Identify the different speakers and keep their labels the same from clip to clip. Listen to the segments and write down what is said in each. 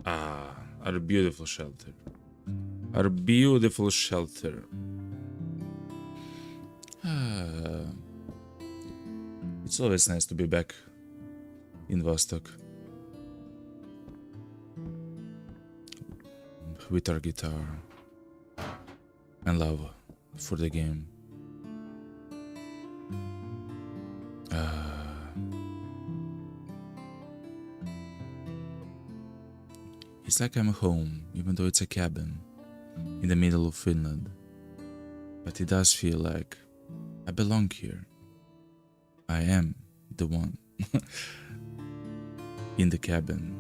Speaker 1: Ah, our beautiful shelter. Our beautiful shelter. Ah, it's always nice to be back in Vostok with our guitar and love for the game. It's like I'm home, even though it's a cabin in the middle of Finland. But it does feel like I belong here. I am the one in the cabin.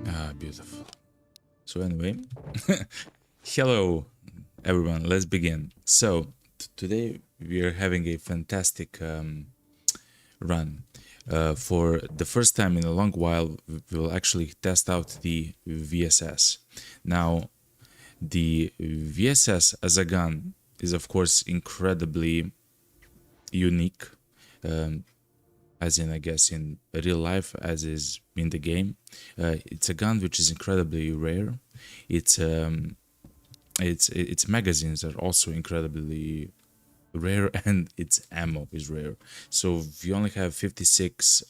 Speaker 1: Ah, beautiful. So anyway, hello everyone, let's begin. So today we are having a fantastic run. For the first time in a long while, we will actually test out the VSS. Now, the VSS as a gun is of course incredibly unique, as in I guess in real life as is in the game. It's a gun which is incredibly rare. Its magazines are also incredibly rare, and its ammo is rare. So we only have 56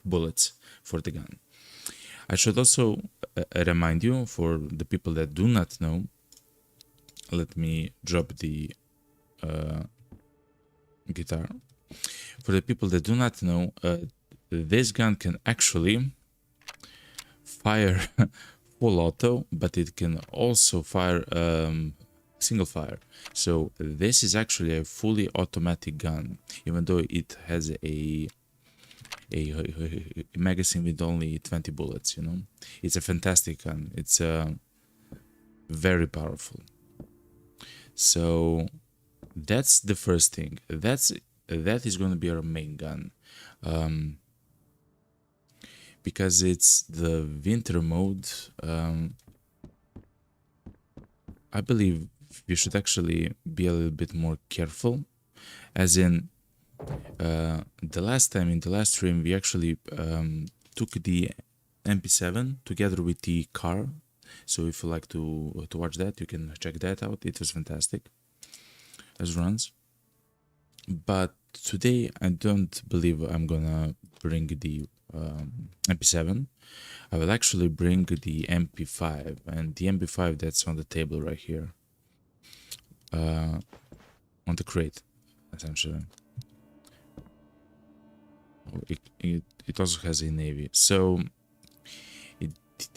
Speaker 1: bullets for the gun. I should also remind you, for the people that do not know, let me drop the guitar. For the people that do not know, this gun can actually fire full auto, but it can also fire single fire. So this is actually a fully automatic gun, even though it has a magazine with only 20 bullets. You know, it's a fantastic gun. It's very powerful. So that's the first thing. That is going to be our main gun, because it's the winter mode. I believe we should actually be a little bit more careful, as in the last time in the last stream we actually took the MP7 together with the car. So if you like to watch that, you can check that out. It was fantastic as runs. But today I don't believe I'm gonna bring the MP7. I will actually bring the MP5, and the MP5 that's on the table right here, on the crate, essentially. It also has a navy. So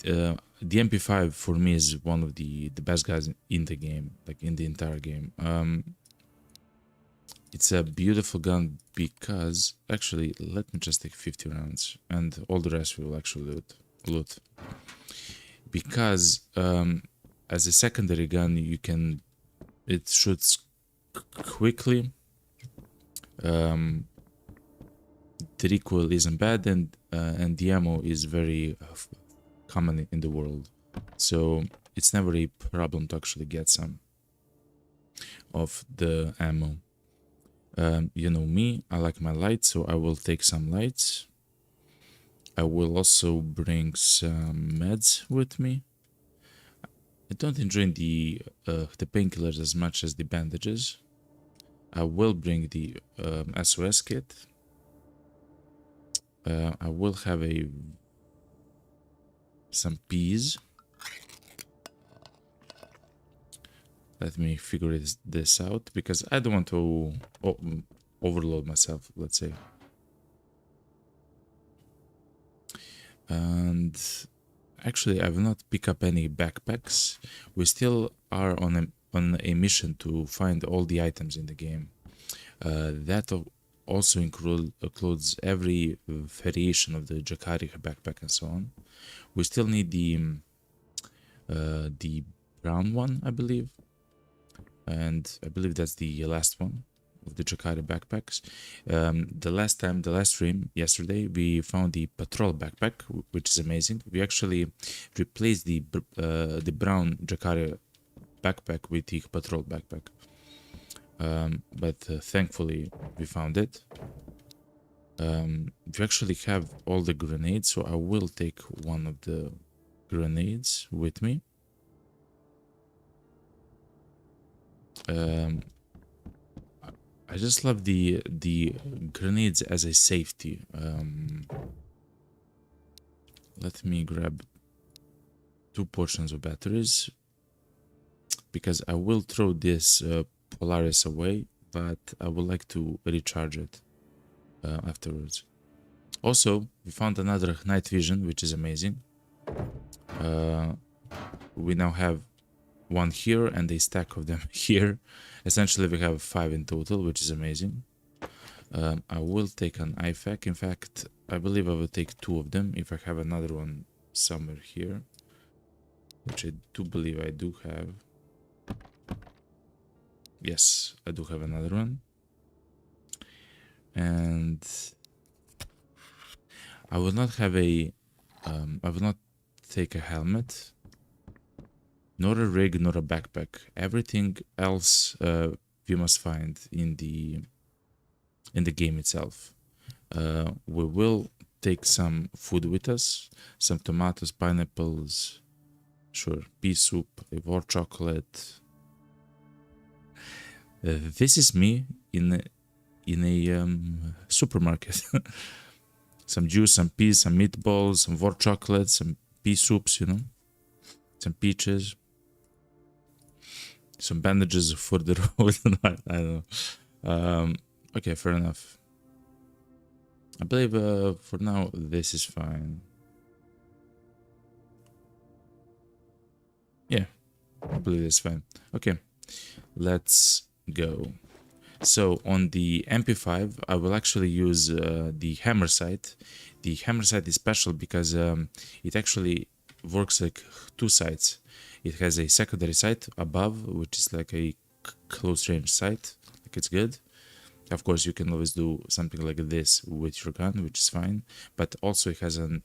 Speaker 1: the MP5 for me is one of the best guys in the game, like in the entire game. It's a beautiful gun because, actually, let me just take 50 rounds and all the rest we will actually loot. Because as a secondary gun, it shoots quickly. The recoil isn't bad, and the ammo is very common in the world, so it's never a problem to actually get some of the ammo. You know me, I like my lights, so I will take some lights. I will also bring some meds with me. I don't enjoy the painkillers as much as the bandages. I will bring the SOS kit. I will have some peas. Let me figure this out, because I don't want to overload myself, let's say. And actually, I will not pick up any backpacks. We still are on a mission to find all the items in the game. That also includes every variation of the Jakari backpack and so on. We still need the brown one, I believe, and I believe that's the last one of the Jakari backpacks. The last stream yesterday, we found the patrol backpack, which is amazing. We actually replaced the brown Jakari backpack with the patrol backpack, but thankfully we found it. You actually have all the grenades, so I will take one of the grenades with me. I just love the grenades as a safety. Let me grab 2 portions of batteries, because I will throw this Polaris away, but I would like to recharge it afterwards. Also, we found another night vision, which is amazing. We now have one here and a stack of them here. Essentially, we have 5 in total, which is amazing. I will take an IFAC. In fact, I believe I will take 2 of them if I have another one somewhere here, which I do believe I do have. Yes, I do have another one. And I will not have a I will not take a helmet, nor a rig, nor a backpack. Everything else we must find in the game itself. We will take some food with us, some tomatoes, pineapples, sure, pea soup, a war chocolate. This is me in a supermarket. Some juice, some peas, some meatballs, some war chocolate, some pea soups, you know, some peaches, some bandages for the road. I don't know. Okay, fair enough. I believe for now this is fine. Yeah, I believe it's fine. Okay, let's go. So on the MP5, I will actually use the hammer sight. The hammer sight is special because it actually works like 2 sights. It has a secondary sight above, which is like a close range sight. Like, it's good. Of course, you can always do something like this with your gun, which is fine. But also it has a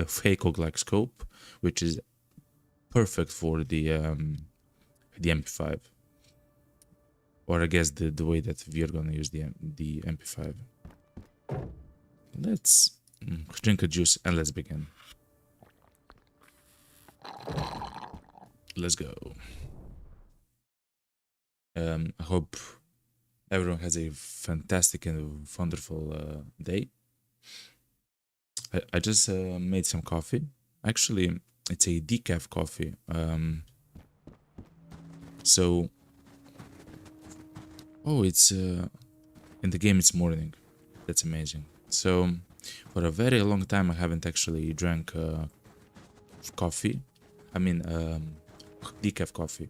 Speaker 1: fake og-like scope, which is perfect for the MP5. Or I guess the way that we are gonna use the MP5. Let's drink a juice and let's begin. Let's go. I hope everyone has a fantastic and wonderful day. I just made some coffee. Actually, it's a decaf coffee. Oh, it's in the game it's morning. That's amazing. So for a very long time I haven't actually drank coffee. I mean decaf coffee.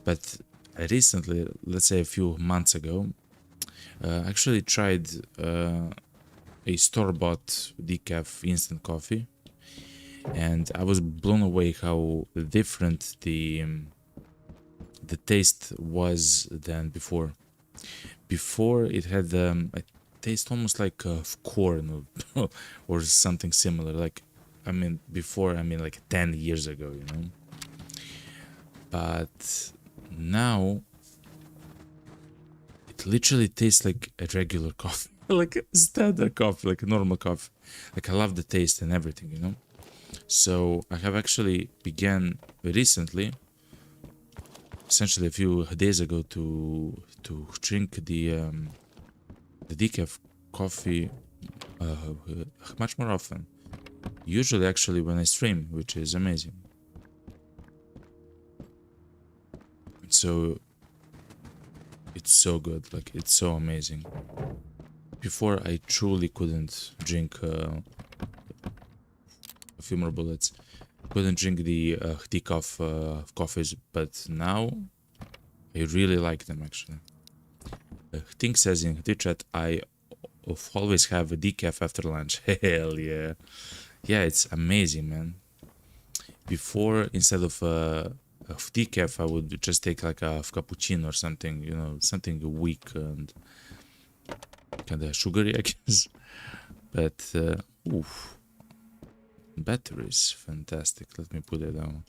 Speaker 1: But I recently, let's say a few months ago, actually tried a store-bought decaf instant coffee, and I was blown away how different the taste was than before. Before it had a taste almost like corn or something similar. Like, I mean, before, I mean like 10 years ago, you know. But now it literally tastes like a regular coffee, like a standard coffee, like a normal coffee. Like, I love the taste and everything, you know. So I have actually began recently, essentially a few days ago, to drink the decaf coffee much more often. Usually, actually, when I stream, which is amazing. So it's so good, like it's so amazing. Before I truly couldn't drink a few more bullets. Couldn't drink the decaf coffees, but now I really like them actually. Tink says in the chat, I always have a decaf after lunch. Hell yeah. Yeah, it's amazing, man. Before, instead of decaf, I would just take like a cappuccino or something, you know, something weak and kind of sugary, I guess. But, oof. Batteries, fantastic. Let me put it down.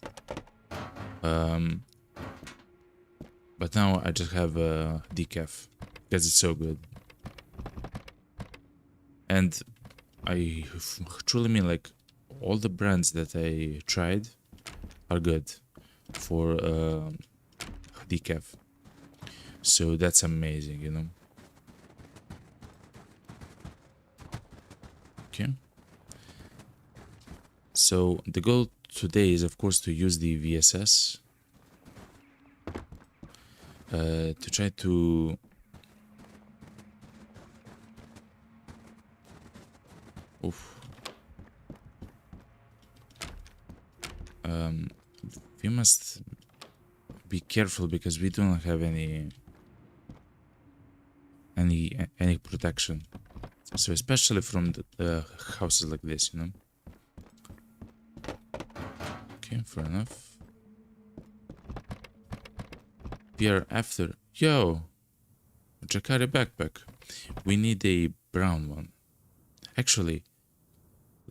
Speaker 1: But now I just have decaf because it's so good. And I truly mean, like, all the brands that I tried are good for decaf. So that's amazing, you know. Okay. So the goal today is, of course, to use the VSS to try to oof. We must be careful because we do not have any protection. So especially from the houses like this, you know. Okay, fair enough. We are after yo Jacare backpack. We need a brown one. Actually,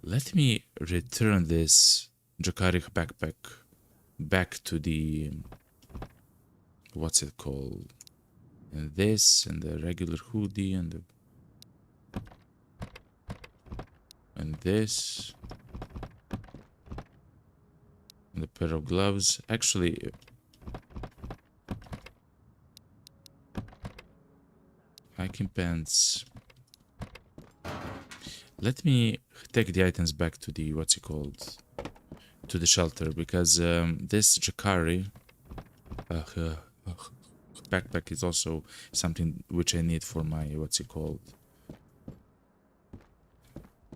Speaker 1: let me return this Jacare backpack back to the what's it called? And this and the regular hoodie and this and the pair of gloves. Actually, hiking pants. Let me take the items back to the what's it called? To the shelter because this Jacare backpack is also something which I need for my what's it called?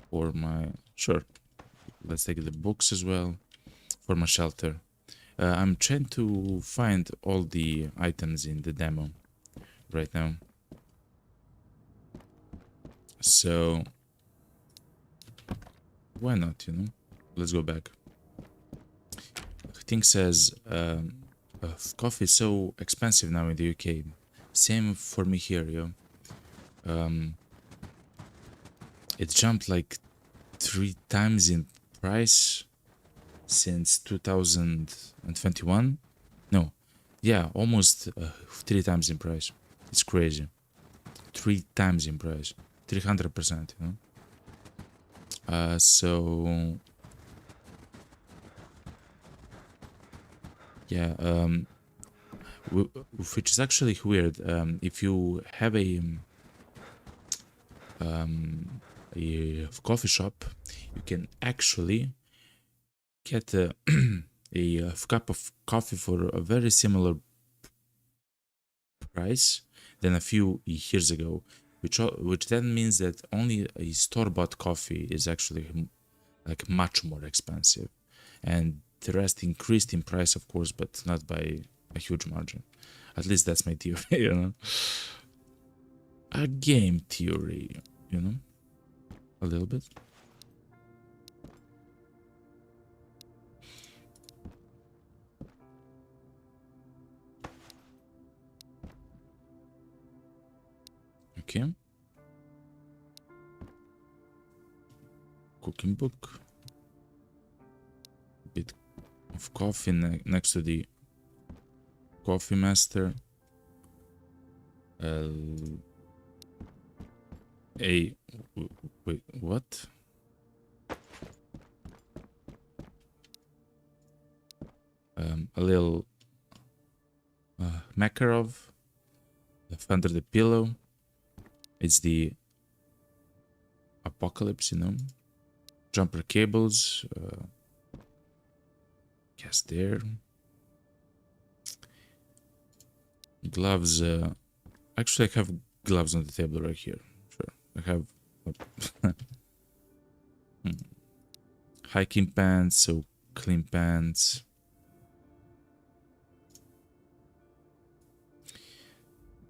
Speaker 1: For my sure. Let's take the books as well for my shelter. I'm trying to find all the items in the demo right now. So why not, you know? Let's go back. Thing says coffee is so expensive now in the UK. Same for me here, yo. It jumped like 3 times in price since 2021. No, yeah, almost 3 times in price. It's crazy. 3 times in price, 300%, you know. So yeah, which is actually weird. If you have a coffee shop, you can actually get a cup of coffee for a very similar price than a few years ago, which then means that only a store-bought coffee is actually like much more expensive, and the rest increased in price, of course, but not by a huge margin. At least that's my theory, you know. A game theory, you know, a little bit. Okay. Cooking book. Bit of coffee next to the coffee master. Wait, what? A little Makarov under the pillow. It's the apocalypse, you know. Jumper cables. Yes, there. Gloves. Actually, I have gloves on the table right here. Sure, I have hiking pants, so clean pants.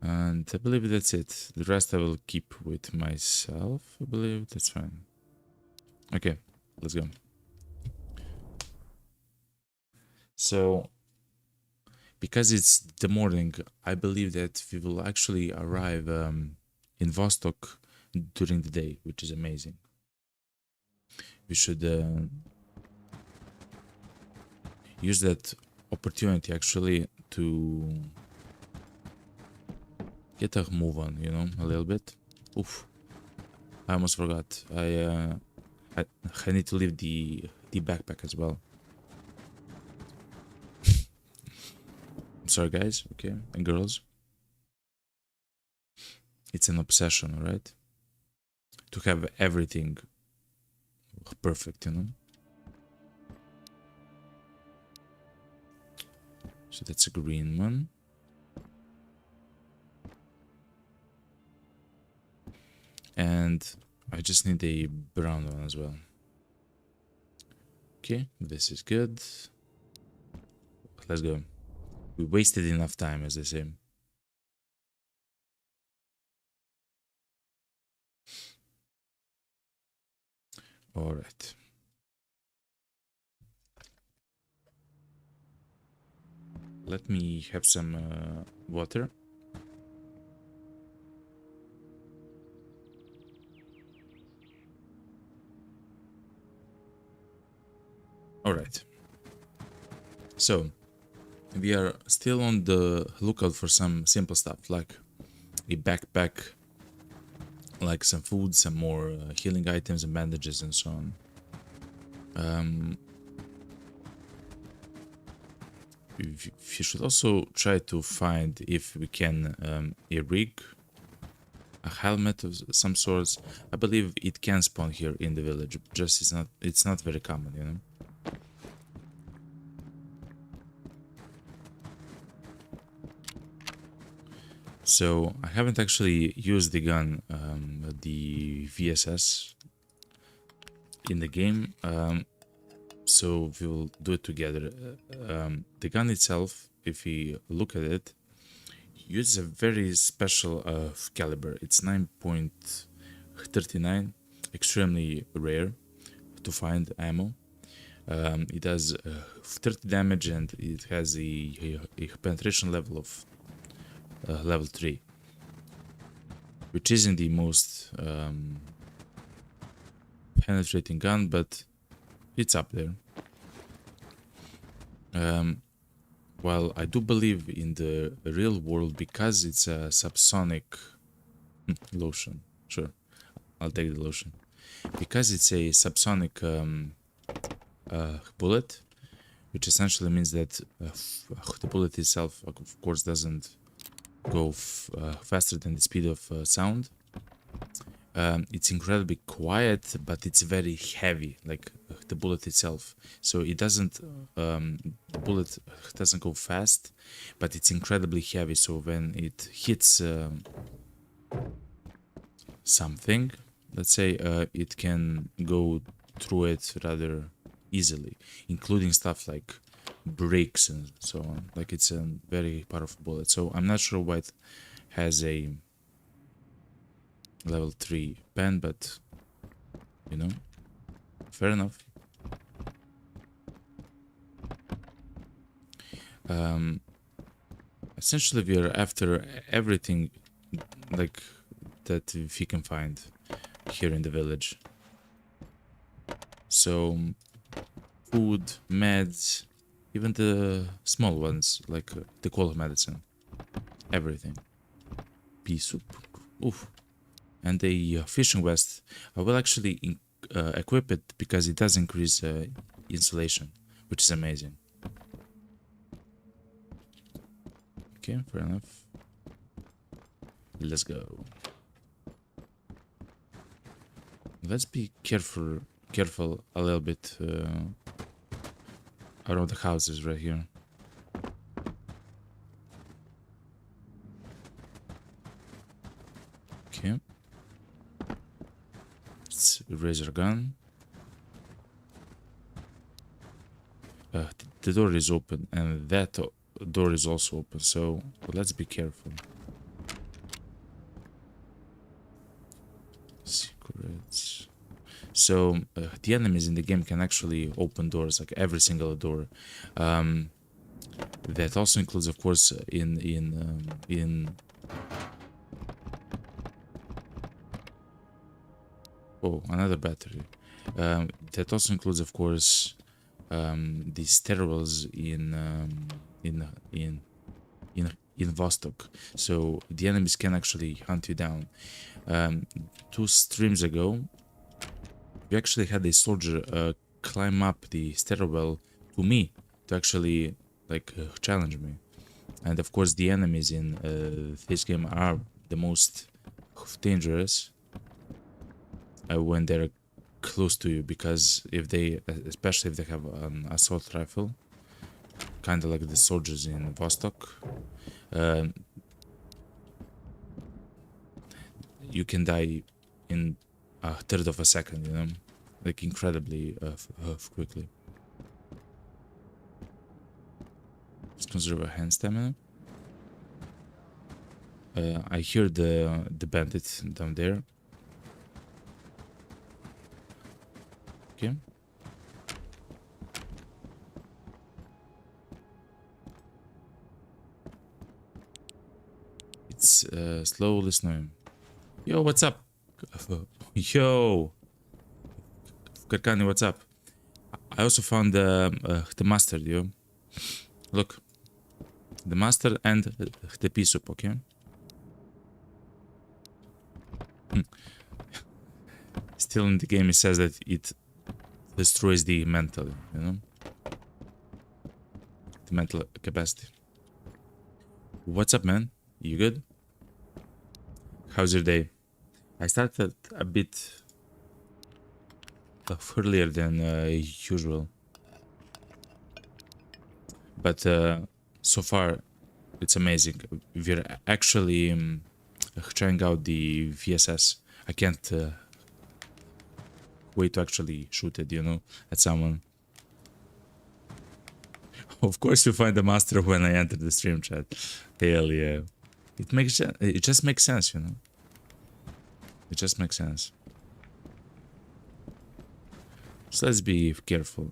Speaker 1: And I believe that's it. The rest I will keep with myself. I believe that's fine. Okay, let's go. So, because it's the morning, I believe that we will actually arrive in Vostok during the day, which is amazing. We should use that opportunity actually to get a move on, you know, a little bit. Oof. I almost forgot. I need to leave the backpack as well. I'm sorry, guys. Okay, and girls. It's an obsession, right? To have everything perfect, you know. So that's a green one. And I just need a brown one as well. Okay, this is good. Let's go. We wasted enough time, as they say. All right. Let me have some water. All right. So we are still on the lookout for some simple stuff like a backpack, like some food, some more healing items and bandages and so on. We should also try to find if we can a rig, a helmet of some sorts. I believe it can spawn here in the village. Just it's not very common, you know. So I haven't actually used the gun, the VSS in the game. So we'll do it together. The gun itself, if we look at it, uses a very special caliber. It's 9.39, extremely rare to find ammo. It does 30 damage and it has a penetration level of level 3, which isn't the most penetrating gun, but it's up there. While I do believe in the real world, because it's a subsonic lotion, sure, I'll take the lotion. Because it's a subsonic bullet, which essentially means that the bullet itself, of course, doesn't go faster than the speed of sound. It's incredibly quiet, but it's very heavy, like the bullet itself. So it doesn't, the bullet doesn't go fast, but it's incredibly heavy. So when it hits something, let's say, it can go through it rather easily, including stuff like bricks and so on. Like it's a very powerful bullet. So I'm not sure why it has a level 3 pen, but you know, fair enough. Essentially we are after everything like that we can find here in the village. So food, meds, even the small ones like the cold medicine, everything. Pea soup, oof. And the fishing vest, I will actually equip it because it does increase insulation, which is amazing. Okay, fair enough. Let's go. Let's be careful a little bit around the houses right here. Okay. Let's raise our gun. The door is open and that door is also open, so let's be careful. Secrets. So the enemies in the game can actually open doors, like every single door. That also includes, of course, in oh, another battery. That also includes, of course, the stairwells in in Vostok, so the enemies can actually hunt you down. 2 streams ago, we actually had a soldier climb up the stairwell to me to actually like challenge me. And of course, the enemies in this game are the most dangerous when they're close to you, because if they, especially if they have an assault rifle, kind of like the soldiers in Vostok, you can die in a third of a second, you know, like incredibly quickly. Let's conserve a hand stamina. I hear the bandit down there. Okay. It's slowly snowing. Yo, what's up? Yo, Karkani, what's up? I also found the mustard, yo. Look, the mustard and the pea soup, okay? Still in the game, it says that it destroys the mental, you know? The mental capacity. What's up, man? You good? How's your day? I started a bit earlier than usual. But so far, it's amazing. We're actually trying out the VSS. I can't wait to actually shoot it, you know, at someone. Of course, you find the master when I enter the stream chat. Hell yeah. It makes sense. It just makes sense, you know. It just makes sense. So let's be careful.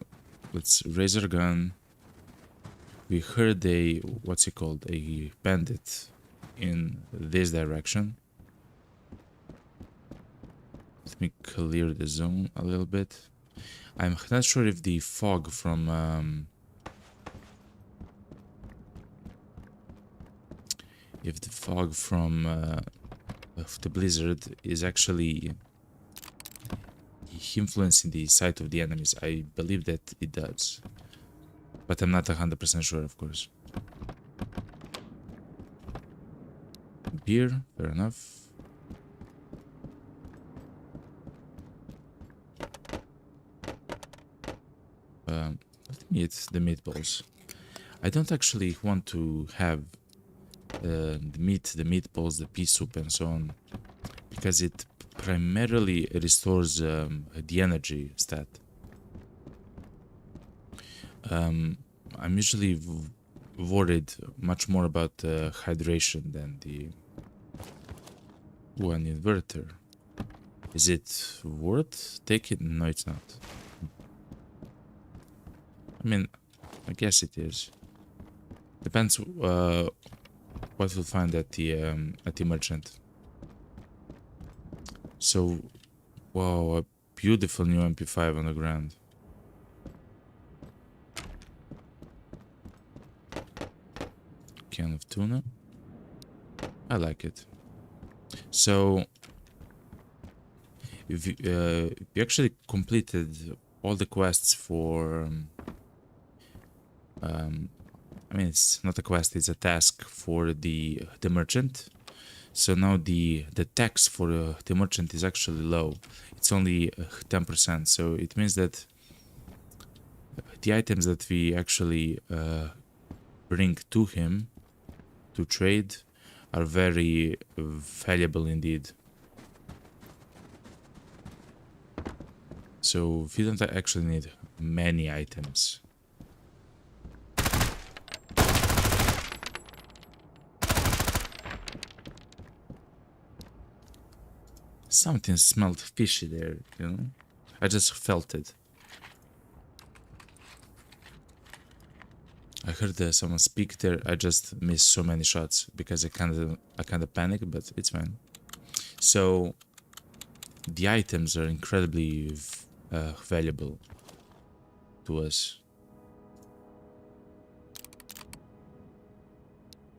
Speaker 1: Let's raise our gun. We heard a, what's it called, a bandit in this direction. Let me clear the zone a little bit. I'm not sure if the fog from of the blizzard is actually influencing the sight of the enemies. I believe that it does, but I'm not 100% sure, of course. Beer, fair enough. Let me eat the meatballs. I don't actually want to have the meat, the meatballs, the pea soup, and so on, because it primarily restores the energy stat. I'm usually worried much more about hydration than the one inverter. Is it worth taking? No, it's not. I mean, I guess it is. Depends what we'll find at the merchant. So, wow, a beautiful new MP5 on the ground. Can of tuna. I like it. So, if you actually completed all the quests for I mean, it's not a quest, it's a task for the merchant. So now the tax for the merchant is actually low. It's only 10%. So it means that the items that we actually bring to him to trade are very valuable indeed. So we don't actually need many items. Something smelled fishy there, you know? I just felt it. I heard someone speak there. I just missed so many shots because I kind of panicked, but it's fine. So the items are incredibly valuable to us.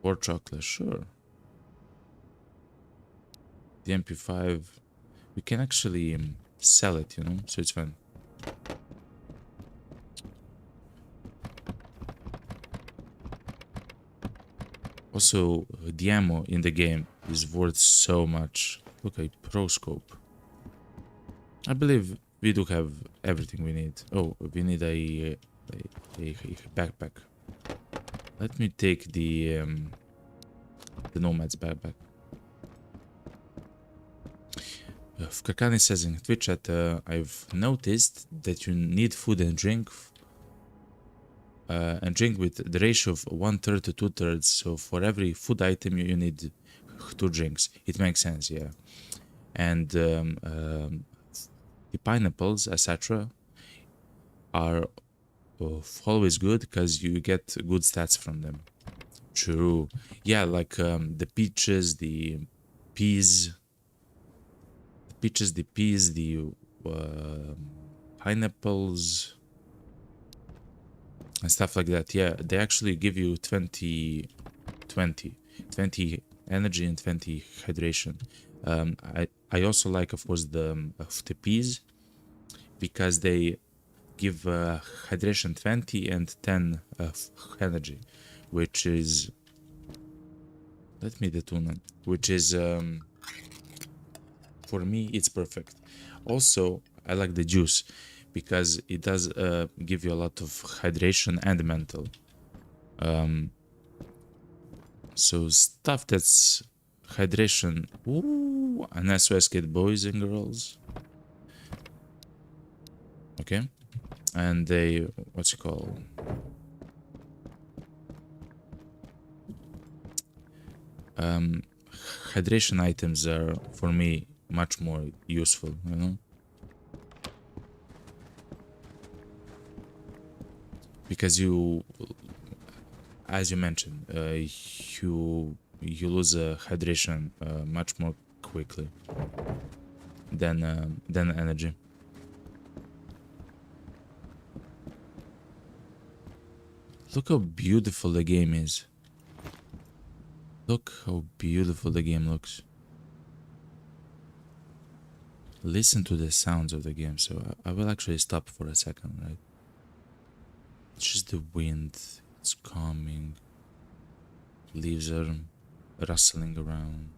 Speaker 1: Or chocolate, sure. The MP5, we can actually sell it, you know, so it's fun. Also, the ammo in the game is worth so much. Look, a pro scope. I believe we do have everything we need. Oh, we need a backpack. Let me take the Nomad's backpack. Kakani says in Twitch chat, I've noticed that you need food and drink with the ratio of 1/3 to 2/3. So for every food item you need 2 drinks. It makes sense, yeah. And the pineapples, etc., are always good because you get good stats from them. True. Yeah, like the peaches, the peas, the pineapples, and stuff like that. Yeah, they actually give you 20 energy and 20 hydration. I also like, of course, the peas, because they give hydration 20 and 10 energy, which is, let me detune it, which is for me it's perfect. Also, I like the juice because it does give you a lot of hydration and mental. So stuff that's hydration. Ooh, an SOS kit, boys and girls. Okay, and they, what's it called? Hydration items are for me much more useful, you know, because you, as you mentioned, you lose hydration much more quickly than energy. Look how beautiful the game is. Look how beautiful the game looks. Listen to the sounds of the game. So I will actually stop for a second, right? It's just the wind. It's calming. Leaves are rustling around.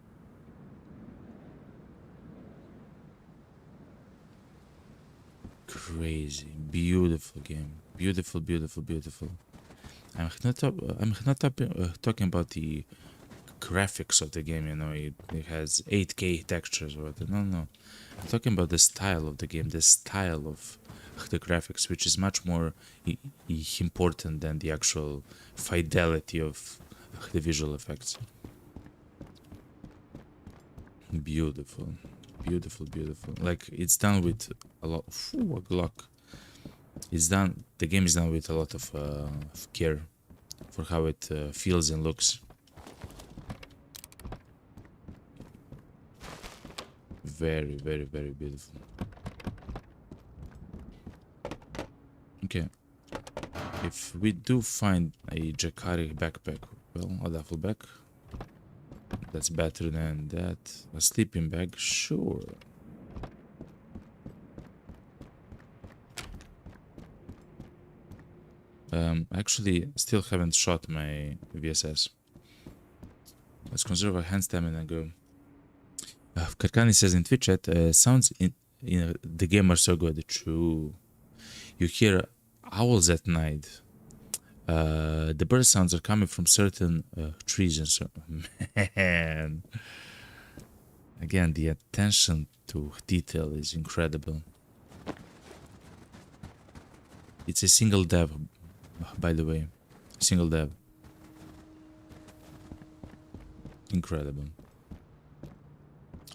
Speaker 1: Crazy, beautiful game. Beautiful, beautiful, beautiful. I'm not talking about the graphics of the game, you know, it has 8K textures or whatever. No. I'm talking about the style of the game, the style of the graphics, which is much more important than the actual fidelity of the visual effects. Beautiful, beautiful, beautiful. Like, it's done with a lot. Ooh, a Glock. It's done. The game is done with a lot of care for how it feels and looks. Very, very, very beautiful. Okay. If we do find a Jakari backpack, well, a duffel bag, that's better than that. A sleeping bag, sure. Actually, still haven't shot my VSS. Let's conserve our hand stamina and go. Karkani says in Twitch chat, sounds in the game are so good. True. You hear owls at night. The bird sounds are coming from certain trees and so. Man. Again, the attention to detail is incredible. It's a single dev, by the way. Single dev. Incredible.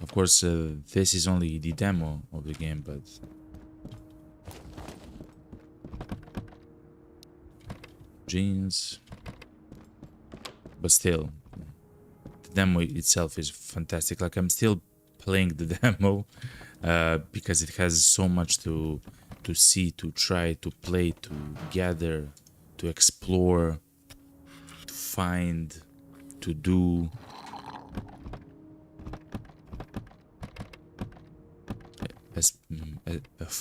Speaker 1: Of course, this is only the demo of the game, but jeans. But still, the demo itself is fantastic. Like, I'm still playing the demo because it has so much to see, to try, to play, to gather, to explore, to find. to do.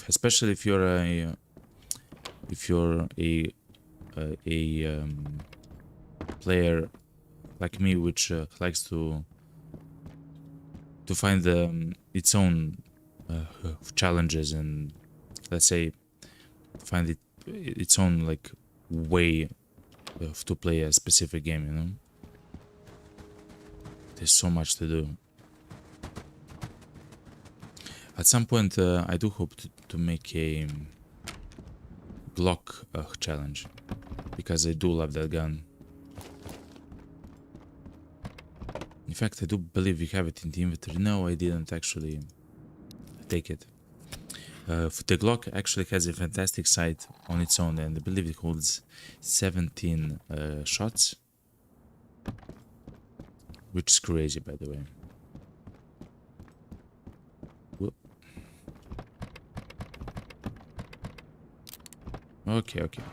Speaker 1: Especially if you're a player like me, which likes to find its own challenges, and let's say find its own like way to play a specific game, you know. There's so much to do. At some point I do hope to make a Glock challenge, because I do love that gun. In fact, I do believe we have it in the inventory. No, I didn't actually take it. The Glock actually has a fantastic sight on its own, and I believe it holds 17 shots, which is crazy, by the way. Whoop. Okay, okay.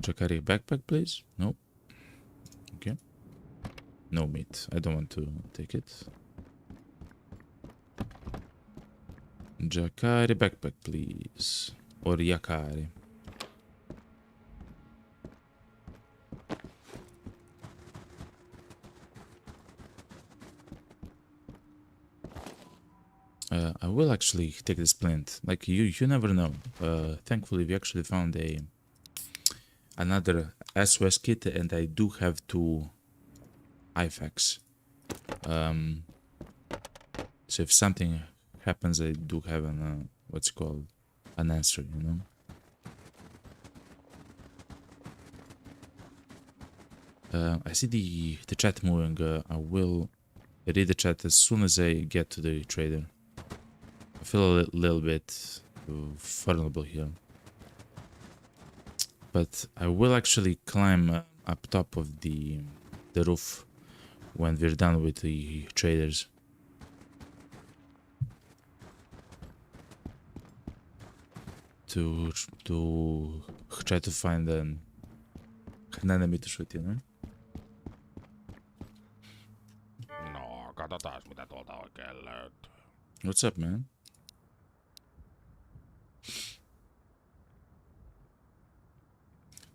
Speaker 1: Jacari backpack, please? Nope. Okay. No meat. I don't want to take it. Jacari backpack, please. Or Yakari. I will actually take the splint. Like you never know. Thankfully, we actually found another SOS kit, and I do have 2 IFAKs. So if something happens, I do have an what's it called, an answer, you know. I see the chat moving. I will read the chat as soon as I get to the trader. I feel a little bit vulnerable here, but I will actually climb up top of the roof when we're done with the traders. To try to find an enemy to shoot, you know?
Speaker 2: No, katsotaan mitä tuolta oikein löytyy.
Speaker 1: What's up, man?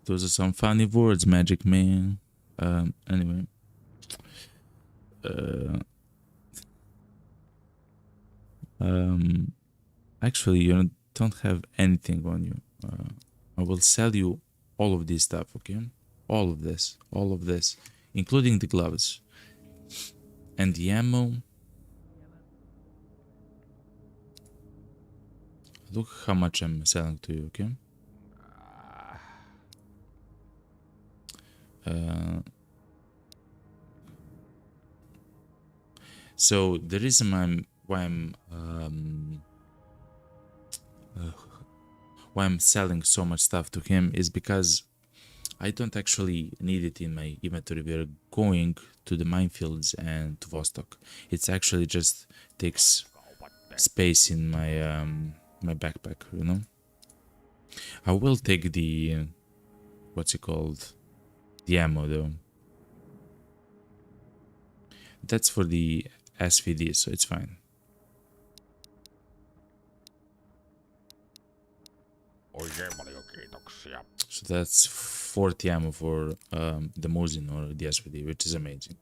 Speaker 1: Those are some funny words, Magic Man. Anyway. Actually, you don't have anything on you. I will sell you all of this stuff, okay? All of this, including the gloves and the ammo. Look how much I'm selling to you, okay? So the reason why I'm selling so much stuff to him is because I don't actually need it in my inventory. We're going to the minefields and to Vostok. It's actually just takes space in my my backpack, you know. I will take the what's it called, the ammo though. That's for the SVD, so it's fine.
Speaker 2: Oikein paljon kiitoksia.
Speaker 1: So that's 40 ammo for the Mosin or the SVD, which is amazing.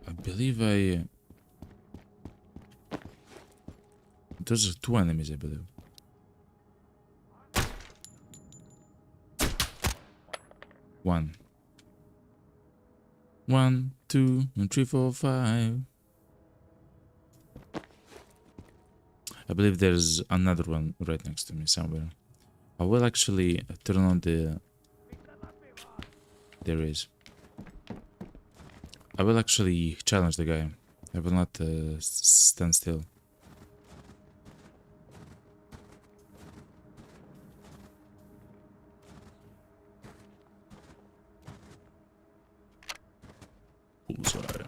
Speaker 1: I believe those are 2 enemies, I believe. One, 2, 3, 4, 5. I believe there's another one right next to me somewhere. I will actually turn on the... There is. I will actually challenge the guy. I will not stand still. Bullseye.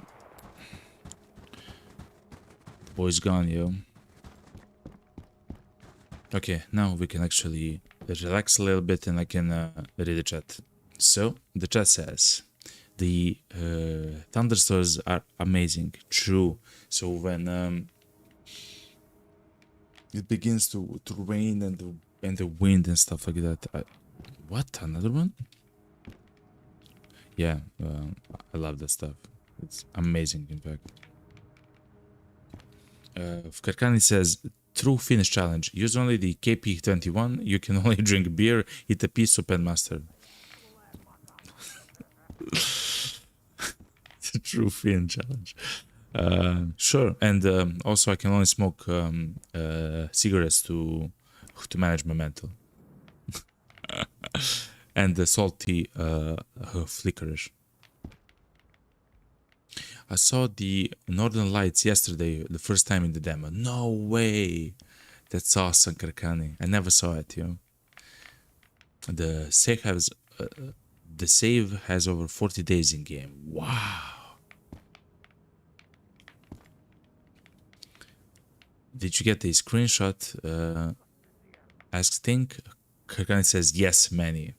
Speaker 1: Boy's gone, yo. Okay, now we can actually relax a little bit and I can read the chat. So, the chat says, the thunderstorms are amazing. True. So when it begins to rain and the wind and stuff like that. What? Another one? Yeah, I love that stuff. It's amazing, in fact. Karkani says, true Finnish challenge. Use only the KP21. You can only drink beer, eat a pea soup, and mustard. True Finn challenge. Sure, and also I can only smoke cigarettes to manage my mental. And the salty licorice. I saw the Northern Lights yesterday, the first time in the demo. No way! That's awesome, Karkani. I never saw it, yo. The save has over 40 days in game. Wow! Did you get a screenshot? Asks Think. Karkani says yes, many.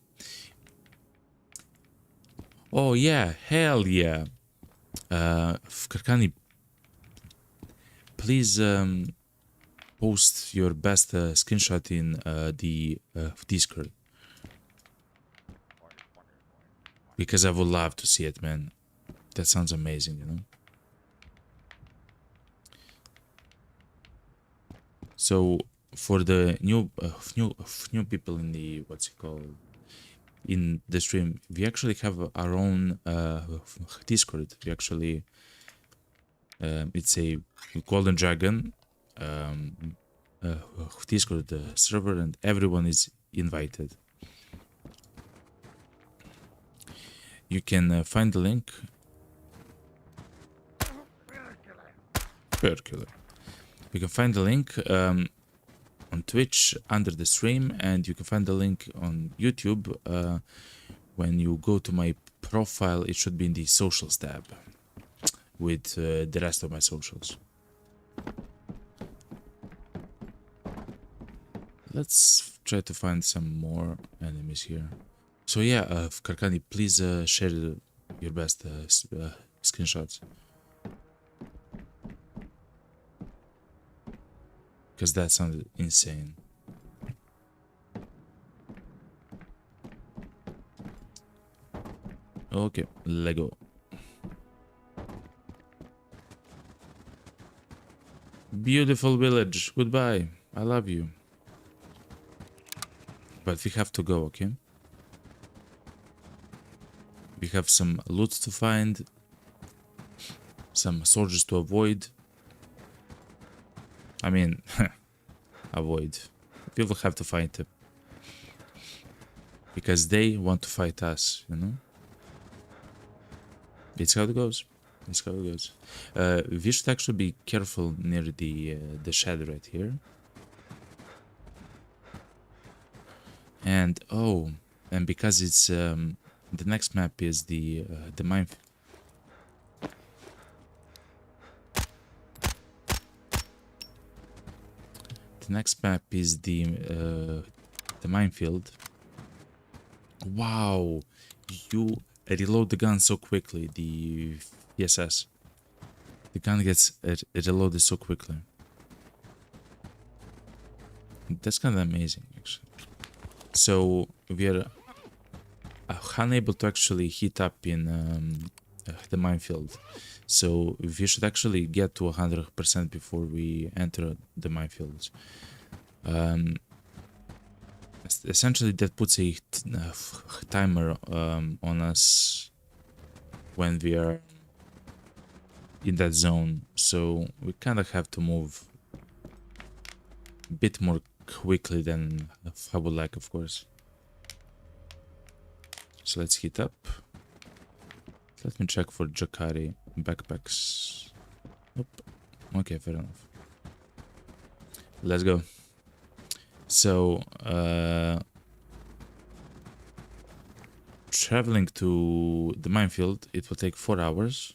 Speaker 1: Oh yeah, hell yeah. Karkani, please post your best screenshot in the Discord. Because I would love to see it, man. That sounds amazing, you know? So, for the new people in the, what's it called? In the stream, we actually have our own Discord. We actually, it's a Golden Dragon Discord server, and everyone is invited. You can find the link. Perkiller. You can find the link on Twitch under the stream, and you can find the link on YouTube. When you go to my profile, it should be in the socials tab with the rest of my socials. Let's try to find some more enemies here. So yeah, Karkani, please share your best screenshots. Because that sounded insane. Okay, Lego. Beautiful village. Goodbye. I love you. But we have to go, okay? We have some loot to find. Some soldiers to avoid. I mean, avoid. We will have to fight them. Because they want to fight us, you know? It's how it goes. It's how it goes. We should actually be careful near the shed right here. And, oh, and because it's, the next map is the mine. The next map is the minefield. Wow, you reload the gun so quickly. The VSS, the gun gets reloaded so quickly. That's kind of amazing, actually. So we are unable to actually heat up in the minefield. So we should actually get to 100% before we enter the minefields. Essentially, that puts a timer on us when we are in that zone. So we kind of have to move a bit more quickly than I would like, of course. So let's heat up. Let me check for Jakari backpacks. Nope. Okay, fair enough. Let's go. So, traveling to the minefield, it will take 4 hours.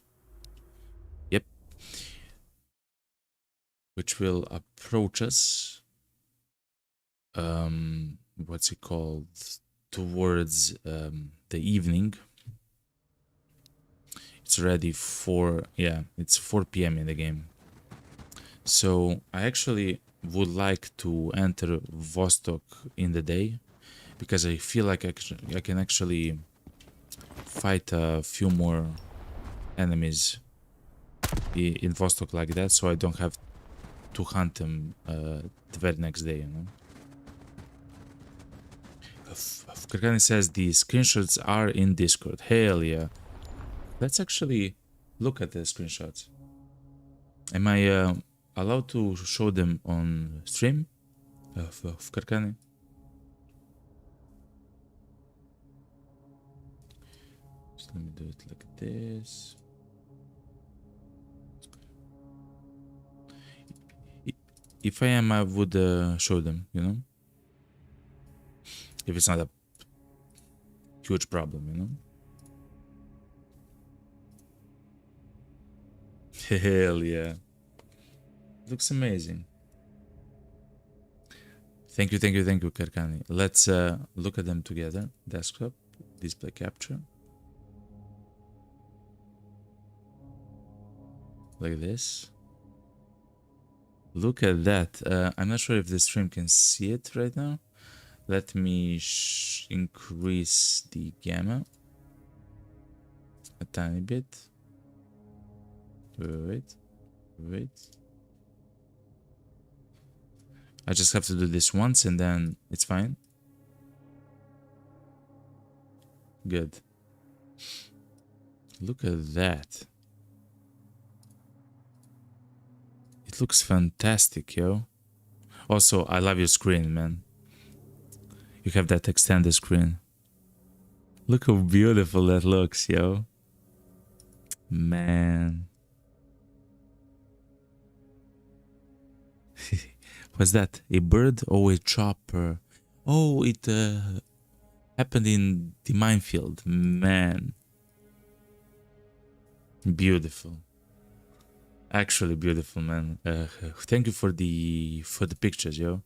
Speaker 1: which will approach us. What's it called? Towards the evening. It's already 4. Yeah, it's 4 p.m. in the game. So I actually would like to enter Vostok in the day because I feel like I can actually fight a few more enemies in Vostok like that, so I don't have to hunt them the very next day, you know. Karkani says the screenshots are in Discord. Hell yeah. Let's actually look at the screenshots. Am I allowed to show them on stream of Karkani? So let me do it like this. If I am, I would show them, you know? If it's not a huge problem, you know? Hell yeah. Looks amazing. Thank you, Karkani. Let's look at them together. Desktop, display capture. Like this. Look at that. I'm not sure if the stream can see it right now. Let me increase the gamma a tiny bit. Wait. I just have to do this once and then it's fine. Good. Look at that. It looks fantastic, yo. Also, I love your screen, man. You have that extended screen. Look how beautiful that looks, yo. Man. What's that? A bird or a chopper? Oh, it happened in the minefield. Man. Beautiful. Actually beautiful, man. Thank you for the pictures, yo.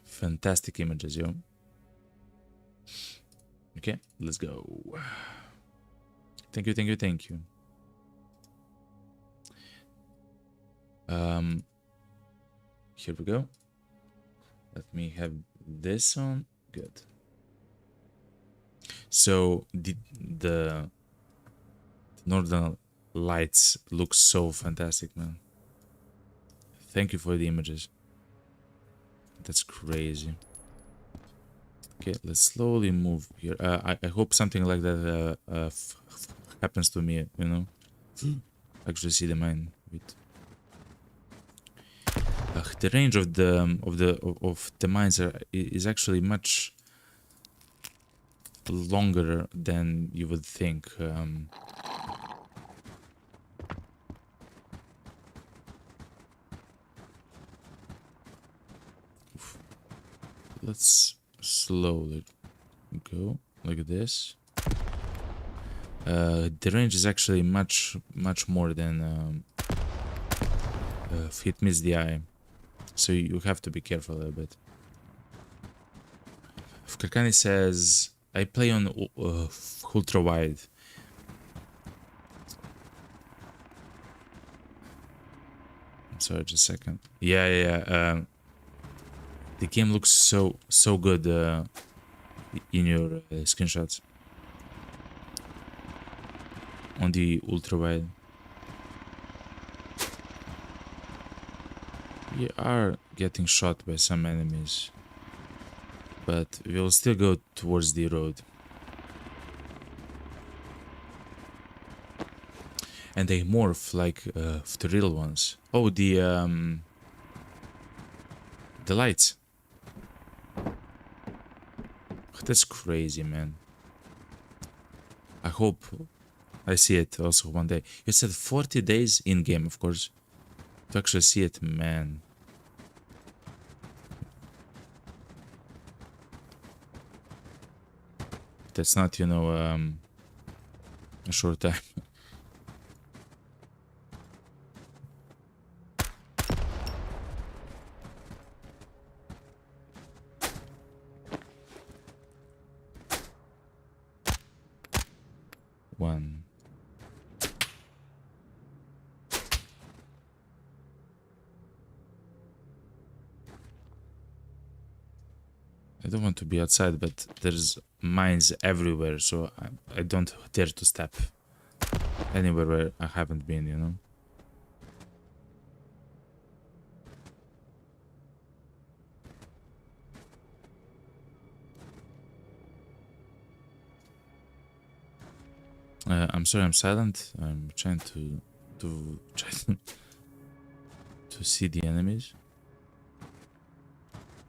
Speaker 1: Fantastic images, yo. Okay, let's go. Thank you. Here we go. Let me have this on. Good. So the northern lights look so fantastic, man. Thank you for the images. That's crazy. Okay, let's slowly move here. I hope something like that happens to me, you know. Actually see the mine. Wait. The range of the mines is actually much longer than you would think. Let's slowly go like this. The range is actually much more than it meets the eye, so you have to be careful a bit. Kakani says I play on ultra wide. I'm sorry, just a second. Yeah. The game looks so good in your screenshots on the ultra wide. We are getting shot by some enemies, but we will still go towards the road. And they morph like the real ones. Oh, the lights. That's crazy, man. I hope I see it also one day. You said 40 days in game, of course. To actually see it, man. That's not, you know, a short time. One. I don't want to be outside, but there's mines everywhere, so I don't dare to step anywhere where I haven't been, you know? I'm sorry, I'm silent. I'm trying to try to see the enemies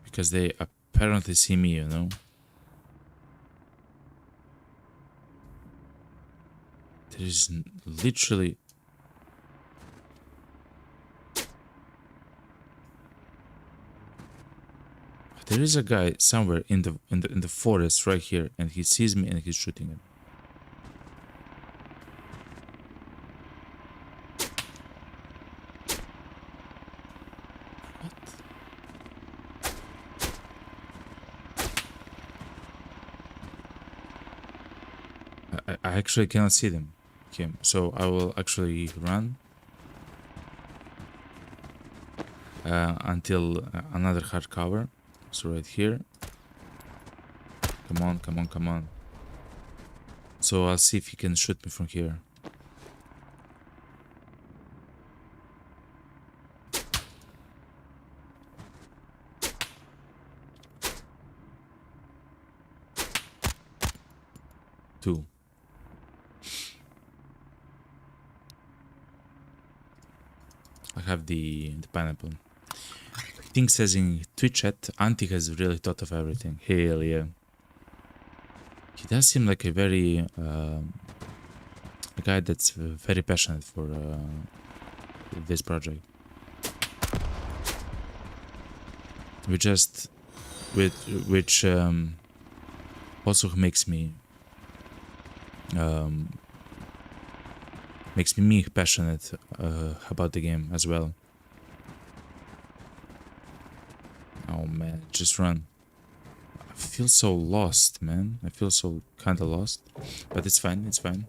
Speaker 1: because they apparently see me, you know. There is literally there is a guy somewhere in the forest right here, and he sees me and he's shooting him. I actually cannot see them. Okay, so I will actually run until another hard cover. So right here. Come on, come on, come on. So I'll see if he can shoot me from here. Two. I have the pineapple. Thing says in Twitch chat, Auntie has really thought of everything. Hell yeah. He does seem like a very a guy that's very passionate for this project. Which also makes me passionate about the game as well. Oh man, just run. I feel so lost, man. I feel so kinda lost. But it's fine, it's fine.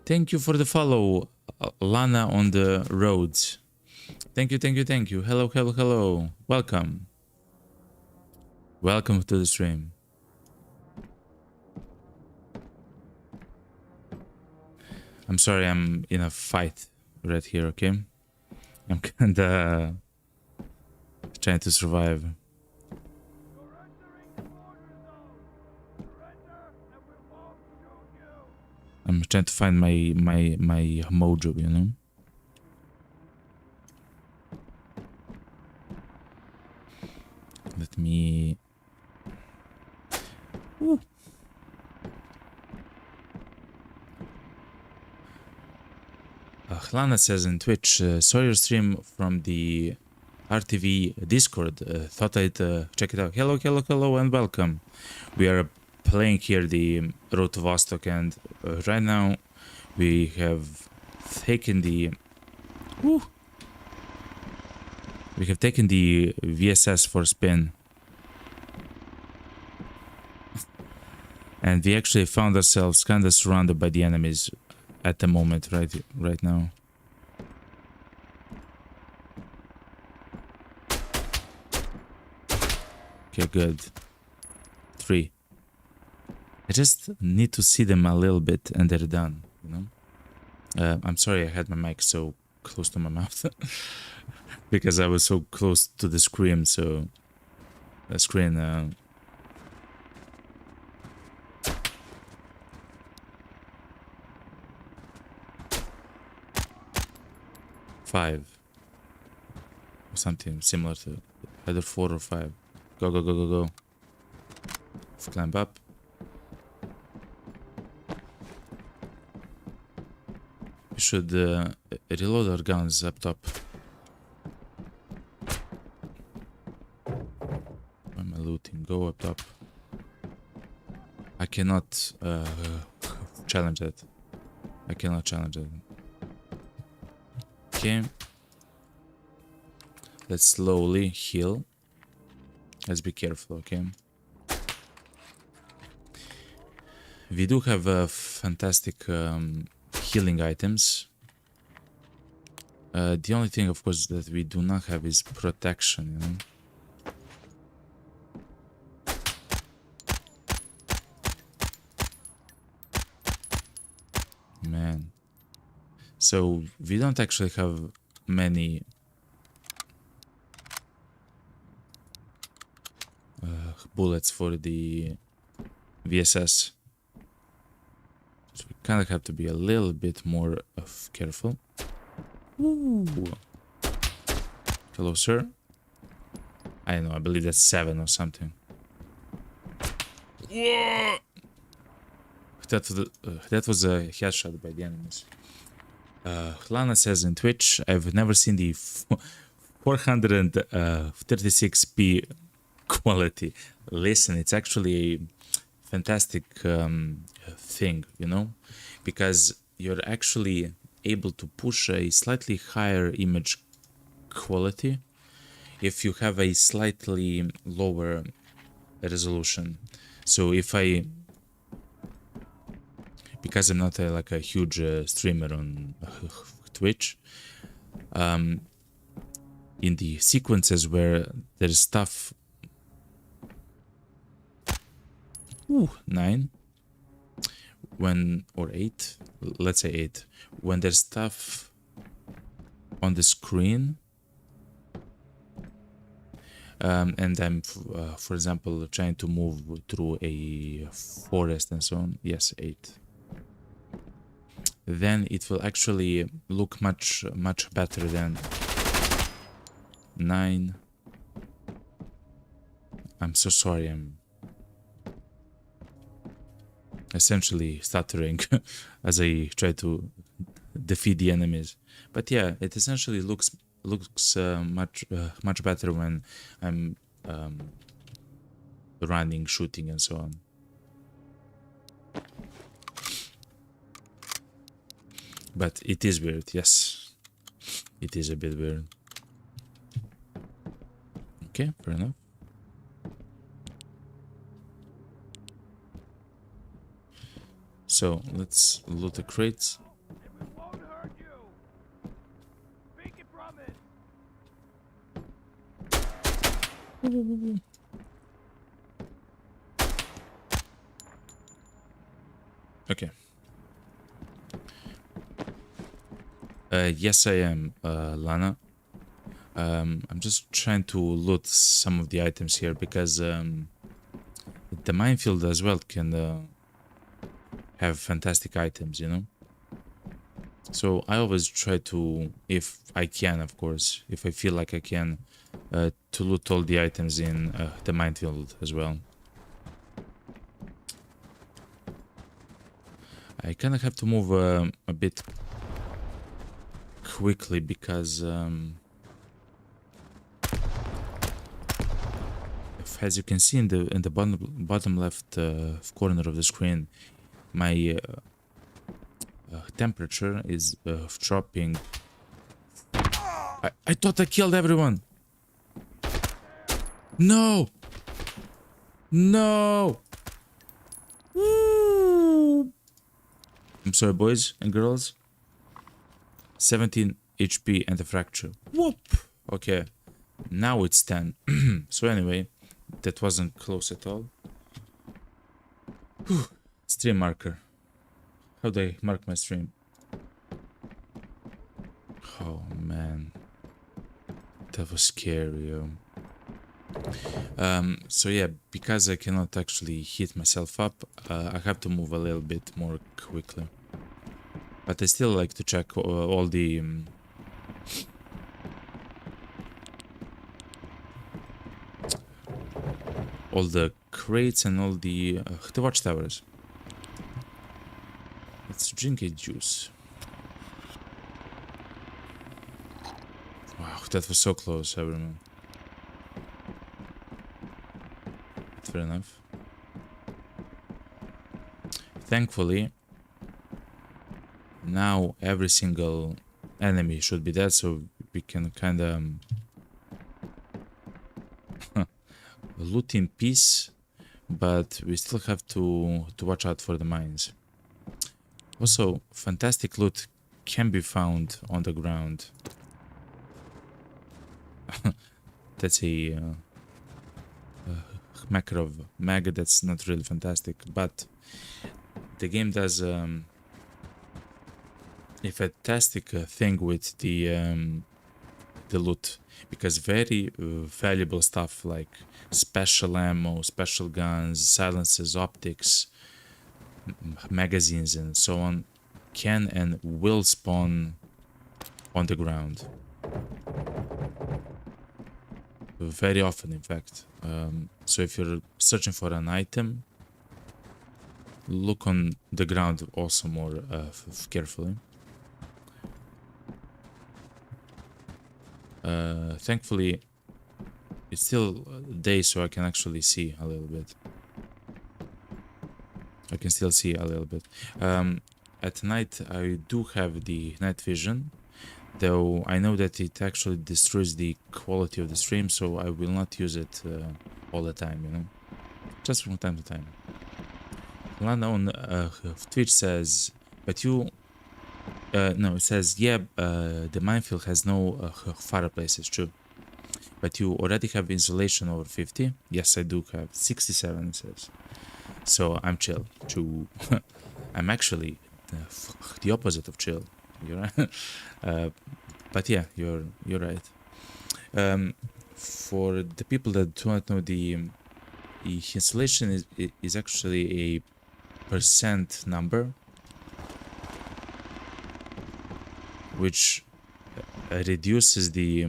Speaker 1: Thank you for the follow, Lana on the roads. Thank you, thank you, thank you. Hello, hello, hello. Welcome. Welcome to the stream. I'm sorry, I'm in a fight right here, okay? I'm kinda trying to survive. I'm trying to find my mojo, you know? Let me... Ooh. Lana says in Twitch, saw your stream from the RTV Discord. Thought I'd check it out. Hello, hello, hello, and welcome. We are playing here the Road to Vostok, and right now we have taken the... Woo, we have taken the VSS for a spin. And we actually found ourselves kind of surrounded by the enemies at the moment, right now. Okay, good. 3. I just need to see them a little bit and they're done, you know? I'm sorry I had my mic so close to my mouth. Because I was so close to the screen, so... The screen... 5. Or something similar to either 4 or 5. Go, go, go, go, go. Let's climb up. We should reload our guns up top. Where am I looting? Go up top. I cannot challenge that. I cannot challenge that. Okay. Let's slowly heal. Let's be careful, okay? We do have fantastic healing items. The only thing, of course, that we do not have is protection, you know? Man. So, we don't actually have many bullets for the VSS. So we kind of have to be a little bit more careful. Ooh. Hello, sir. I don't know, I believe that's 7 or something. That was a headshot by the enemies. Lana says in Twitch, I've never seen the 436p quality. Listen, it's actually a fantastic thing, you know, because you're actually able to push a slightly higher image quality if you have a slightly lower resolution. So if I, because I'm not like a huge streamer on Twitch, in the sequences where there's stuff, 9, when, or 8, let's say 8, when there's stuff on the screen, and I'm, for example, trying to move through a forest and so on, yes, 8. Then it will actually look much better than 9. I'm so sorry, I'm essentially stuttering as I try to defeat the enemies. But yeah, it essentially looks much better when I'm running, shooting, and so on. But it is weird, yes. It is a bit weird. Okay, fair enough. So, let's loot the crates. Okay. Yes, I am, Lana. I'm just trying to loot some of the items here because the minefield as well can have fantastic items, you know? So I always try to, if I can, of course, if I feel like I can, to loot all the items in the minefield as well. I kind of have to move a bit quickly because as you can see in the bottom left corner of the screen, my temperature is dropping. I thought I killed everyone. No. No. Woo. I'm sorry, boys and girls. 17 HP and a fracture. Whoop. Okay. Now it's 10. So anyway, that wasn't close at all. Whew. Stream marker. How do I mark my stream? Oh man, that was scary. Yo. So yeah, because I cannot actually hit myself up, I have to move a little bit more quickly. But I still like to check all the crates and all the watchtowers. Let's drink a juice. Wow, that was so close, everyone. Fair enough. Thankfully, now every single enemy should be dead, so we can kind of loot in peace, but we still have to watch out for the mines. Also, fantastic loot can be found on the ground. That's a Makarov mag that's not really fantastic, but the game does a fantastic thing with the loot, because very valuable stuff like special ammo, special guns, silences, optics, magazines, and so on can and will spawn on the ground. Very often, in fact. So if you're searching for an item, look on the ground also more carefully. Thankfully, it's still day, so I can actually see a little bit. I can still see a little bit. At night, I do have the night vision, though I know that it actually destroys the quality of the stream, so I will not use it all the time, you know, just from time to time. Lana on Twitch says, but you, no, it says, yeah, the minefield has no fireplaces, true. But you already have insulation over 50? Yes, I do have 67, it says. So I'm chill. I'm actually the opposite of chill. You're right. But yeah, you're right. For the people that do not know, the insulation is actually a percent number, which reduces the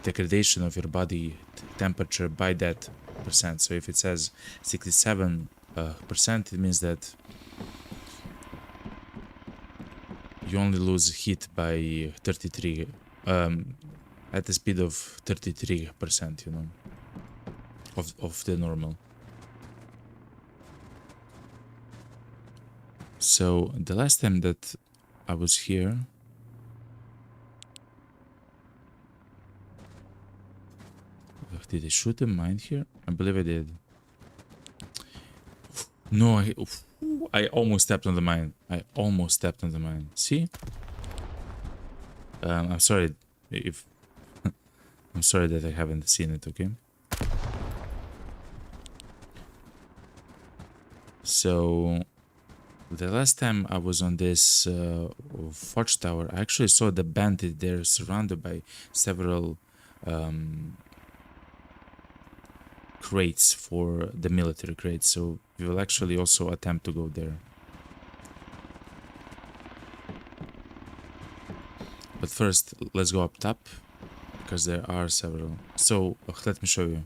Speaker 1: degradation of your body temperature by that percent. So if it says 67%, it means that you only lose heat by 33 at the speed of 33%, you know, of the normal. So the last time that I was here, did I shoot a mine here? I believe I did. No, I almost stepped on the mine. I almost stepped on the mine. See? I'm sorry if I'm sorry that I haven't seen it, okay? So the last time I was on this watch tower, I actually saw the bandit there surrounded by several crates for the military crates, so we will actually also attempt to go there. But first, let's go up top, because there are several. So let me show you.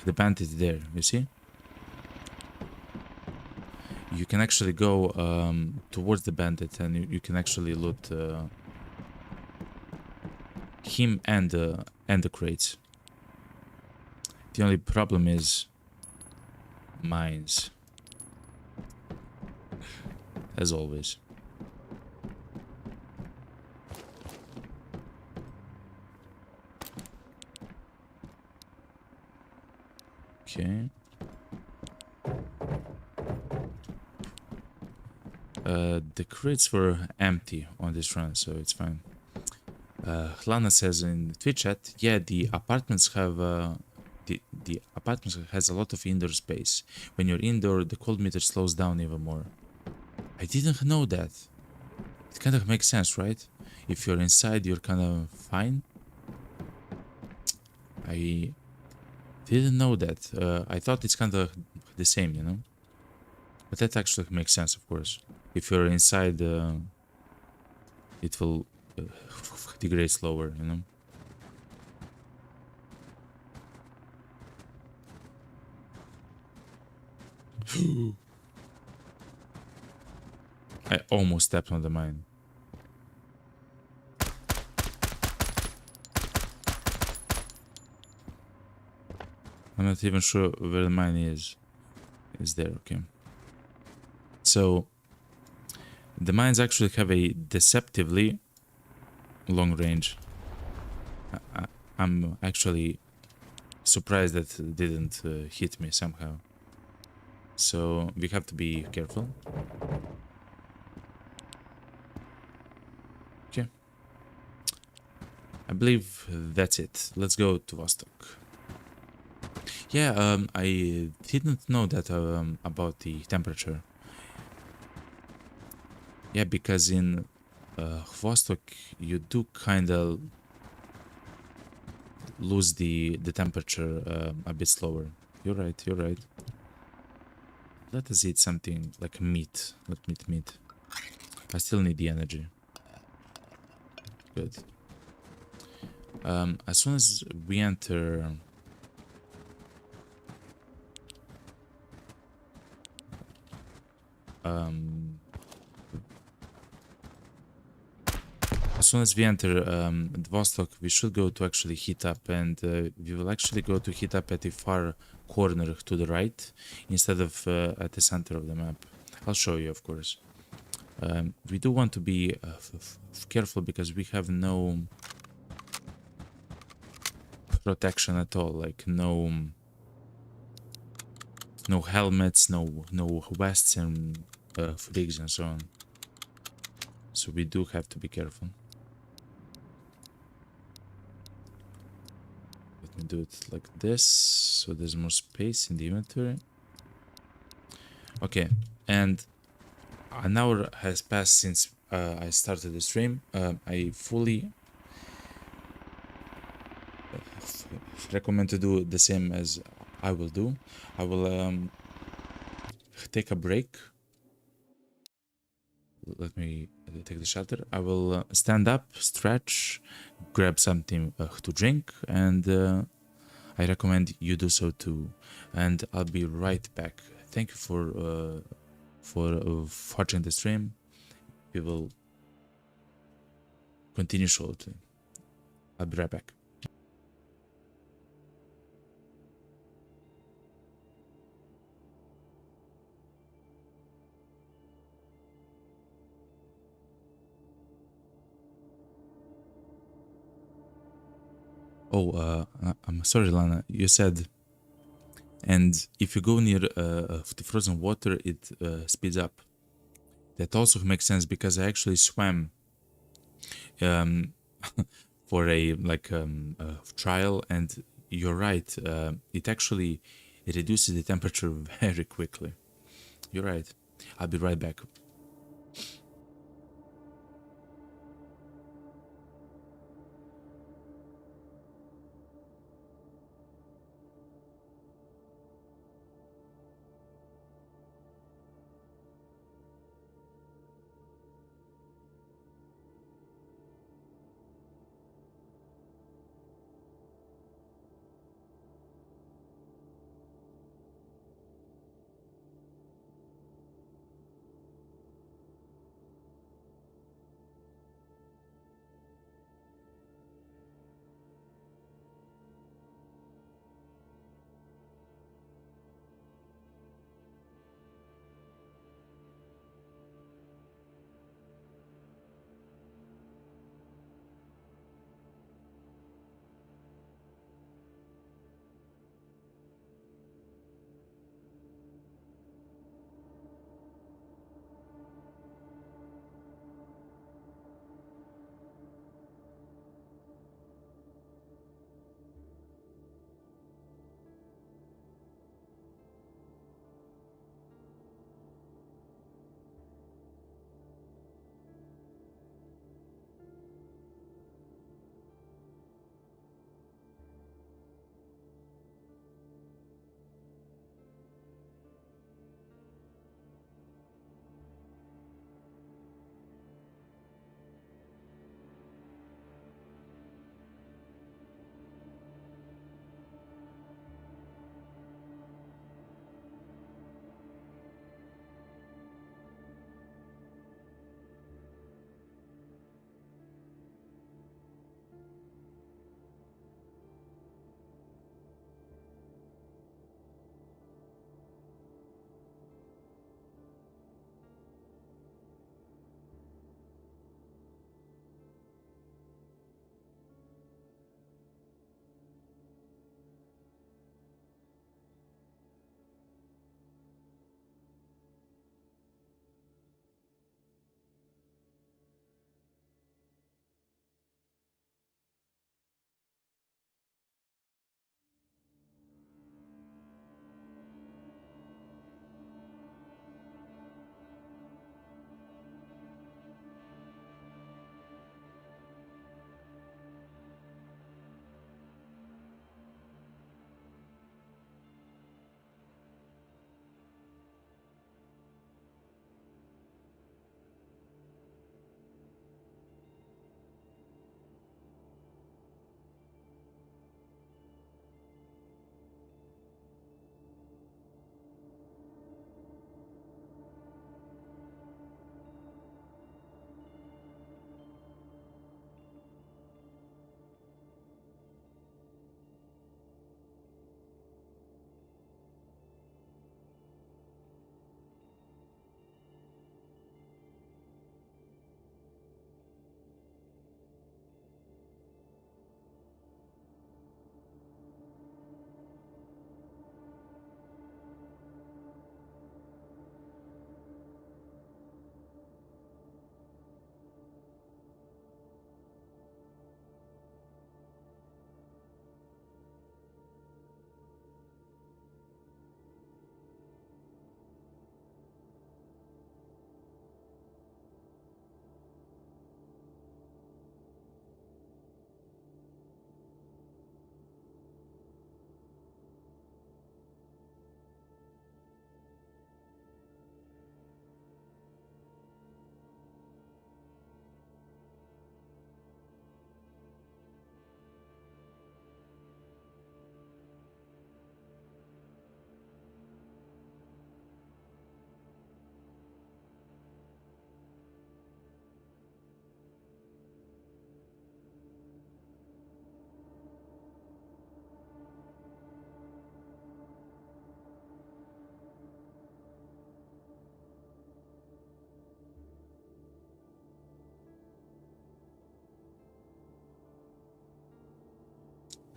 Speaker 1: The bandit there, you see? You can actually go towards the bandit, and you can actually loot him and the crates. The only problem is mines, as always. Okay. The crates were empty on this run, so it's fine. Lana says in the Twitch chat, yeah, the apartments have the apartments has a lot of indoor space. When you're indoor, the cold meter slows down even more. I didn't know that. It kind of makes sense, right? If you're inside, you're kind of fine. I didn't know that. I thought it's kind of the same, you know? But that actually makes sense, of course. If you're inside, it will degrade slower, you know? I almost stepped on the mine. I'm not even sure where the mine is. It's there, okay. So the mines actually have a deceptively long range. I'm actually surprised that it didn't hit me somehow. So we have to be careful. Okay. I believe that's it. Let's go to Vostok. Yeah, I didn't know that about the temperature. Yeah, because in Vostok you do kind of lose the temperature a bit slower. You're right, you're right. Let us eat something like meat. Let me eat meat. I still need the energy. Good. As soon as we enter... as soon as we enter Vostok, we should go to actually heat up, and we will actually go to heat up at the far corner to the right, instead of at the center of the map. I'll show you, of course. We do want to be careful because we have no protection at all, like no helmets, no vests and frigs and so on. So we do have to be careful. Let me do it like this, so there's more space in the inventory. Okay, and an hour has passed since I started the stream. I fully recommend to do the same as I will do. I will take a break. Let me take the shutter. I will stand up, stretch, grab something to drink, and I recommend you do so too. And I'll be right back. Thank you for watching the stream. We will continue shortly. I'll be right back. Oh, I'm sorry, Lana. You said, and if you go near the frozen water, it speeds up. That also makes sense because I actually swam um, for a trial, and you're right. It actually reduces the temperature very quickly. You're right. I'll be right back.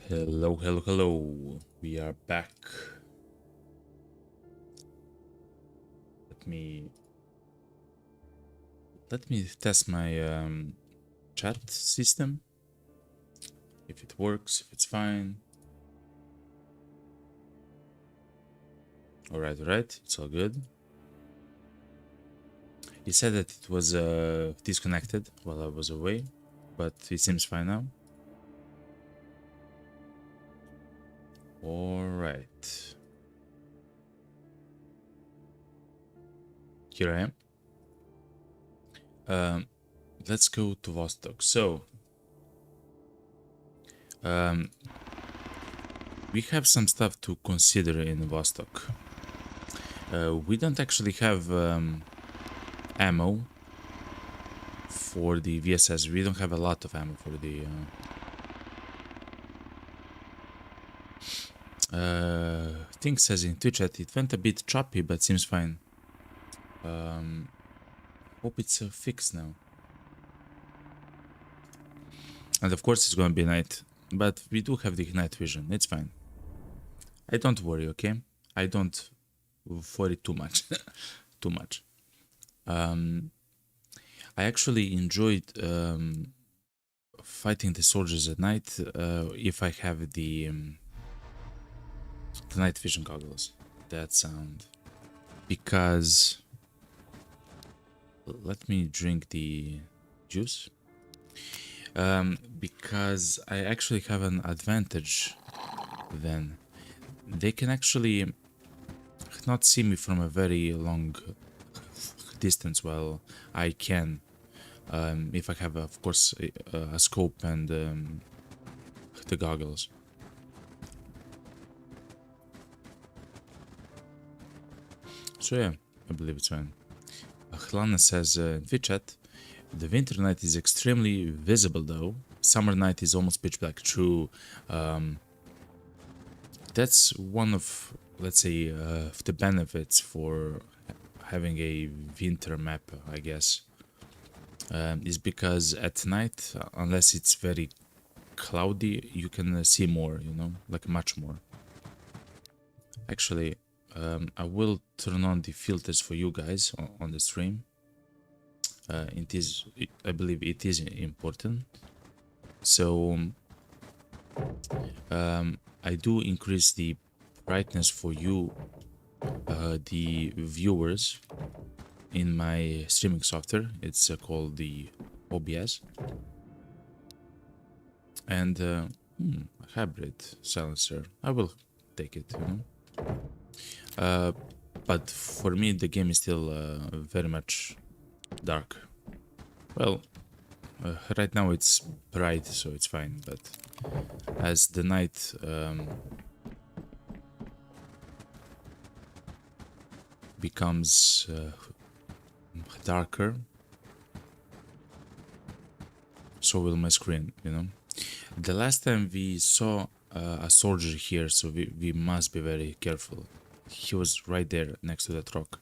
Speaker 1: Hello, hello, hello. We are back. Let me test my chat system. If it works, if it's fine. Alright, it's all good. He said that it was disconnected while I was away, but it seems fine now. Alright. Here I am. Let's go to Vostok. So, we have some stuff to consider in Vostok. We don't actually have ammo for the VSS. We don't have a lot of ammo for the thing says in Twitch that it went a bit choppy, but seems fine. Hope it's fixed now. And of course it's gonna be night, but we do have the night vision. It's fine. I don't worry, okay? I don't worry too much. Too much. I actually enjoyed fighting the soldiers at night if I have the night vision goggles. That sound. Because let me drink the juice. Because I actually have an advantage then. They can actually not see me from a very long distance, while I can if I have, of course, a scope and the goggles. So yeah, I believe it's fine. Hlana says in VChat, the winter night is extremely visible though. Summer night is almost pitch black. True. That's one of, let's say, the benefits for having a winter map, I guess. Is because at night, unless it's very cloudy, you can see more, you know, like much more. Actually, I will turn on the filters for you guys on the stream. I believe it is important. So I do increase the brightness for you, the viewers, in my streaming software. It's called the OBS. And a hybrid silencer. I will take it, you know. But for me, the game is still very much dark. Well, right now it's bright, so it's fine, but as the night becomes darker, so will my screen, you know. The last time we saw a soldier here, so we must be very careful. He was right there next to that rock.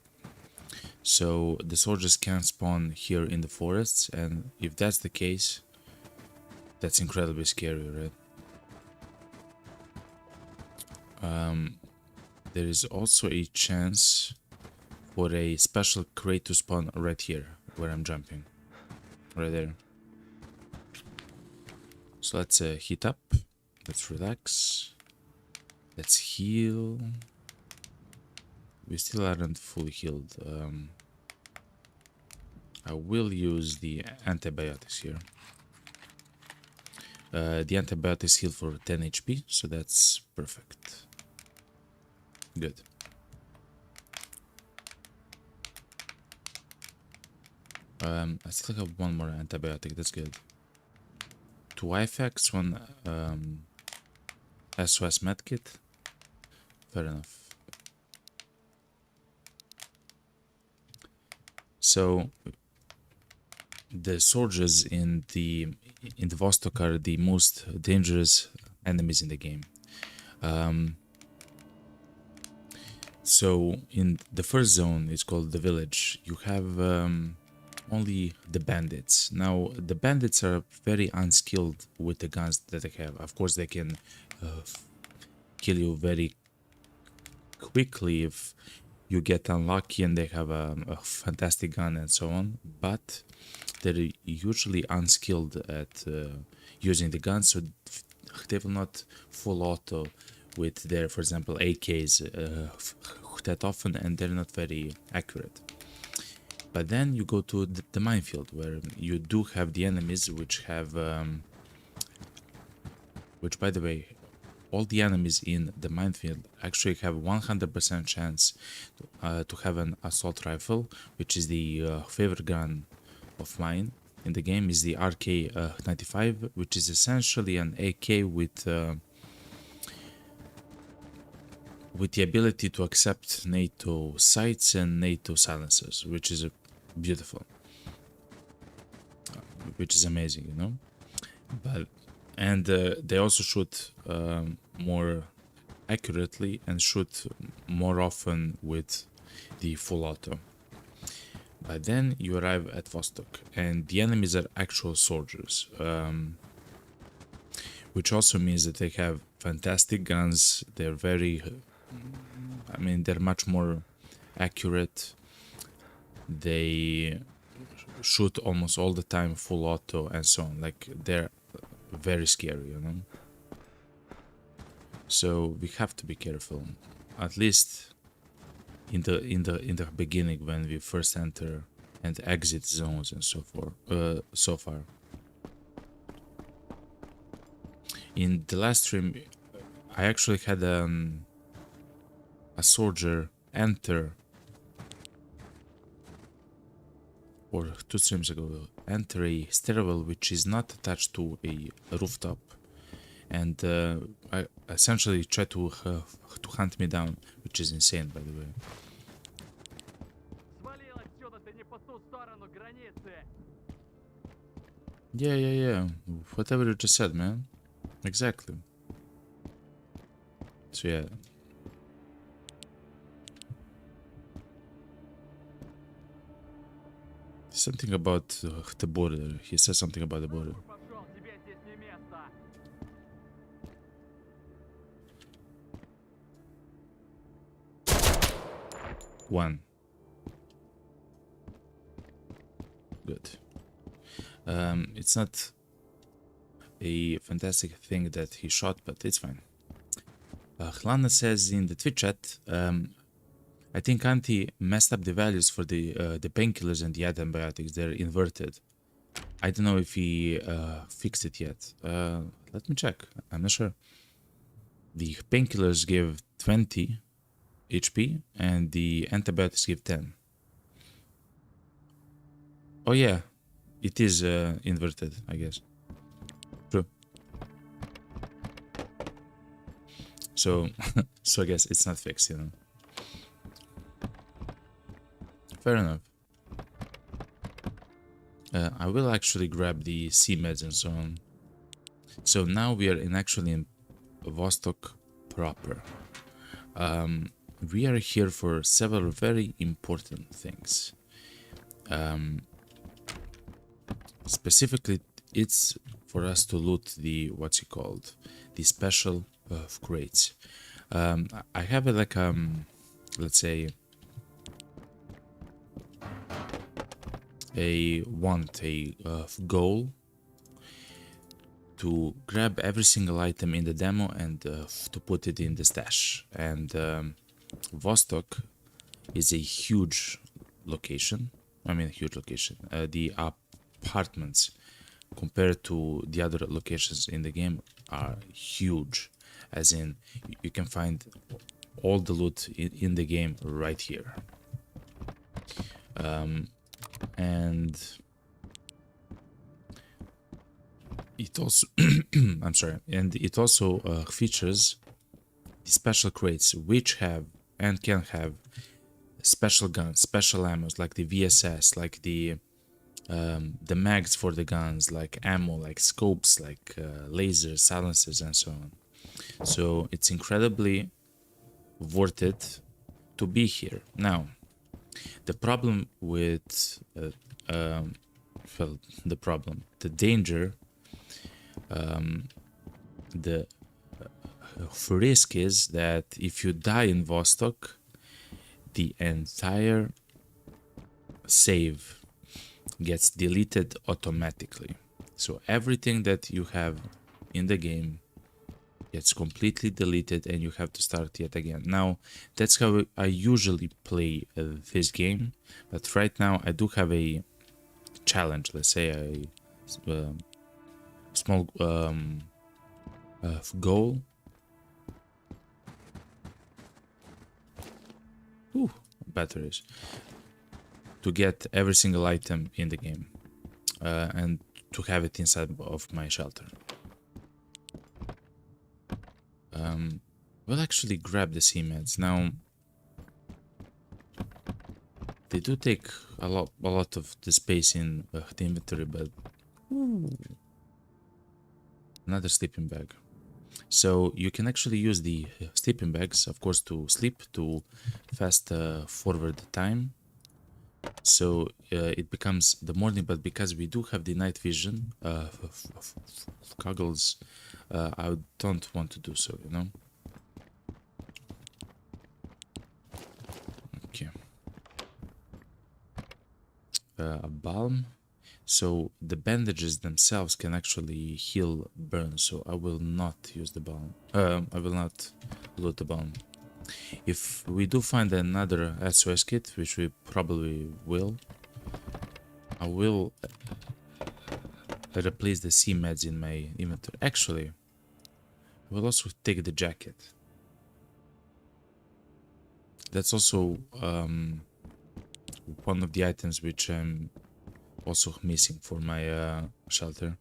Speaker 1: So the soldiers can spawn here in the forests, and if that's the case, that's incredibly scary, right? There is also a chance for a special crate to spawn right here, where I'm jumping. Right there. So let's heat up. Let's relax. Let's heal. We still aren't fully healed. I will use the antibiotics here. The antibiotics heal for 10 HP, so that's perfect. Good. I still have one more antibiotic, that's good. 2 IFAX, 1 SOS medkit. Fair enough. So the soldiers in the Vostok are the most dangerous enemies in the game. So in the first zone, it's called the village. You have only the bandits. Now, the bandits are very unskilled with the guns that they have. Of course, they can kill you very quickly if you get unlucky and they have a fantastic gun and so on, but they're usually unskilled at using the gun, so they will not full auto with their, for example, AKs that often, and they're not very accurate. But then you go to the minefield, where you do have the enemies which have which, by the way, all the enemies in the minefield actually have 100% chance to have an assault rifle, which is the favorite gun of mine in the game, is the RK-95, which is essentially an AK with the ability to accept NATO sights and NATO silencers, which is beautiful, which is amazing, you know. But and they also shoot more accurately and shoot more often with the full auto. But then you arrive at Vostok, and the enemies are actual soldiers, which also means that they have fantastic guns. They're very, I mean, they're much more accurate. They shoot almost all the time full auto and so on. Like, they're very scary, you know. So we have to be careful, at least in the beginning, when we first enter and exit zones and so forth. So far, in the last stream, I actually had a soldier enter, or 2 streams ago, enter a stairwell which is not attached to a rooftop, and I essentially tried to hunt me down, which is insane, by the way. Yeah. Whatever you just said, man. Exactly. So yeah. Something about the border. He said something about the border. One. Good. It's not a fantastic thing that he shot, but it's fine. Hlana says in the Twitch chat, I think Anti messed up the values for the painkillers and the antibiotics. They're inverted. I don't know if he fixed it yet. Let me check. I'm not sure. The painkillers give 20 HP and the antibiotics give 10. Oh yeah, it is inverted, I guess. True. So, so I guess it's not fixed, you know. Fair enough. I will actually grab the C meds and so on. So now we are actually in Vostok proper. We are here for several very important things. Specifically, it's for us to loot the, what's it called, the special crates. I have a, like let's say a goal to grab every single item in the demo and to put it in the stash. And Vostok is a huge location. I mean, a huge location. The apartments compared to the other locations in the game are huge, as in you can find all the loot in the game right here. And it also I'm sorry, and it also features the special crates, which have and can have special guns, special ammos, like the VSS, like the mags for the guns, like ammo, like scopes, like lasers, silencers, and so on. So it's incredibly worth it to be here. Now, the problem with felt the problem. The danger, the risk is that if you die in Vostok, the entire save gets deleted automatically. So everything that you have in the game gets completely deleted and you have to start yet again. Now, that's how I usually play this game, but right now I do have a challenge, let's say a small goal. Ooh, batteries. To get every single item in the game and to have it inside of my shelter. We'll actually grab the C-meds. Now, they do take a lot of the space in the inventory, but another sleeping bag. So you can actually use the sleeping bags, of course, to sleep, to fast forward the time. So it becomes the morning, but because we do have the night vision goggles, I don't want to do so, you know. Okay. A balm. So the bandages themselves can actually heal burns, so I will not use the balm. I will not loot the balm. If we do find another SOS kit, which we probably will, I will replace the C-meds in my inventory. Actually, I will also take the jacket. That's also one of the items which I'm also missing for my shelter.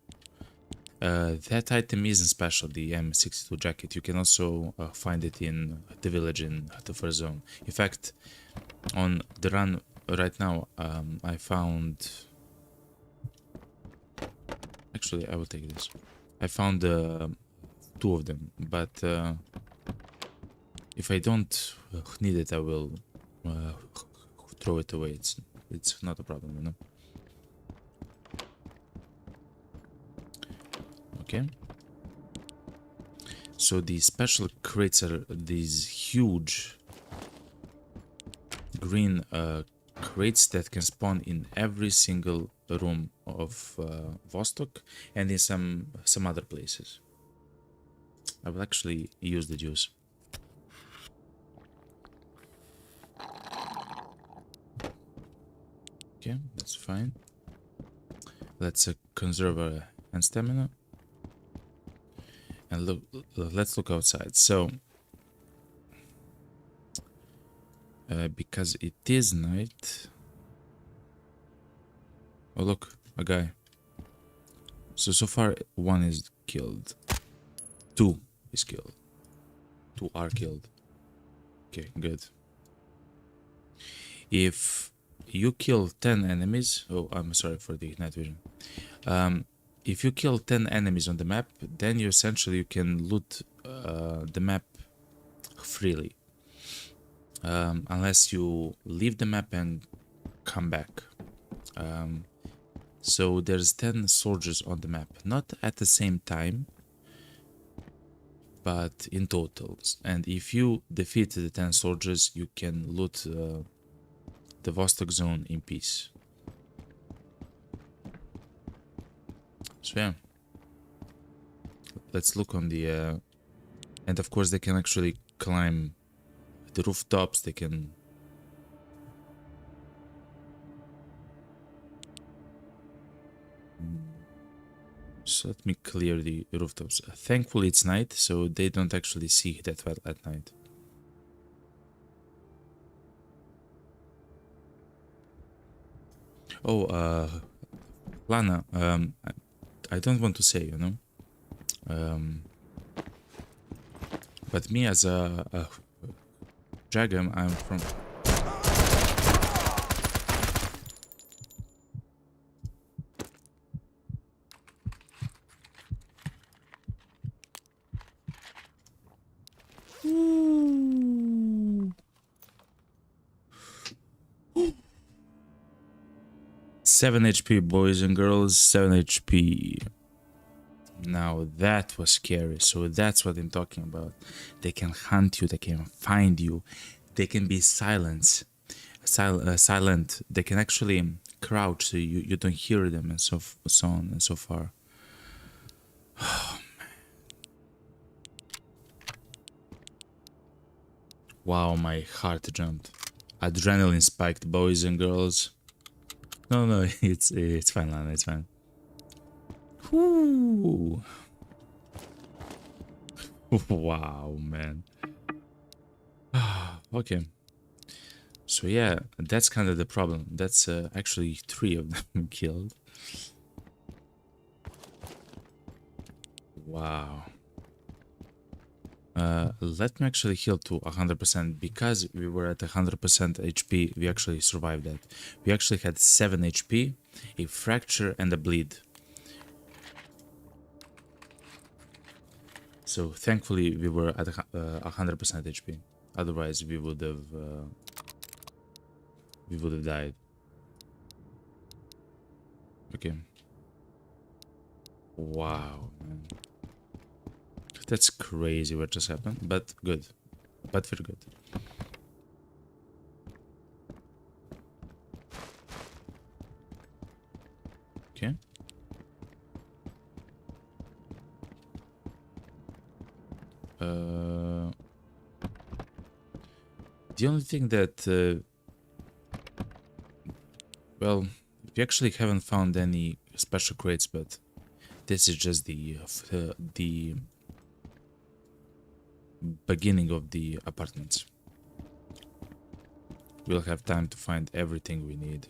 Speaker 1: That item isn't special, the M62 jacket. You can also find it in the village in the first zone. In fact, on the run right now, I found... Actually, I will take this. I found two of them, but if I don't need it, I will throw it away. It's not a problem, you know. Okay. So the special crates are these huge green crates that can spawn in every single room of Vostok and in some other places. I will actually use the juice. Okay, that's fine. Let's conserve our and stamina. And look, let's look outside. So, because it is night. Oh, look, a guy. So far, one is killed. Two is killed. Two are killed. Okay, good. If you kill 10 enemies... Oh, I'm sorry for the night vision. If you kill 10 enemies on the map, then you essentially can loot the map freely. Unless you leave the map and come back. So there's 10 soldiers on the map. Not at the same time, but in totals. And if you defeat the 10 soldiers, you can loot the Vostok zone in peace. So yeah, let's look on the and of course they can actually climb the rooftops. They can so let me clear the rooftops. Thankfully it's night, so they don't actually see that well at night. Oh, Lana, I don't want to say, you know, but me as a dragon, I'm from... 7 HP, boys and girls, 7 HP. Now that was scary, so that's what I'm talking about. They can hunt you, they can find you, they can be silent. They can actually crouch so you don't hear them, and so on and so far. Oh, man. Wow, my heart jumped. Adrenaline spiked, boys and girls. No, it's fine, Lana, it's fine. Whoo. Wow, man. Okay. So yeah, that's kind of the problem. That's actually 3 of them killed. Wow. Let me actually heal to 100%. Because we were at 100% HP, we actually survived that. We actually had 7 HP, a fracture, and a bleed. So thankfully we were at 100% HP. Otherwise we would have died. Okay. Wow, man. That's crazy what just happened, but good. But very good. Okay. The only thing that well, we actually haven't found any special crates, but this is just the beginning of the apartments. We'll have time to find everything we need.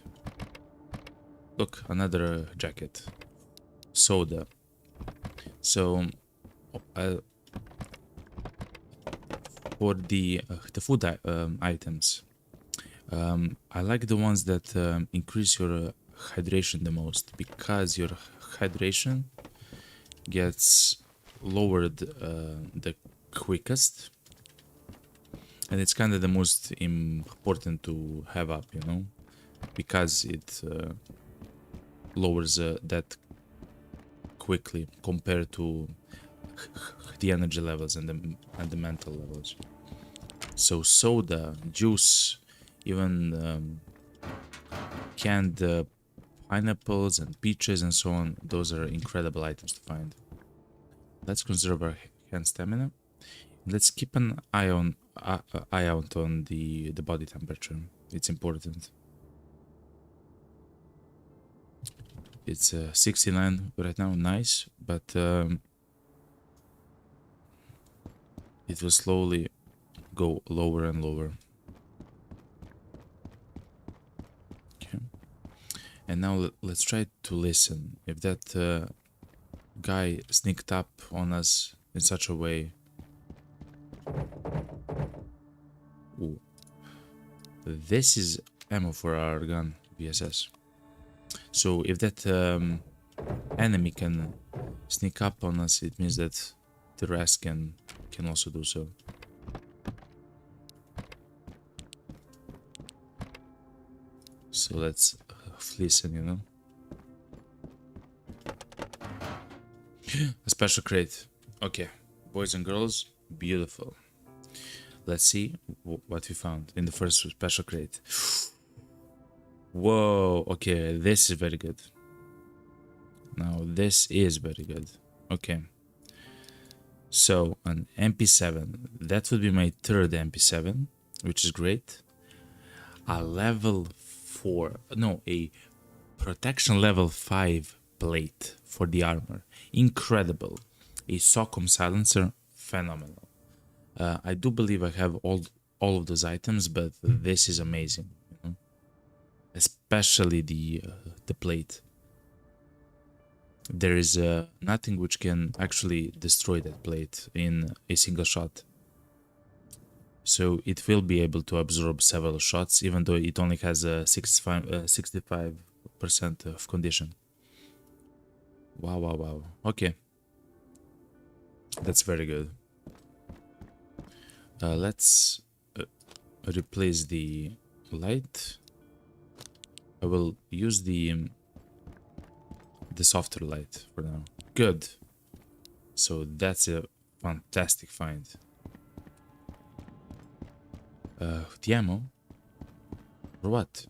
Speaker 1: Look, another jacket. Soda. So, for the food items, I like the ones that increase your hydration the most, because your hydration gets lowered the quickest, and it's kind of the most important to have up, you know, because it lowers that quickly compared to the energy levels and the mental levels. So soda, juice, even canned pineapples and peaches and so on, those are incredible items to find. Let's conserve our hand stamina. Let's keep an eye out on the body temperature. It's important. It's 69 right now, nice, but it will slowly go lower and lower. Okay. And now let's try to listen. If that guy sneaked up on us in such a way. Ooh. This is ammo for our gun, VSS. So if that enemy can sneak up on us, it means that the rest can also do so. So let's listen, you know. A special crate. Okay, boys and girls, beautiful. Let's see what we found in the first special crate. Whoa, okay, this is very good. Now this is very good. Okay. So an MP7, that would be my third MP7, which is great. A level 4, no, a protection level 5 plate for the armor, incredible. A Socom silencer, phenomenal. I do believe I have all of those items, but this is amazing, you know? Especially the plate. There is nothing which can actually destroy that plate in a single shot. So it will be able to absorb several shots, even though it only has a 65% of condition. Wow, wow, wow. Okay. That's very good. Let's replace the light. I will use the the softer light for now. Good. So that's a fantastic find. The ammo? For what?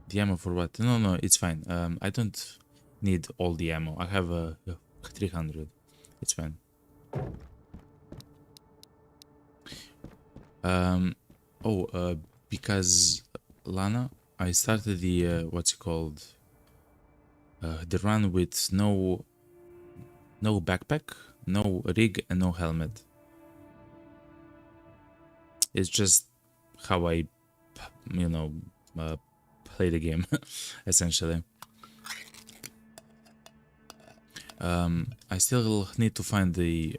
Speaker 1: The ammo for what? No, no, it's fine. I don't need all the ammo. I have 300. It's fine. Because Lana, I started the what's it called? The run with no backpack, no rig, and no helmet. It's just how I, you know, play the game, essentially. I still need to find the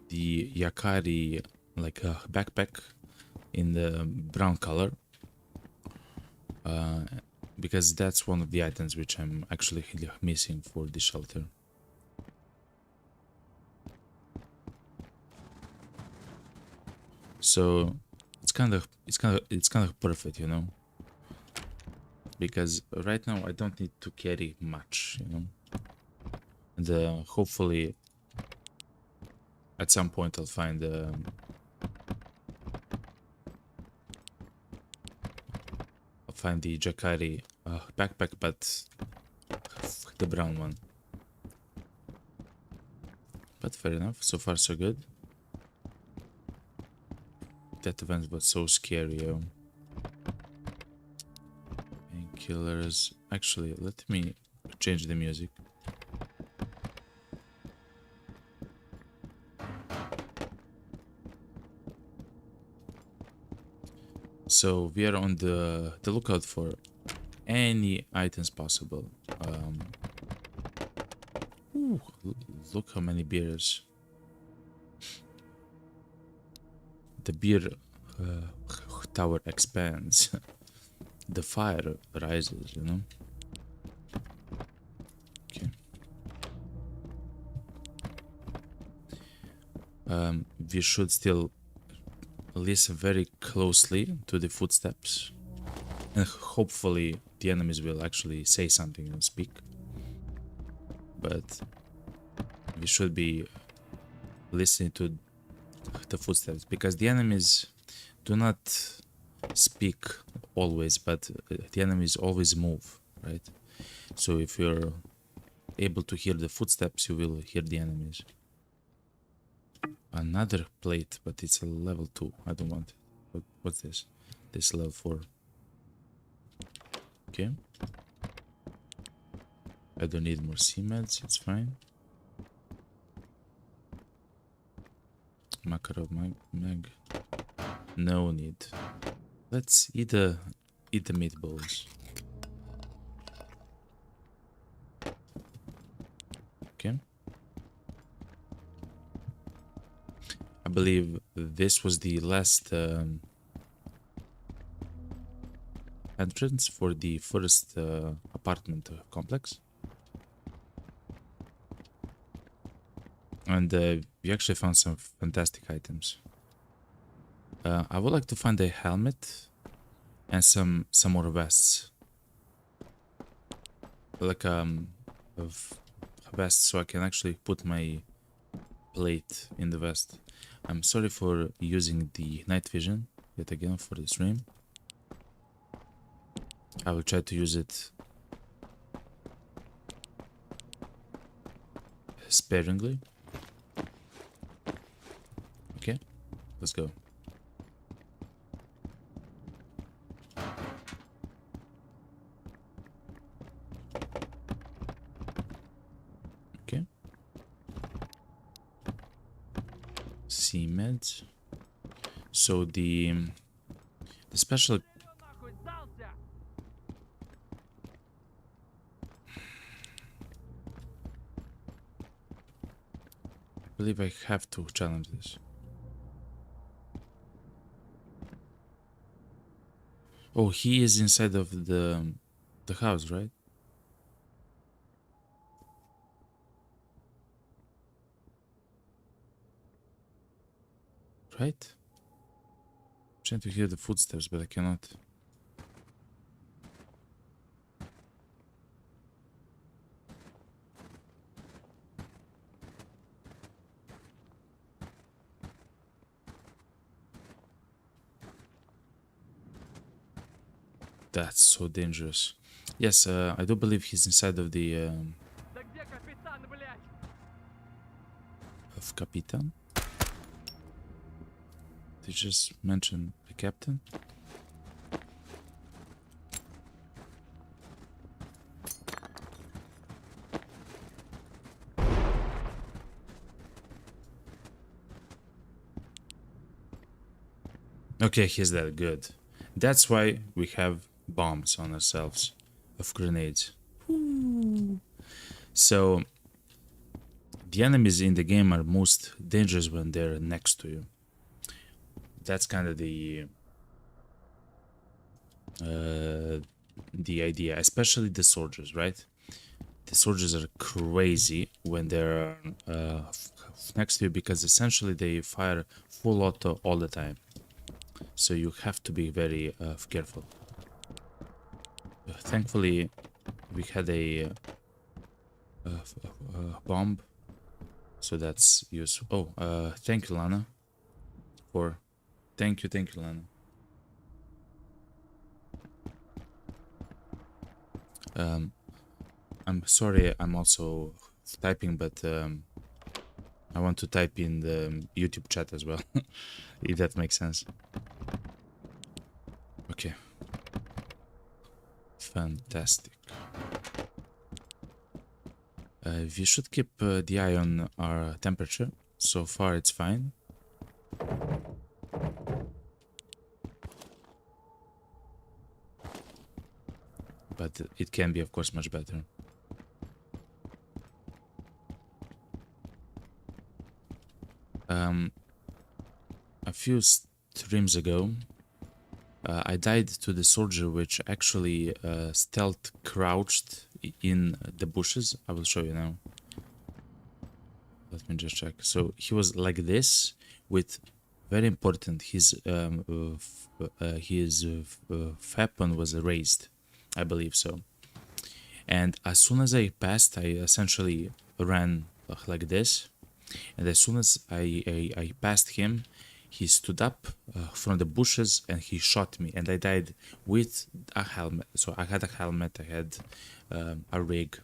Speaker 1: Yakari like backpack in the brown color, because that's one of the items which I'm actually missing for the shelter. So it's kind of perfect, you know, because right now I don't need to carry much, you know, and hopefully at some point I'll find the Jakari backpack, but the brown one. But fair enough, so far so good. That event was so scary, yo. Painkillers. Actually, let me change the music. So we are on the lookout for any items possible. Ooh, look how many beers. The beer tower expands. The fire rises, you know. Okay. We should still listen very closely to the footsteps, and hopefully the enemies will actually say something and speak. But we should be listening to the footsteps, because the enemies do not speak always, but the enemies always move, right? So if you're able to hear the footsteps, you will hear the enemies. Another plate, but it's a level 2. I don't want it. What's this? This level 4. Okay. I don't need more C-meds, it's fine. Makarov mag. No need. Let's eat the meatballs. Okay. I believe this was the last entrance for the first apartment complex. And we actually found some fantastic items. I would like to find a helmet and some more vests, like a vest, so I can actually put my plate in the vest. I'm sorry for using the night vision yet again for the stream. I will try to use it sparingly. Okay, let's go. Okay. C-meds. So the special... I believe I have to challenge this. Oh, he is inside of the house, right? Right? I'm trying to hear the footsteps, but I cannot. That's so dangerous. Yes, I do believe he's inside of the
Speaker 3: Да где капитан, блядь?
Speaker 1: of Capitan. They just mentioned the captain. Okay, he's that good. That's why we have bombs on ourselves of grenades. So the enemies in the game are most dangerous when they're next to you. That's kind of the idea, especially the soldiers, right? The soldiers are crazy when they're next to you because essentially they fire full auto all the time. So you have to be very careful. Thankfully, we had a bomb, so that's useful. Oh, thank you, Lana. Thank you, Lana. I'm sorry, I'm also typing, but I want to type in the YouTube chat as well, if that makes sense. Okay. Fantastic. We should keep the eye on our temperature. So far, it's fine. But it can be, of course, much better. A few streams ago, I died to the soldier which actually stealth crouched in the bushes. I will show you now. Let me just check. So he was like this with, very important, his weapon was raised, I believe so. And as soon as I passed, I essentially ran like this. And as soon as I passed him, he stood up from the bushes and he shot me. And I died with a helmet. So I had a helmet, I had a rig.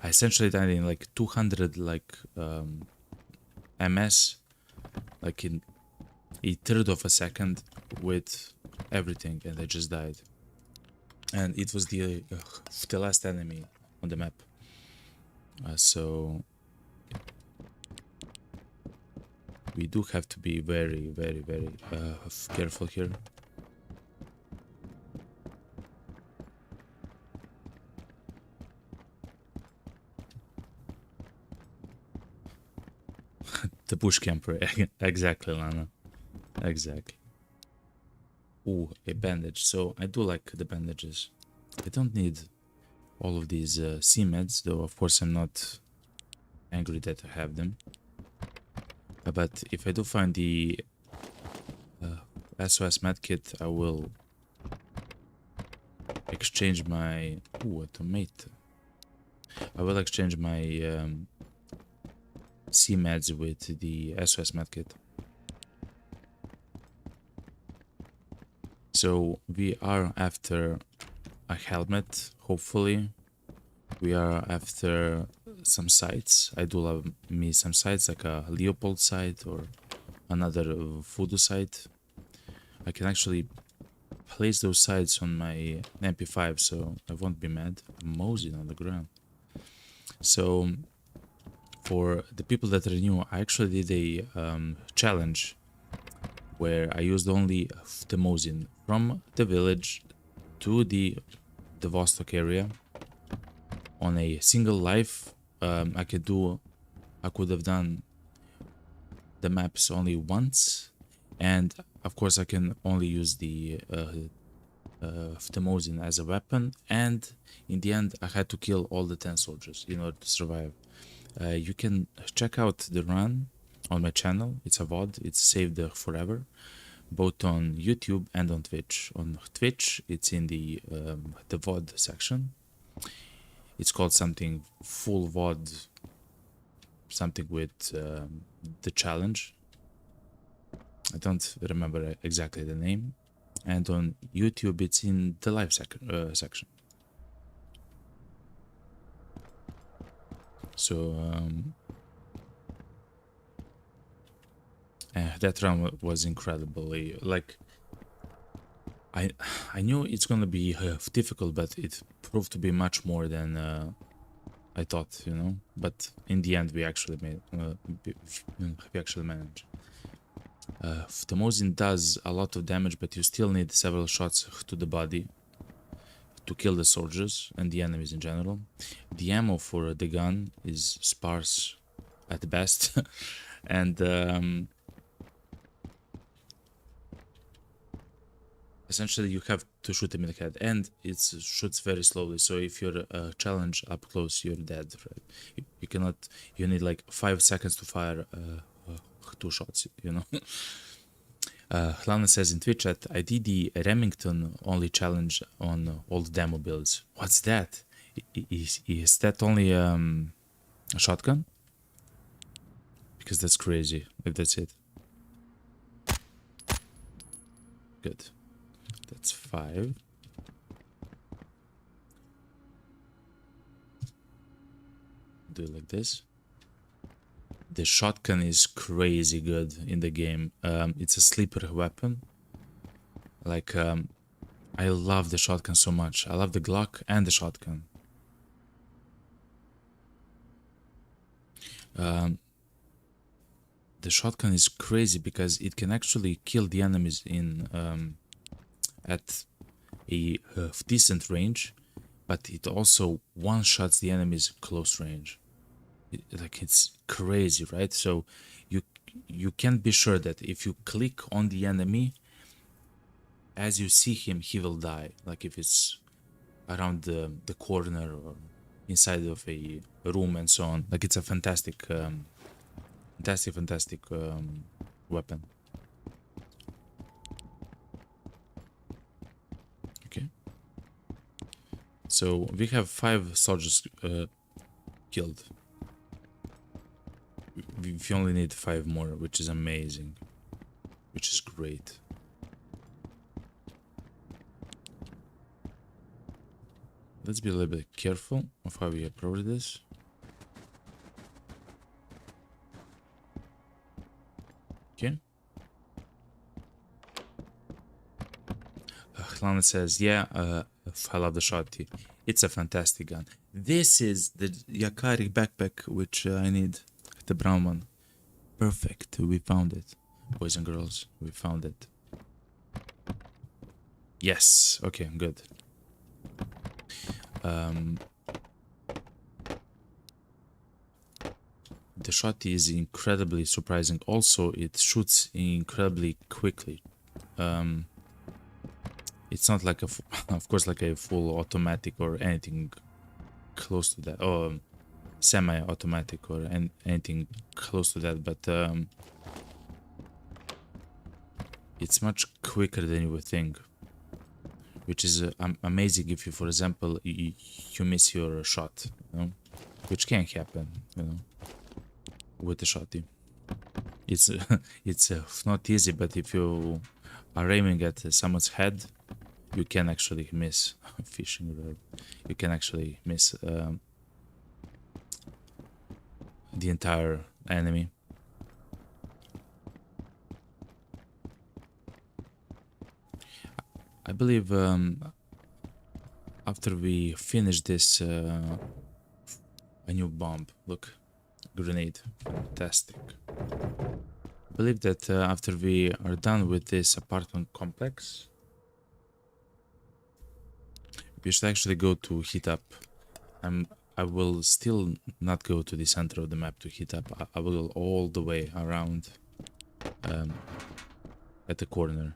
Speaker 1: I essentially died in like 200 MS, like in a third of a second with everything, and I just died. And it was the last enemy on the map. So we do have to be very, very, very careful here. The bush camper, exactly, Lana. Exactly. Ooh, a bandage. So I do like the bandages. I don't need all of these C-meds, though of course I'm not angry that I have them. But if I do find the SOS medkit, I will exchange my... Ooh, a tomato. I will exchange my C-meds with the SOS medkit. So we are after a helmet, hopefully. We are after some sites. I do love me some sites, like a Leopold site or another voodoo site. I can actually place those sites on my MP5, so I won't be mad. I'm moseying on the ground. So for the people that are new, I actually did a challenge where I used only the moseying from the village to the Vostok area on a single life. I could have done the maps only once, and of course I can only use the moseying as a weapon, and in the end I had to kill all the 10 soldiers in order to survive. You can check out the run on my channel. It's a VOD, it's saved forever, both on YouTube and on Twitch. On Twitch, it's in the VOD section. It's called something full VOD, something with the challenge. I don't remember exactly the name. and on YouTube it's in the live section. So that round was incredibly like I knew it's gonna be difficult, but it proved to be much more than I thought, you know. But in the end, we actually we actually managed. The Mosin does a lot of damage, but you still need several shots to the body to kill the soldiers and the enemies in general. The ammo for the gun is sparse at best, and essentially you have to shoot him in the head, and it shoots very slowly, so if you're challenged up close, you're dead, right? You cannot, you need like 5 seconds to fire 2 shots, you know. Lana says in Twitch chat, I did the Remington only challenge on all the demo builds. What's that? Is that only a shotgun? Because that's crazy if that's it. Good. That's 5. Do it like this. The shotgun is crazy good in the game. It's a sleeper weapon. Like, I love the shotgun so much. I love the Glock and the shotgun. The shotgun is crazy because it can actually kill the enemies in at a decent range, but it also one-shots the enemies close range. Like, it's crazy, right? So you can be sure that if you click on the enemy, as you see him, he will die. Like if it's around the corner or inside of a room and so on. Like, it's a fantastic weapon. Okay. So we have 5 soldiers killed. We only need 5 more, which is amazing. Which is great. Let's be a little bit careful of how we approach this. Okay. Lana says, yeah, I love the shotty. It's a fantastic gun. This is the Yakari backpack, which I need. The brown one. Perfect. We found it. Boys and girls, we found it. Yes. Okay, good. The shotty is incredibly surprising. Also, it shoots incredibly quickly. It's not like of course, like a full automatic or anything close to that, or semi-automatic or anything close to that, but it's much quicker than you would think, which is amazing if you, for example, you miss your shot, you know? Which can happen, you know, with the shotty. It's it's not easy, but if you are aiming at someone's head, you can actually miss fishing rod. You can actually miss the entire enemy. I believe after we finish this, a new bomb. Look, grenade, fantastic. I believe that after we are done with this apartment complex, we should actually go to heat up. I will still not go to the center of the map to heat up. I will go all the way around at the corner.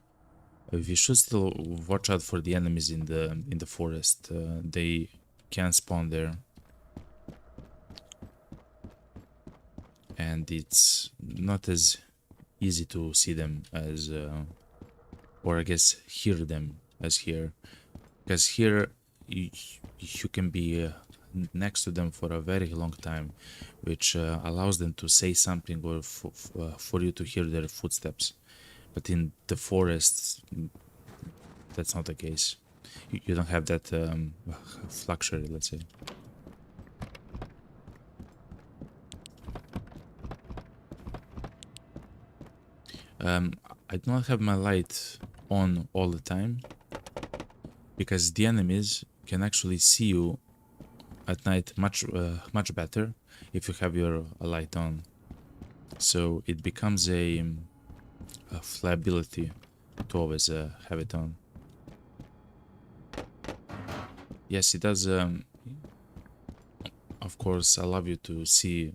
Speaker 1: We should still watch out for the enemies in the forest. They can spawn there, and it's not as easy to see them as, or I guess hear them as here, because here you can be next to them for a very long time, which allows them to say something or for you to hear their footsteps. But in the forests, that's not the case. You don't have that luxury, let's say. I do not have my light on all the time because the enemies can actually see you at night much better if you have your light on. So it becomes a liability to always have it on. Yes, it does. Of course, allow you to see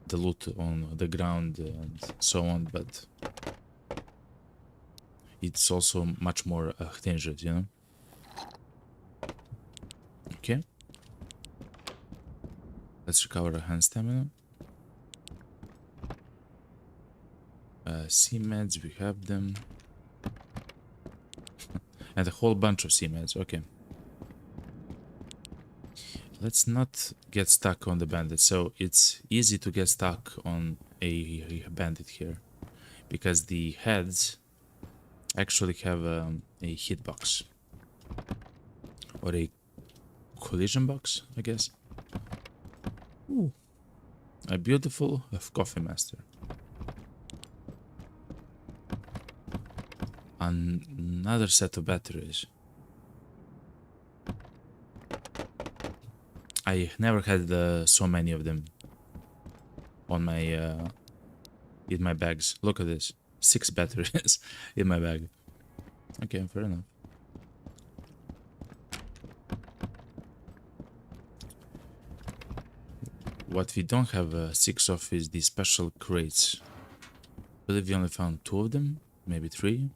Speaker 1: the loot on the ground and so on, but it's also much more dangerous, you know? Okay. Let's recover our hand stamina. C-meds, we have them. And a whole bunch of C-meds, okay. Let's not get stuck on the bandit. So it's easy to get stuck on a bandit here because the heads actually have a hitbox or a collision box, I guess. Ooh. A beautiful coffee master. Another set of batteries. I never had so many of them on my in my bags. Look at this, 6 batteries in my bag. Okay, fair enough. What we don't have 6 of is the special crates. I believe we only found 2 of them, maybe 3.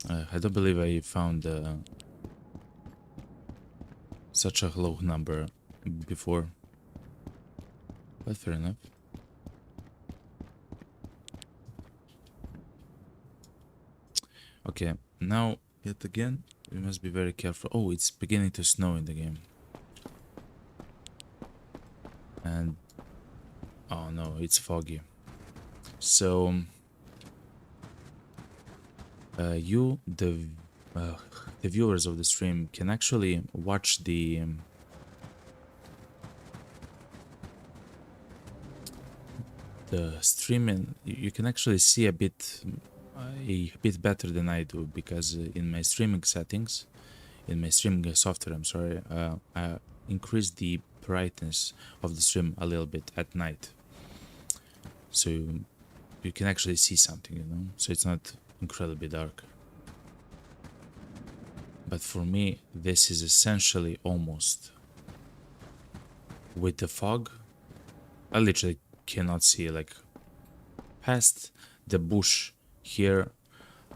Speaker 1: I don't believe I found such a low number before, but fair enough. Okay, now yet again we must be very careful. Oh, it's beginning to snow in the game, and oh no, it's foggy. So you, the viewers of the stream, can actually watch the stream, and you can actually see a bit better than I do, because in my streaming settings, in my streaming software, I'm sorry, I increase the brightness of the stream a little bit at night, so you can actually see something, you know, so it's not incredibly dark. But for me, this is essentially almost with the fog. I literally cannot see, like, past the bush here.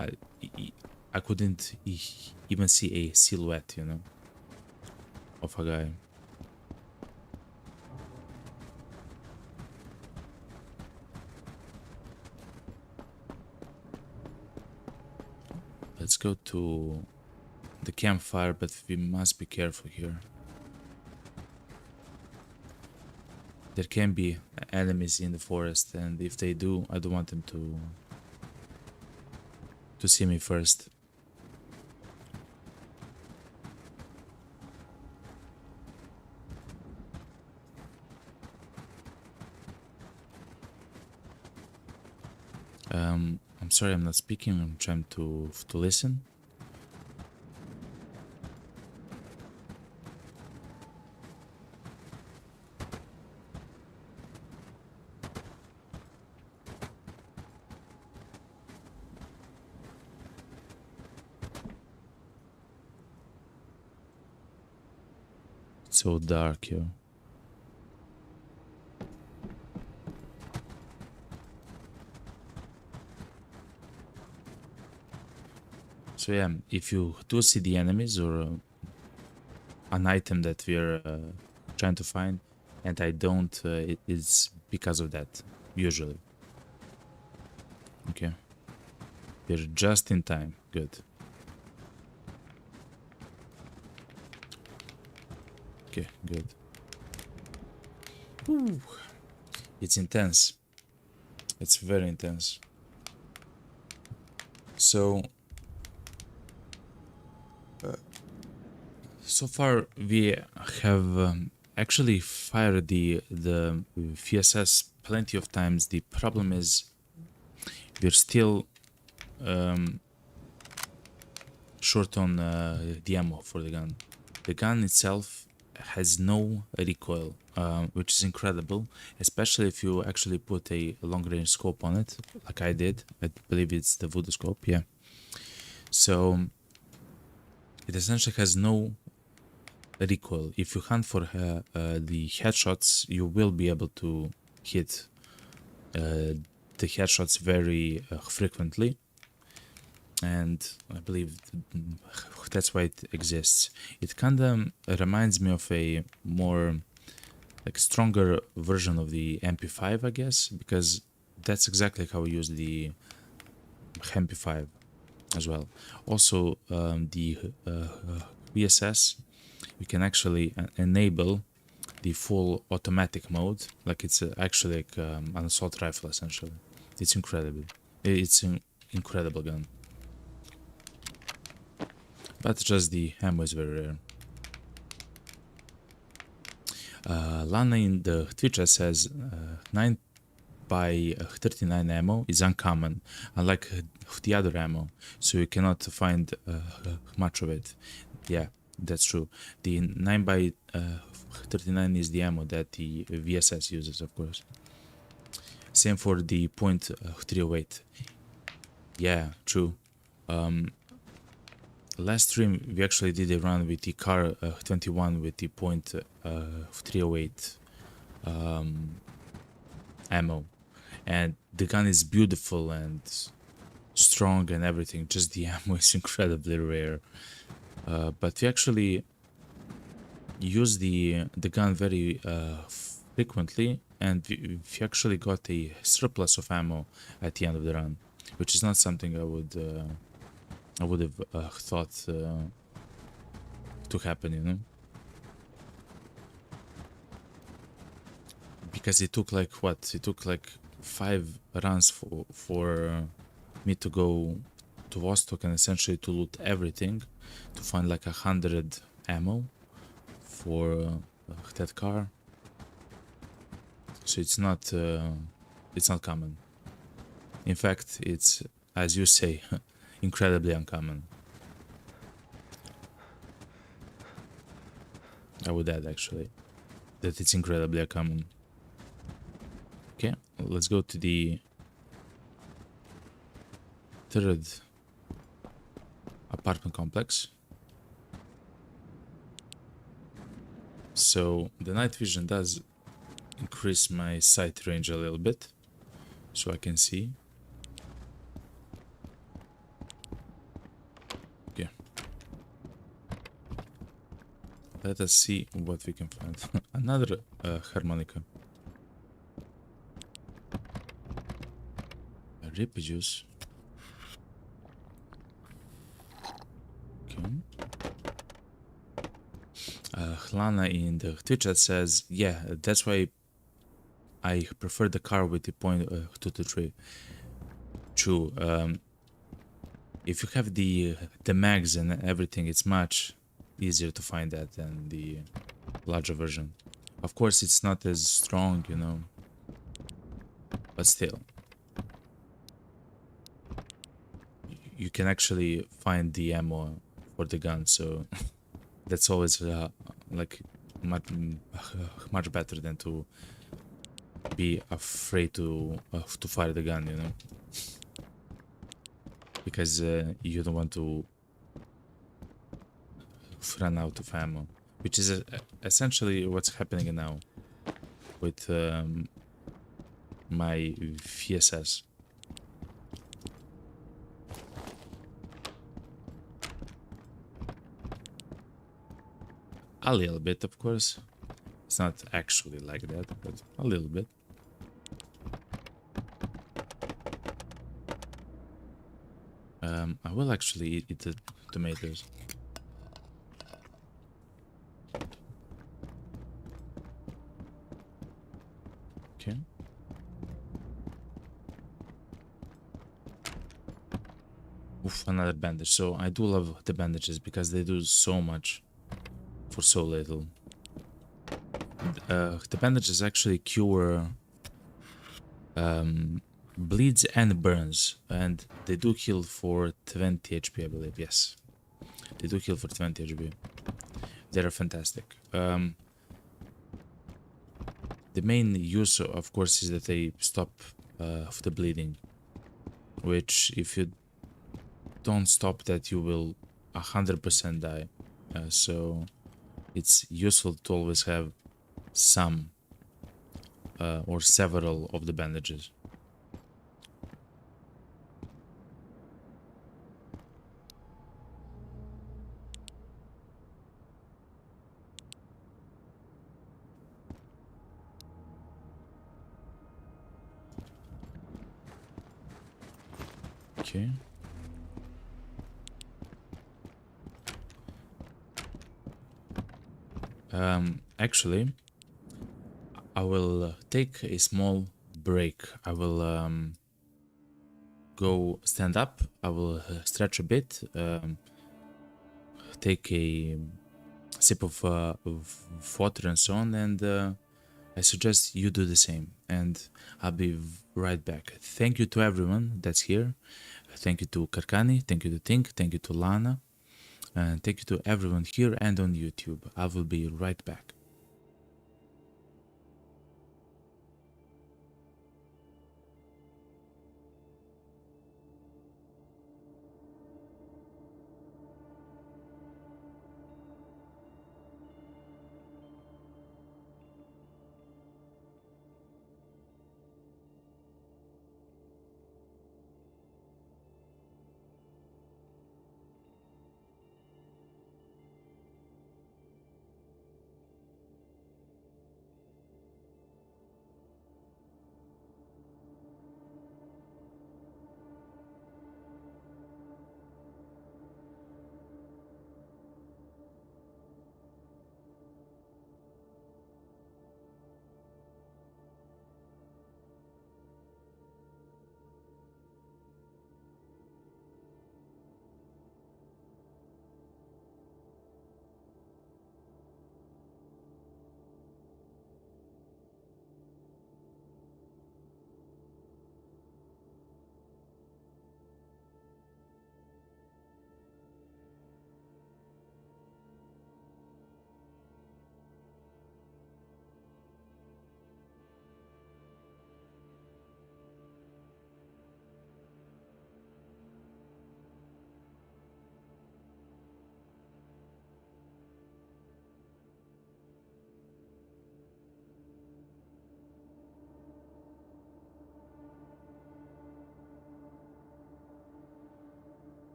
Speaker 1: I couldn't even see a silhouette, you know, of a guy. Let's go to the campfire, but we must be careful here. There can be enemies in the forest, and if they do, I don't want them to see me first. I'm sorry, I'm not speaking. I'm trying to listen. It's so dark here. So yeah, if you do see the enemies or an item that we're trying to find, and I don't, it's because of that, usually. Okay. We're just in time. Good. Okay, good. Ooh. It's intense. It's very intense. So so far we have actually fired the VSS plenty of times. The problem is we're still short on the ammo for the gun. The gun itself has no recoil, which is incredible, especially if you actually put a long-range scope on it, like I did. I believe it's the Voodoo scope, yeah. So it essentially has no recoil. If you hunt for the headshots, you will be able to hit the headshots very frequently, and I believe that's why it exists. It kind of reminds me of a more like stronger version of the MP5, I guess, because that's exactly how we use the MP5 as well. Also, the VSS, we can actually enable the full automatic mode, like it's actually like an assault rifle essentially. It's incredible. It's an incredible gun. But just the ammo is very rare. Lana in the Twitch says 9 by 39 ammo is uncommon, unlike the other ammo, so you cannot find much of it. Yeah, that's true. The 9 by 39 is the ammo that the VSS uses, of course. Same for the .308. Yeah, true. Last stream we actually did a run with the car 21 with the .308 ammo, and the gun is beautiful and strong and everything, just the ammo is incredibly rare. But we actually use the gun very frequently, and we actually got a surplus of ammo at the end of the run, which is not something I would have thought to happen, you know, because it took like what? It took like 5 runs for me to go to Vostok and essentially to loot everything, to find like 100 ammo for that car. So it's not common. In fact, it's, as you say, incredibly uncommon. I would add actually that it's incredibly uncommon. Okay, let's go to the third apartment complex. So the night vision does increase my sight range a little bit, so I can see. Okay, let us see what we can find. Another harmonica. A rip juice. Okay. Lana in the Twitch chat says, yeah, that's why I prefer the car with the .223. True. If you have the mags and everything, it's much easier to find that than the larger version. Of course, it's not as strong, you know, but still. You can actually find the ammo for the gun, so that's always like much better than to be afraid to fire the gun, you know, because you don't want to run out of ammo, which is essentially what's happening now with my VSS. A little bit, of course. It's not actually like that, but a little bit. I will actually eat the tomatoes. Okay. Oof, another bandage. So I do love the bandages because they do so much for so little. The bandages actually cure bleeds and burns, and they do heal for 20 HP, I believe. Yes, they do heal for 20 HP. They're fantastic. The main use, of course, is that they stop the bleeding, which if you don't stop that, you will 100% die. So it's useful to always have some or several of the bandages. Okay. Actually, I will take a small break. I will go stand up. I will stretch a bit, take a sip of water and so on, and I suggest you do the same. And I'll be right back. Thank you to everyone that's here. Thank you to Karkani. Thank you to Tink. Thank you to Lana. And thank you to everyone here and on YouTube. I will be right back.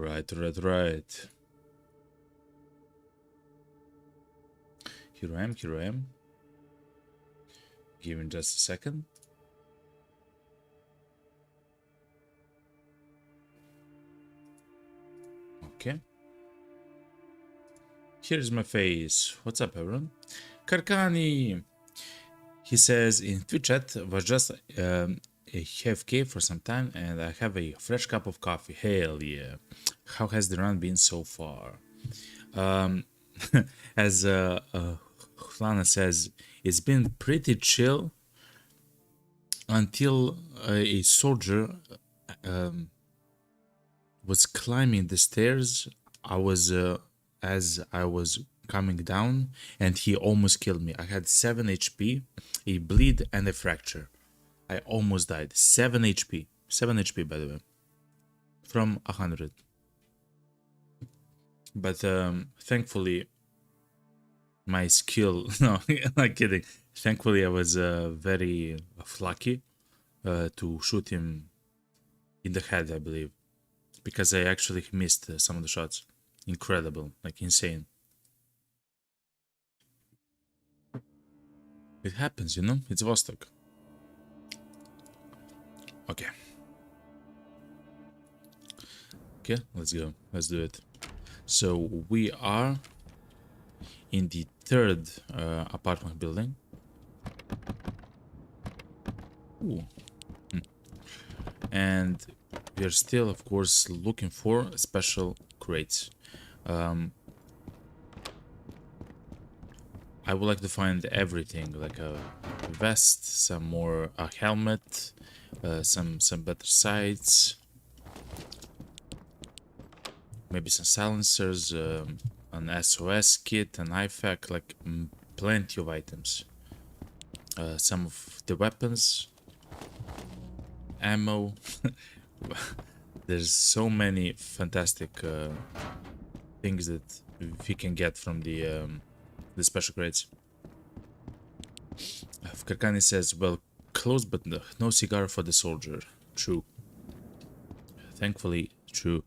Speaker 1: Alright, right. Here I am. Give me just a second. Okay. Here's my face. What's up, everyone? Karkani! He says in Twitch chat, was just a AFK for some time and I have a fresh cup of coffee. Hell yeah. How has the run been so far? As Lana says, it's been pretty chill until a soldier was climbing the stairs. As I was coming down, and he almost killed me. I had 7 HP, a bleed, and a fracture. I almost died. 7 HP. 7 HP, by the way. From 100. But thankfully, my skill... No, I'm not kidding. Thankfully, I was very lucky to shoot him in the head, I believe. Because I actually missed some of the shots. Incredible. Like, insane. It happens, you know? It's Vostok. Okay. Okay, let's go. Let's do it. So, we are in the 3rd apartment building. Ooh. And we're still, of course, looking for special crates. I would like to find everything, like a vest, some more, a helmet, some better sights, maybe some silencers, an SOS kit, an IFAK, like plenty of items. Some of the weapons, ammo. There's so many fantastic things that we can get from the special crates. Karkani says, well, close but no cigar for the soldier. True. Thankfully, true.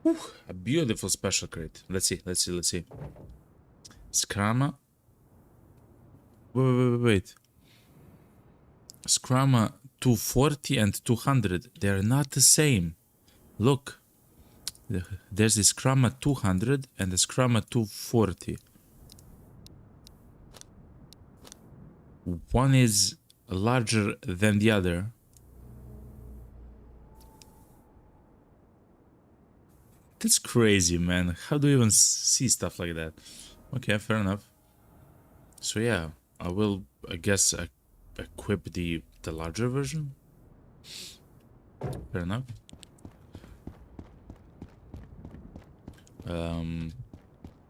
Speaker 1: Whew, a beautiful special crate. Let's see. Scrama. Wait. Scrama 240 and 200. They're not the same. Look. There's the Scrama 200 and the Scrama 240. One is larger than the other. That's crazy, man. How do you even see stuff like that? Okay, fair enough. So yeah, I will, I guess, equip the larger version. Fair enough.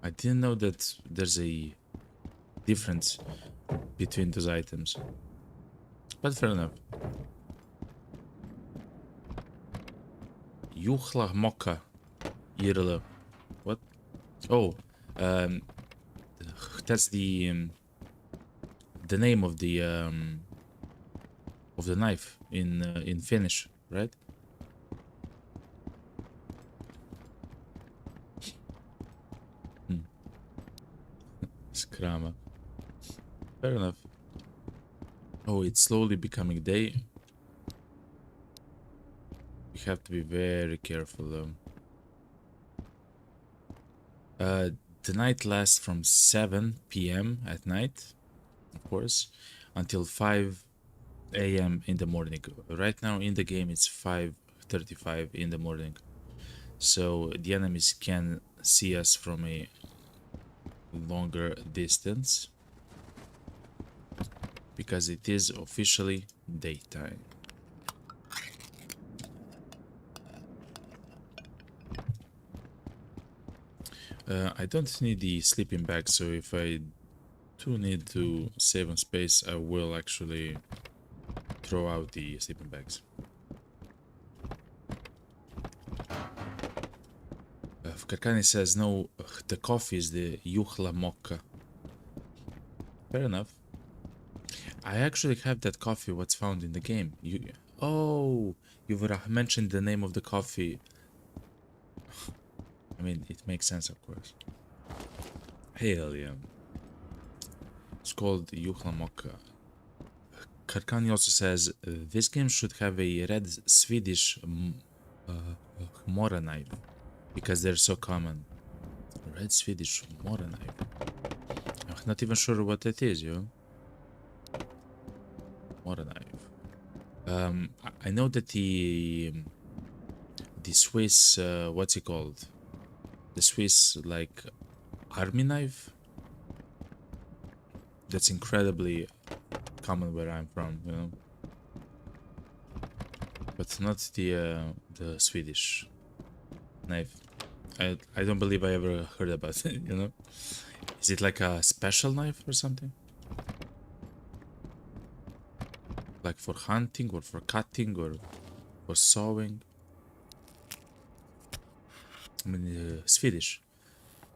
Speaker 1: I didn't know that there's a difference between those items, but fair enough. Yuhla Moka Irla. What? Oh, that's the name of the knife in Finnish, right? Skrama. Fair enough. Oh, it's slowly becoming day. We have to be very careful though. The night lasts from 7 p.m. at night, of course, until 5 a.m. in the morning. Right now in the game it's 5:35 in the morning. So the enemies can see us from a longer distance because it is officially daytime. I don't need the sleeping bag, so if I do need to save on space, I will actually throw out the sleeping bags. Karkani says, no, the coffee is the Yuhla Mocha. Fair enough. I actually have that coffee what's found in the game. Oh, you would have mentioned the name of the coffee. I mean, it makes sense, of course. Hell yeah. It's called Yuhla Mokka. Karkani also says this game should have a red Swedish Mora knife because they're so common. Red Swedish Mora knife. I'm not even sure what it is, yo. Mora knife. I know that the Swiss what's it called? The Swiss like army knife. That's incredibly common where I'm from, you know. But not the Swedish knife. I don't believe I ever heard about it, you know. Is it like a special knife or something? Like for hunting or for cutting or for sewing? I mean, Swedish.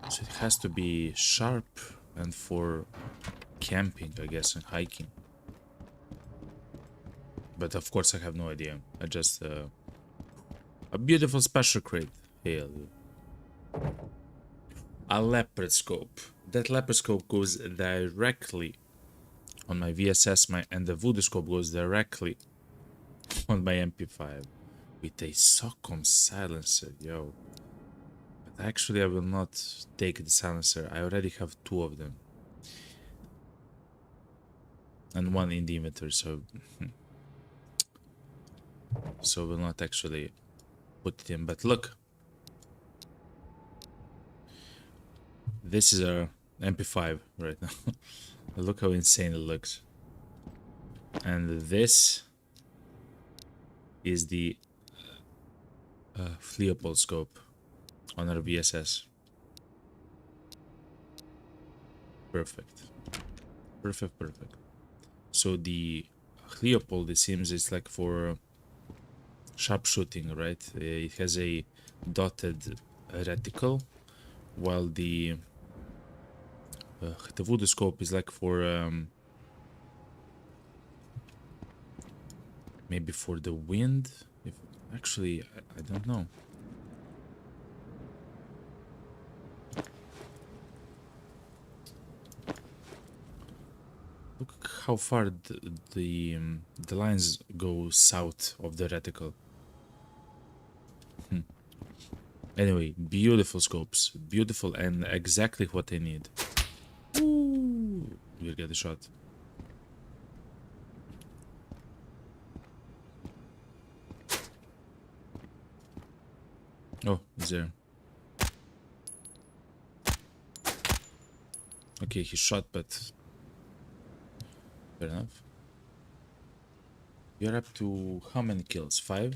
Speaker 1: So it has to be sharp and for camping, I guess, and hiking. But of course, I have no idea. I just a beautiful special crate. Hell, a leopard scope. That leopard scope goes directly on my VSS, and the voodoo scope goes directly on my MP5 with a Socom silencer, yo. But actually, I will not take the silencer. I already have 2 of them. And 1 in the inventory, so we'll not actually put it in. But look, this is our MP5 right now. Look how insane it looks. And this is the Leopold scope on our VSS. Perfect. Perfect. So the Leopold, it seems, is like for sharpshooting, right? It has a dotted reticle, while the voodoo scope is like for maybe for the wind. If actually, I don't know. Look how far the lines go south of the reticle. Anyway, beautiful scopes, beautiful and exactly what I need. Ooh, you'll get a shot. Oh, he's there. Okay, he shot, but fair enough. You're up to how many kills? 5?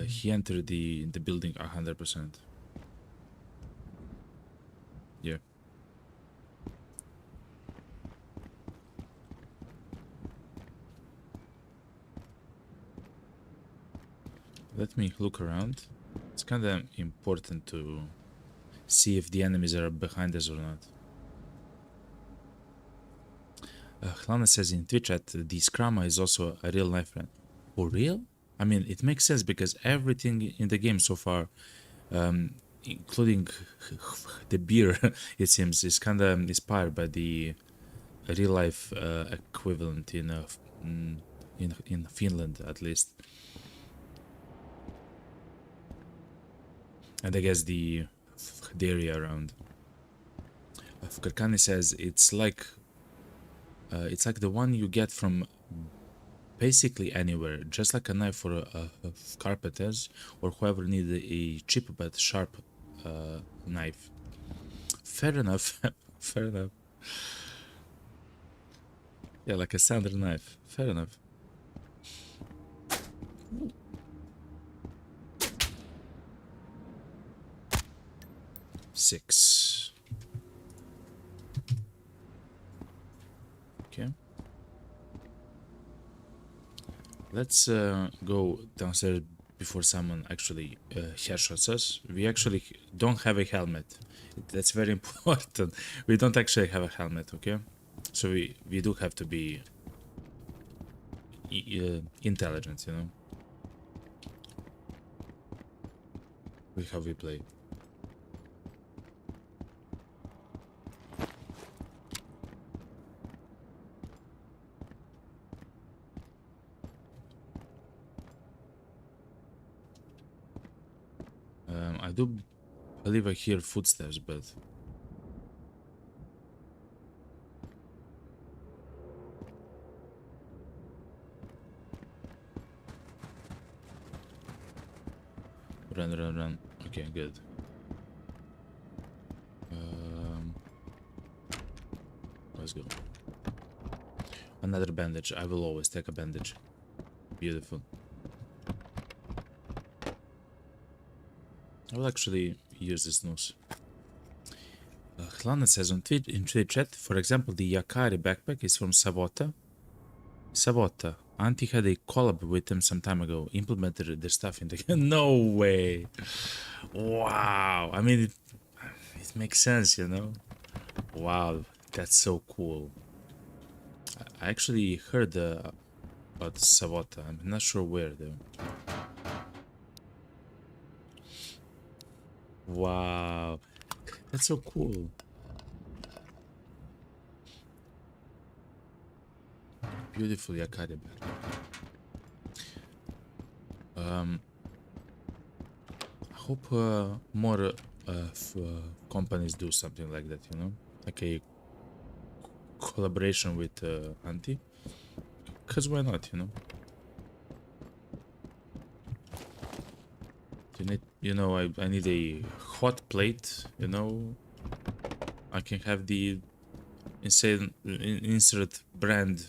Speaker 1: He entered the building 100%. Yeah. Let me look around. It's kind of important to see if the enemies are behind us or not. Lana says in Twitch chat, the Scrama is also a real knife friend. For real? I mean, it makes sense because everything in the game so far, including the beer, it seems, is kind of inspired by the real life equivalent in Finland, at least. And I guess the area around. Karkani says it's like the one you get from basically anywhere, just like a knife for carpenters or whoever needs a cheap but sharp knife. Fair enough. Fair enough. Yeah, like a standard knife. Fair enough. Six. Okay. Let's go downstairs before someone actually headshots us. We actually don't have a helmet. That's very important. We don't actually have a helmet, okay? So we do have to be intelligence, you know, with how we play. I do believe I hear footsteps, but run. Okay, good. Let's go. Another bandage. I will always take a bandage. Beautiful. I will actually use this nose. Hlana says on Twitch, in Twitch chat, for example, the Yakari backpack is from Savota. Auntie had a collab with them some time ago. Implemented their stuff in the... No way! Wow! I mean, it makes sense, you know? Wow, that's so cool. I actually heard about Savota. I'm not sure where, though. Wow, that's so cool. Beautiful Yakari backpack. I hope more companies do something like that, you know, like a collaboration with Auntie. Cause why not, you know? You know, I need a hot plate, you know. I can have the insert brand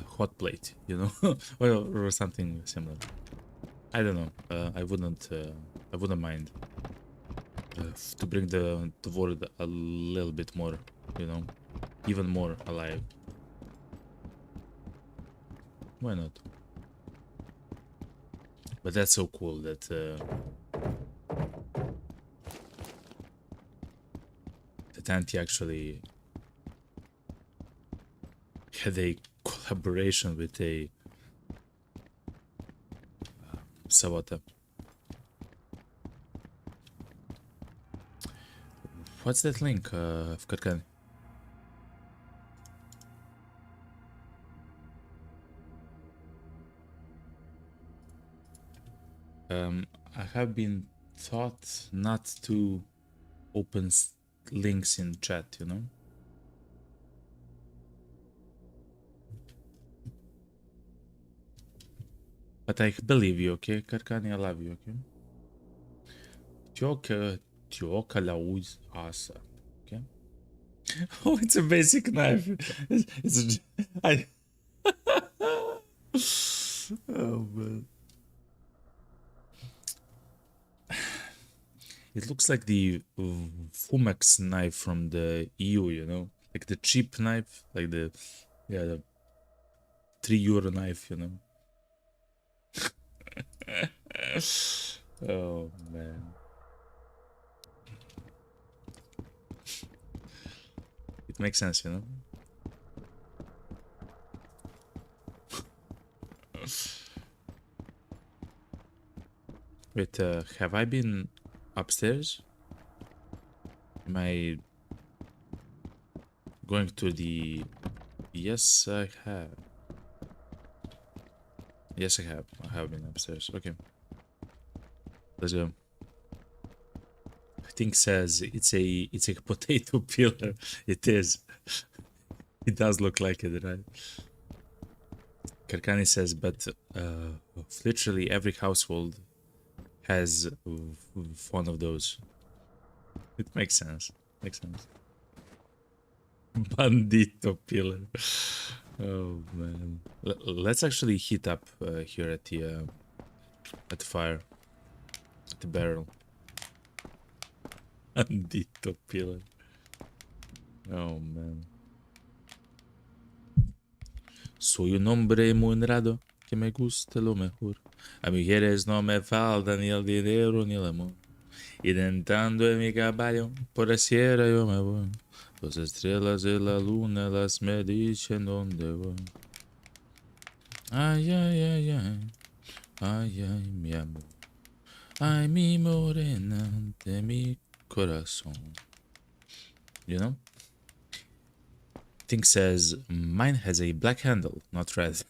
Speaker 1: hot plate, you know, or something similar. I don't know. I wouldn't mind to bring the world a little bit more, you know, even more alive. Why not? But that's so cool that that Auntie actually had a collaboration with a Savota. What's that link, Karkan? I have been taught not to open links in chat, you know? But I believe you, okay? Karkani, I love you, okay? Tioka lauz asa, okay? Oh, it's a basic knife. I... Oh, man. It looks like the Fumex knife from the EU, you know? Like the cheap knife, like the €3 knife, you know? Oh, man. It makes sense, you know? Wait, have I been upstairs? Am I going to the... Yes, I have. Yes, I have. I have been upstairs. Okay. Let's go. I think says it's a potato peeler. It is. It does look like it, right? Karkani says, but literally every household has one of those. It makes sense. Makes sense. Bandito peeler. Oh man. Let's actually heat up here at the fire, at the barrel. Bandito peeler. Oh man. Soy un hombre muy honrado que me gusta lo mejor. A mujeres no me falta ni el dinero ni el amor. Intentando en mi caballo, por la sierra yo me voy. Las estrellas de la luna las me dicen dónde voy. Ay, ay, ay, ay. Ay, ay, mi amor. Ay, mi morena de mi corazón. You know? Thing says mine has a black handle, not red.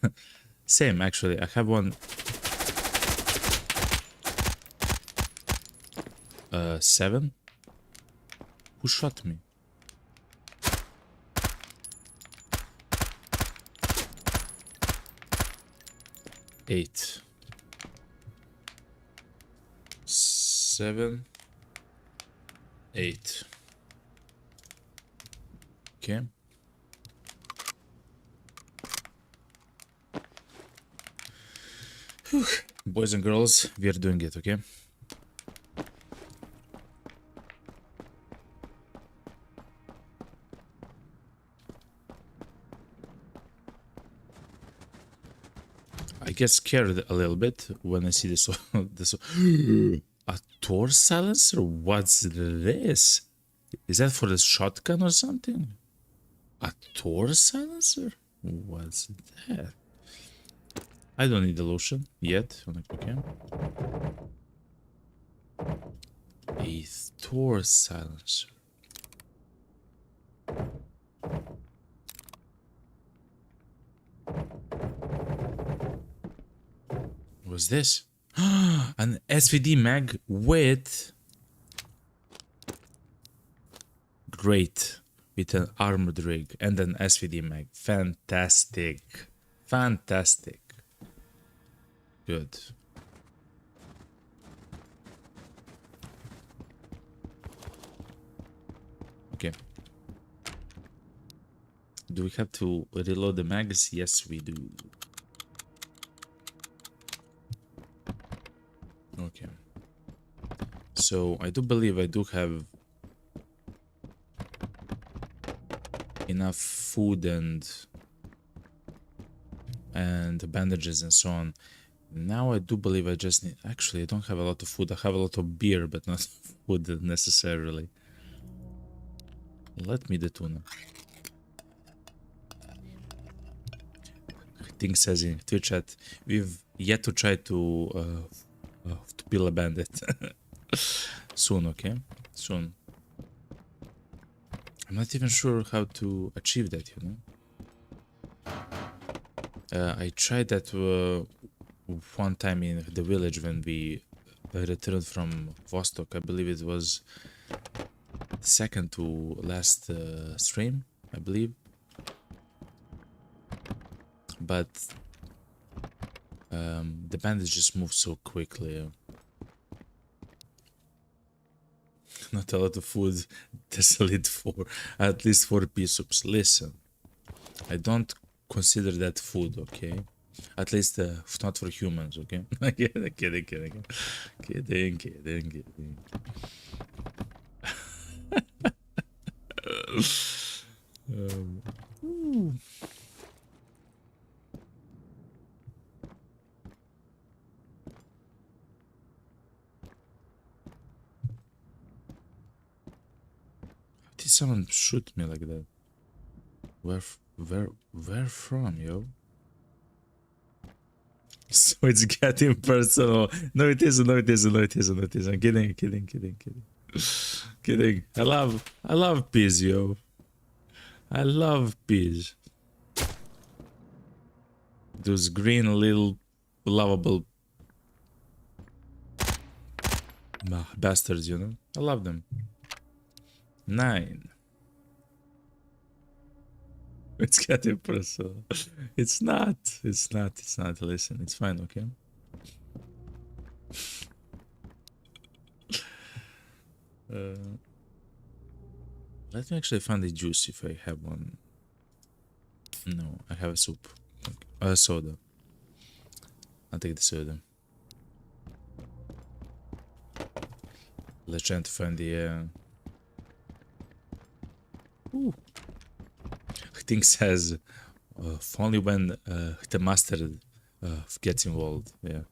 Speaker 1: Same, actually. I have one. 7. Who shot me? Eight. 7. 8. Okay. Whew. Boys and girls, we are doing it, okay? I get scared a little bit when I see this. This a Tor silencer? What's this? Is that for the shotgun or something? A Tor silencer? What's that? I don't need the lotion yet. Okay. A Thor silencer. What's this? An SVD mag with great with an armored rig and an SVD mag. Fantastic. Fantastic. Good. Okay. Do we have to reload the mags? Yes, we do. Okay. So I do believe I do have enough food and bandages and so on. Now I do believe I just need... Actually, I don't have a lot of food. I have a lot of beer, but not food necessarily. Let me the tuna. Thing says in Twitch chat, we've yet to try to kill a bandit. Soon, okay? Soon. I'm not even sure how to achieve that, you know? I tried that one time in the village when we returned from Vostok. I believe it was second to last stream, I believe. But the bandits just move so quickly. Not a lot of food. Desolate for at least 4 soups. Listen, I don't consider that food, okay? At least not for humans, okay? Kidding. Ooh. Did someone shoot me like that? Where from, yo? So it's getting personal. No, it isn't. No, it isn't. No, it isn't. No, it isn't. Kidding. I love peas, yo. I love peas. Those green little lovable bastards, you know. I love them. 9. It's getting personal. It's not. Listen, it's fine, okay? Let me actually find the juice if I have one. No, I have a soup. Okay. A soda. I'll take the soda. Let's try to find the... Ooh. Thing says only when the master gets involved. Yeah,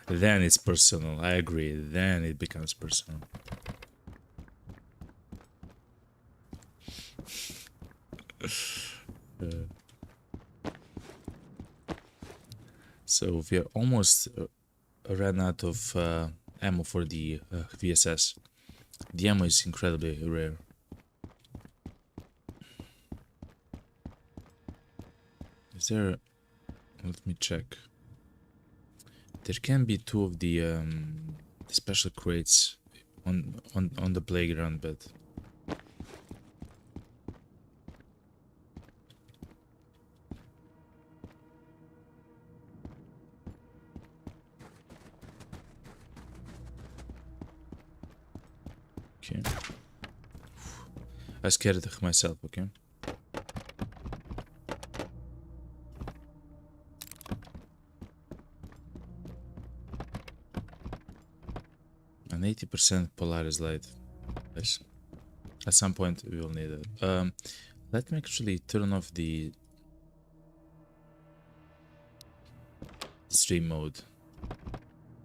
Speaker 1: then it's personal. I agree. Then it becomes personal. So we are almost ran out of ammo for the VSS. The ammo is incredibly rare. Is there... Let me check. There can be two of the special crates on the playground, but... Okay. I scared myself, okay? An 80% Polaris light. Yes. At some point we will need it. Let me actually turn off the stream mode.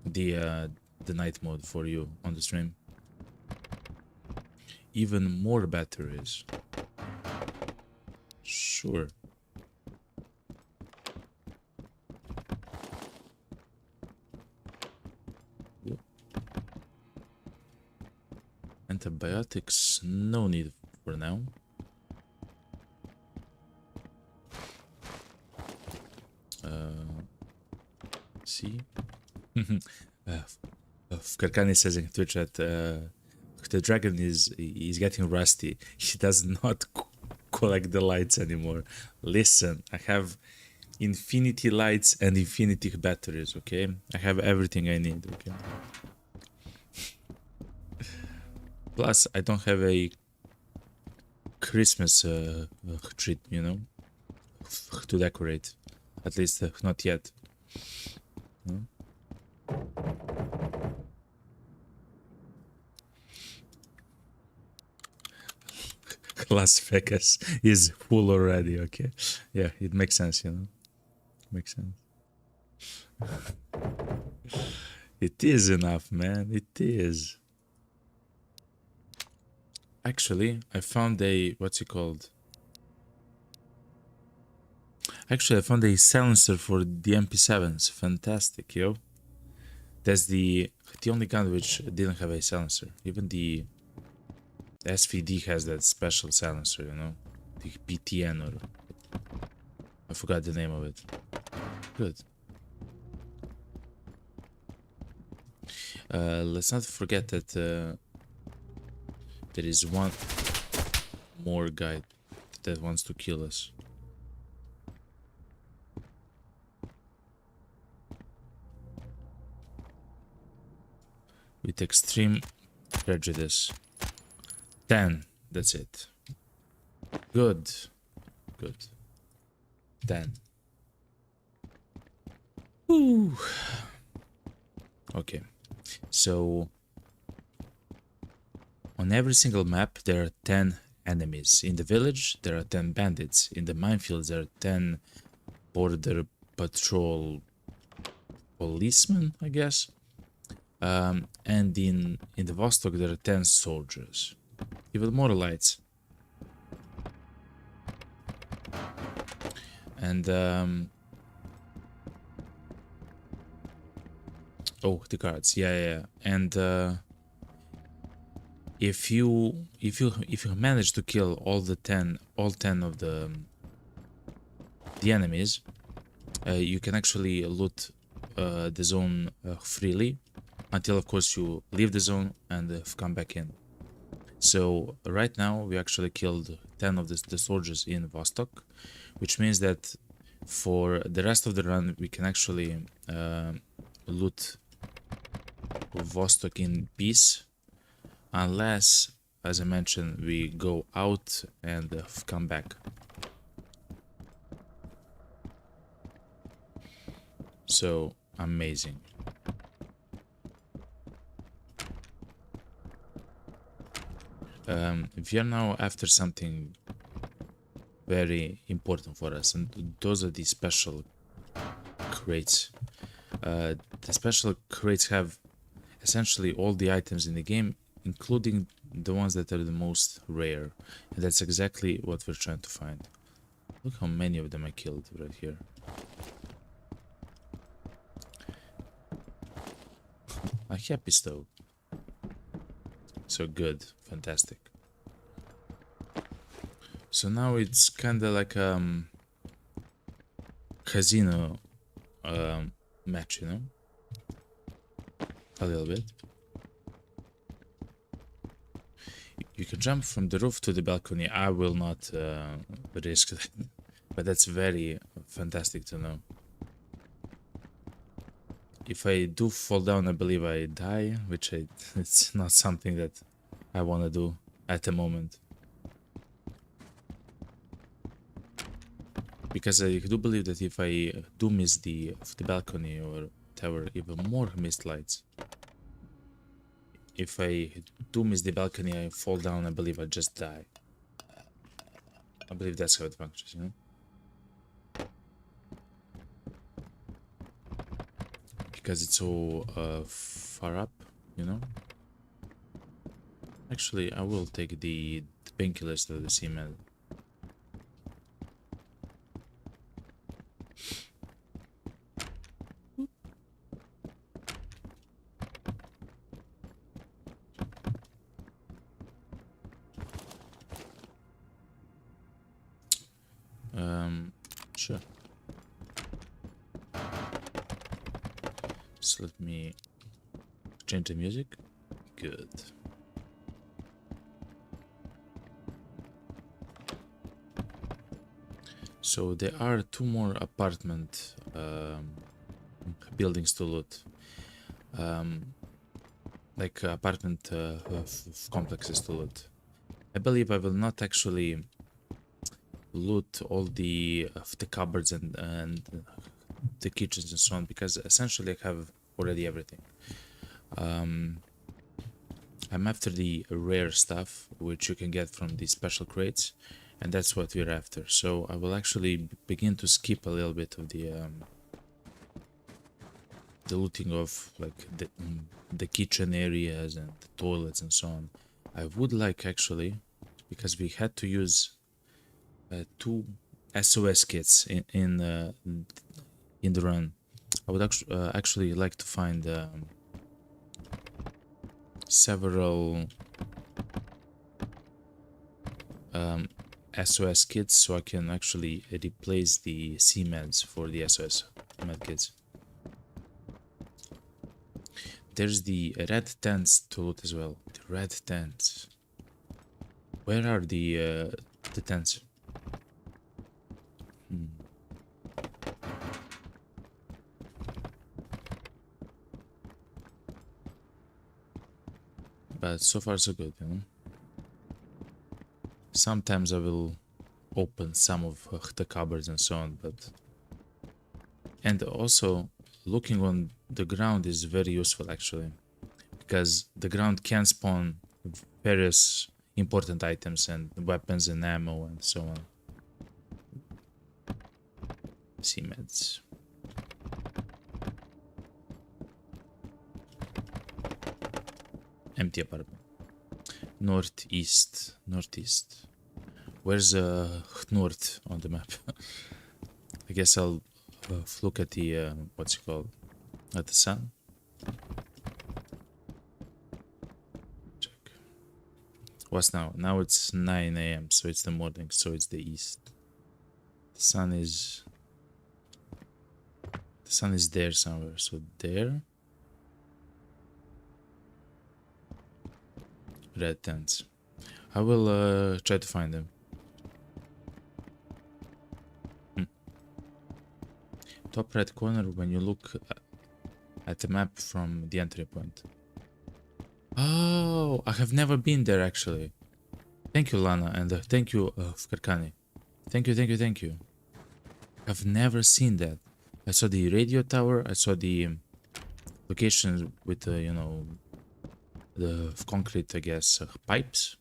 Speaker 1: The night mode for you on the stream. Even more batteries. Sure. Antibiotics, no need for now. See? Karkani says in Twitch that the dragon is getting rusty. He does not collect the lights anymore. Listen, I have infinity lights and infinity batteries, okay? I have everything I need, okay? Plus, I don't have a Christmas tree, you know, to decorate. At least not yet. No? Las Vegas is full already, okay? Yeah, it makes sense, you know? Makes sense. It is enough, man. It is. Actually, I found a... What's it called? Actually, I found a silencer for the MP7s. Fantastic, yo. That's the only gun which didn't have a silencer. Even the SVD has that special silencer, you know? The PTN or... I forgot the name of it. Good. Let's not forget that there is one more guy that wants to kill us. With extreme prejudice. 10. That's it. Good. Good. 10. Ooh. Okay. So on every single map there are 10 enemies. In the village there are 10 bandits. In the minefields there are 10 border patrol policemen, I guess. And in the Vostok there are 10 soldiers. Even more lights. And oh, the cards. Yeah. And if you manage to kill all 10 of the enemies, you can actually loot the zone freely until, of course, you leave the zone and come back in. So right now we actually killed 10 of the soldiers in Vostok, which means that for the rest of the run we can actually loot Vostok in peace, unless, as I mentioned, we go out and come back. So amazing. We are now after something very important for us, and those are the special crates. The special crates have essentially all the items in the game, including the ones that are the most rare, and that's exactly what we're trying to find. Look how many of them I killed right here. A happy stove. So good, fantastic. So now it's kinda like casino match, you know? A little bit. You can jump from the roof to the balcony. I will not risk that. But that's very fantastic to know. If I do fall down, I believe I die, which it's not something that I want to do at the moment. Because I do believe that if I do miss the balcony or tower, even more missed lights. If I do miss the balcony, I fall down, I believe I just die. I believe that's how it functions, you know? Because it's so far up, you know? Actually, I will take the painkillers to the cement. Sure. So let me change the music. Good. So there are 2 more apartment buildings to loot. Like apartment complexes to loot. I believe I will not actually loot all the cupboards and the kitchens and so on, because essentially I have already everything. I'm after the rare stuff, which you can get from the special crates, and that's what we're after. So I will actually begin to skip a little bit of the looting of like the kitchen areas and the toilets and so on. I would like, actually, because we had to use 2 SOS kits in the run. I would actually like to find several SOS kits so I can actually replace the C-meds for the SOS med kits. There's the red tents to loot as well. The red tents. Where are the tents? But so far so good, you know. Sometimes I will open some of the cupboards and so on, but... And also, looking on the ground is very useful, actually, because the ground can spawn various important items and weapons and ammo and so on. C-meds. Empty apartment. Northeast. Where's north on the map? I guess I'll look at the what's it called? At the sun. Check. What's now? Now it's 9 a.m. so it's the morning, so it's the east. The sun is there somewhere, so there. Red tents. I will try to find them. Top right corner when you look at the map from the entry point. Oh, I have never been there, actually. Thank you, Lana, and thank you, Karkani. Thank you. I've never seen that. I saw the radio tower, I saw the location with the, you know, the concrete, I guess, pipes.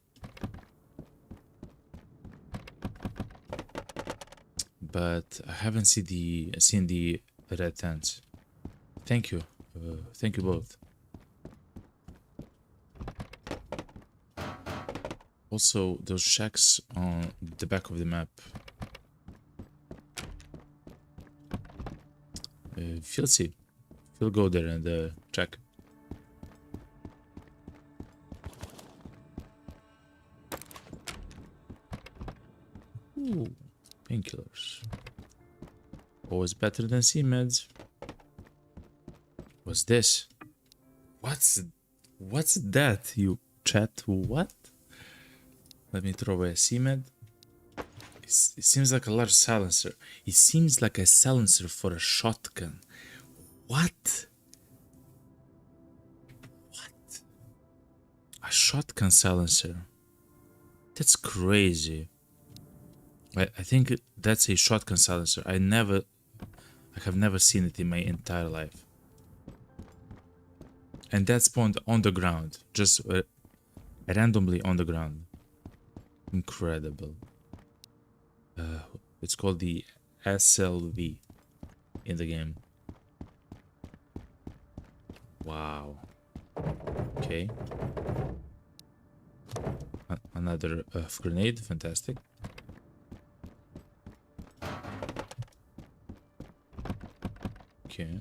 Speaker 1: But I haven't seen the red tents. Thank you both. Also, those shacks on the back of the map. We'll see. We'll go there and check. Ooh, painkillers. Always better than C-meds. What's this? What's that, you chat? What? Let me throw away a C-med. It seems like a large silencer. It seems like a silencer for a shotgun. What? What? A shotgun silencer? That's crazy. I think that's a shotgun silencer. I have never seen it in my entire life. And that spawned on the ground, just randomly on the ground. Incredible. It's called the SLV in the game. Wow. Okay. Another grenade, fantastic. Okay.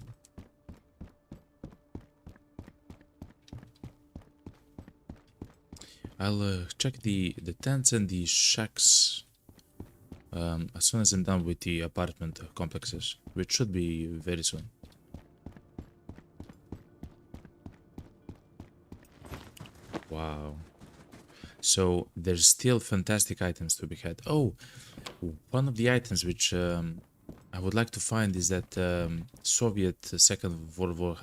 Speaker 1: I'll check the tents and the shacks as soon as I'm done with the apartment complexes, which should be very soon. Wow. So there's still fantastic items to be had. Oh, one of the items which I would like to find is that Soviet Second World War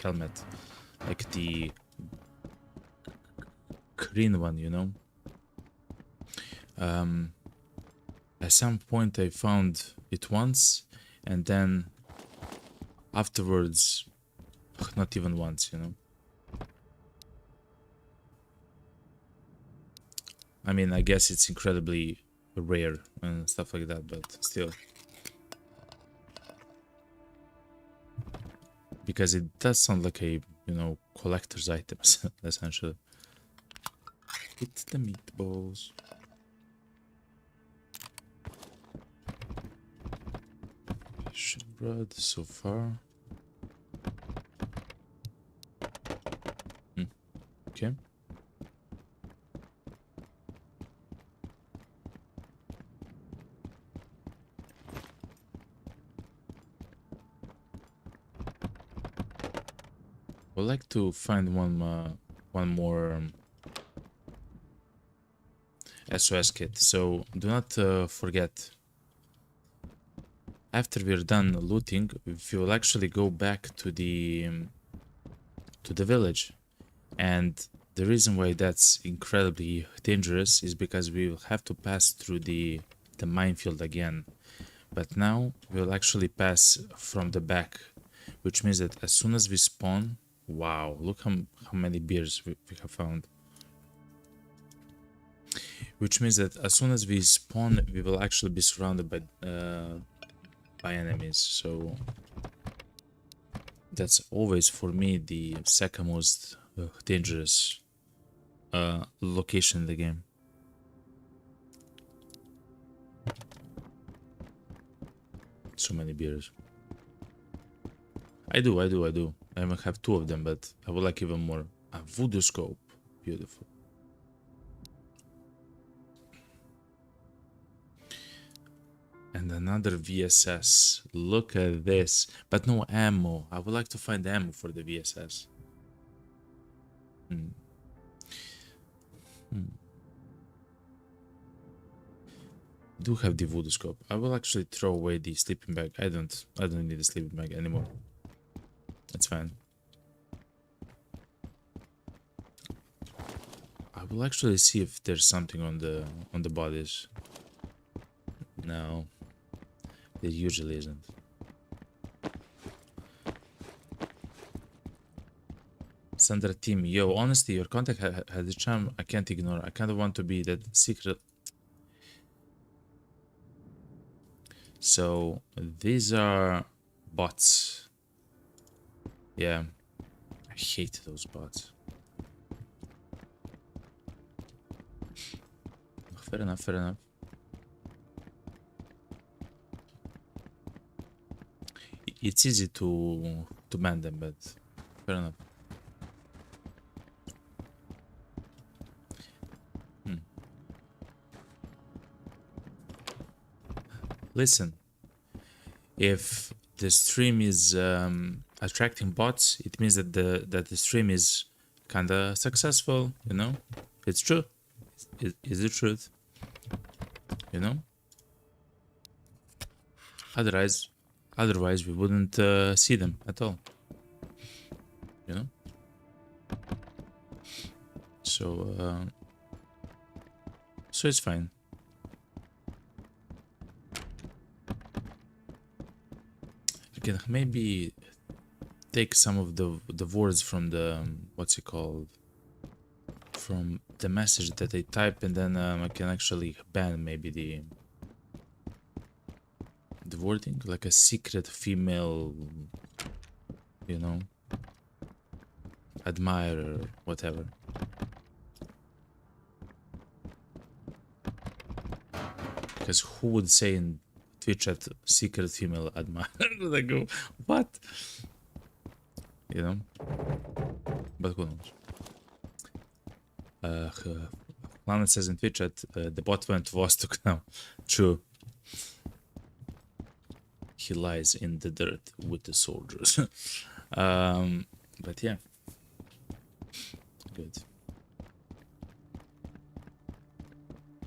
Speaker 1: helmet, like the green one, you know. At some point I found it once, and then afterwards, not even once, you know. I mean, I guess it's incredibly rare and stuff like that, but still. Because it does sound like a, you know, collector's items, essentially. Hit the meatballs. Shipbread so far. Okay. I'd like to find one more SOS kit. So do not forget. After we're done looting, we will actually go back to the village, and the reason why that's incredibly dangerous is because we will have to pass through the minefield again. But now we'll actually pass from the back, which means that as soon as we spawn, wow, look how many beers we have found. Which means that as soon as we spawn, we will actually be surrounded by enemies. So that's always for me the second most dangerous location in the game. So many beers. I do. I have two of them, but I would like even more. A voodoo scope. Beautiful. And another VSS. Look at this. But no ammo. I would like to find ammo for the VSS. Do have the voodoo scope. I will actually throw away the sleeping bag. I don't need a sleeping bag anymore. That's fine. I will actually see if there's something on the bodies. No, there usually isn't. Sandra team, yo, honestly, your contact has a charm I can't ignore. I kind of want to be that secret. So these are bots. Yeah, I hate those bots. Fair enough, fair enough. It's easy to ban them, but fair enough. listen, if the stream is attracting bots, it means that the stream is kinda successful, you know? It's true. Is the truth, you know? Otherwise we wouldn't see them at all, you know? So so it's fine. You can maybe take some of the words from the what's it called, from the message that I type, and then I can actually ban maybe the wording, like a secret female, you know, admirer, whatever. Because who would say in Twitch at secret female admirer? They go, what? You know? But who knows? Lana says in Twitch at the bot went to Vostok now. True. He lies in the dirt with the soldiers. But yeah. Good.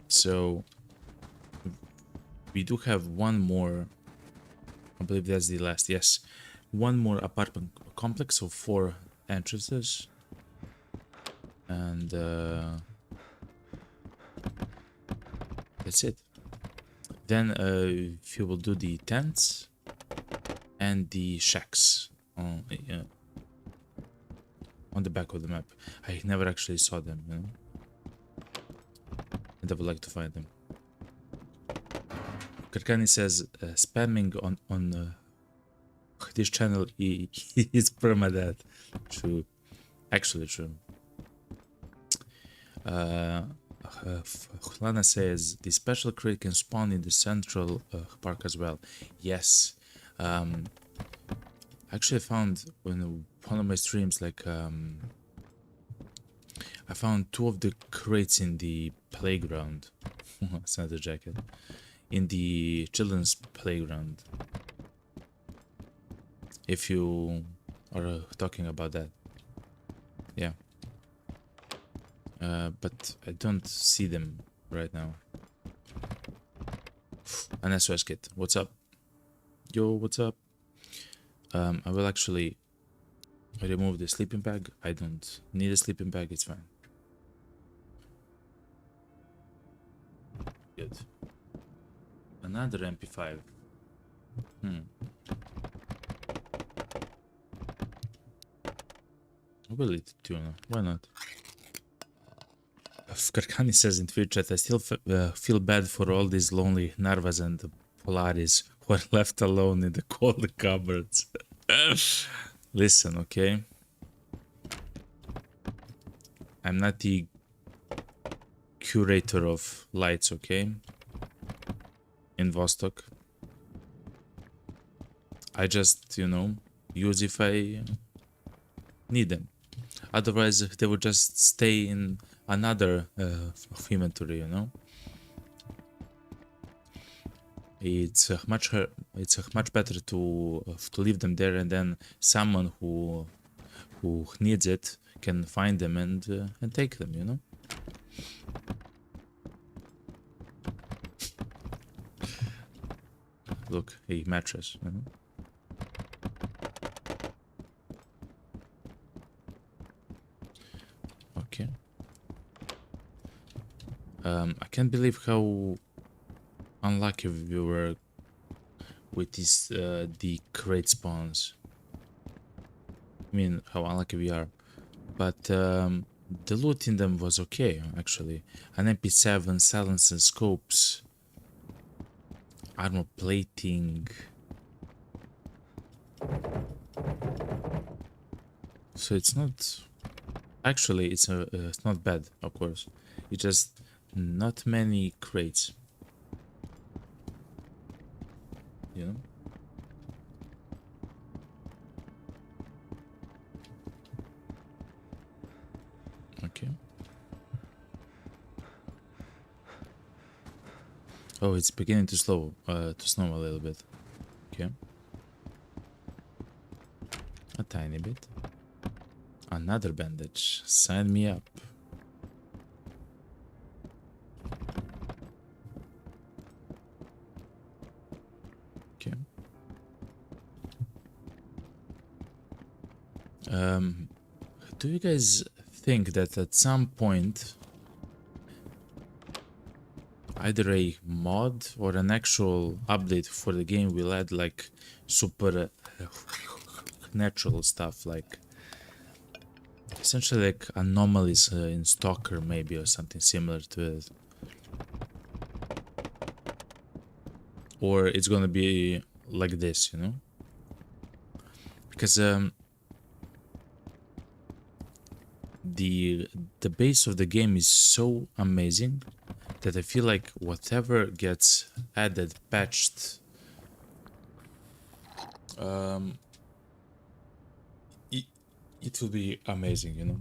Speaker 1: So we do have one more, I believe that's the last, yes. One more apartment complex of 4 entrances. And that's it. Then if you will do the tents and the shacks on the back of the map. I never actually saw them, you know? And I would like to find them. Karkani says spamming on this channel is permadeath. True. Actually true. Lana says the special crate can spawn in the central park as well. Yes. Actually, I found in one of my streams, like I found 2 of the crates in the playground. It's not a jacket. In the children's playground. If you are talking about that. Yeah. But I don't see them right now. An SOS kit. What's up? Yo, what's up? I will actually remove the sleeping bag. I don't need a sleeping bag, it's fine. Good. Another MP5. I will eat tuna. Why not? Karkani says in Twitch chat, I still feel bad for all these lonely Narvas and Polaris who are left alone in the cold cupboards. Listen, okay? I'm not the curator of lights, okay? In Vostok. I just, you know, use if I need them. Otherwise, they would just stay in another inventory, you know. It's much better to leave them there, and then someone who needs it can find them and take them, you know. Look, a mattress, you know? Okay. I can't believe how unlucky we were with these the crate spawns. I mean, how unlucky we are. But the loot in them was okay, actually. An MP7, silencer, scopes, armor plating. So it's not... Actually, it's not bad, of course. It's just not many crates. You know? Okay. Oh, it's beginning to snow a little bit. Okay. A tiny bit. Another bandage. Sign me up. Okay. Do you guys think that at some point either a mod or an actual update for the game will add like super natural stuff, like essentially like anomalies in Stalker maybe, or something similar to it? Or it's gonna be like this, you know? Because the base of the game is so amazing that I feel like whatever gets added, patched, it will be amazing, you know.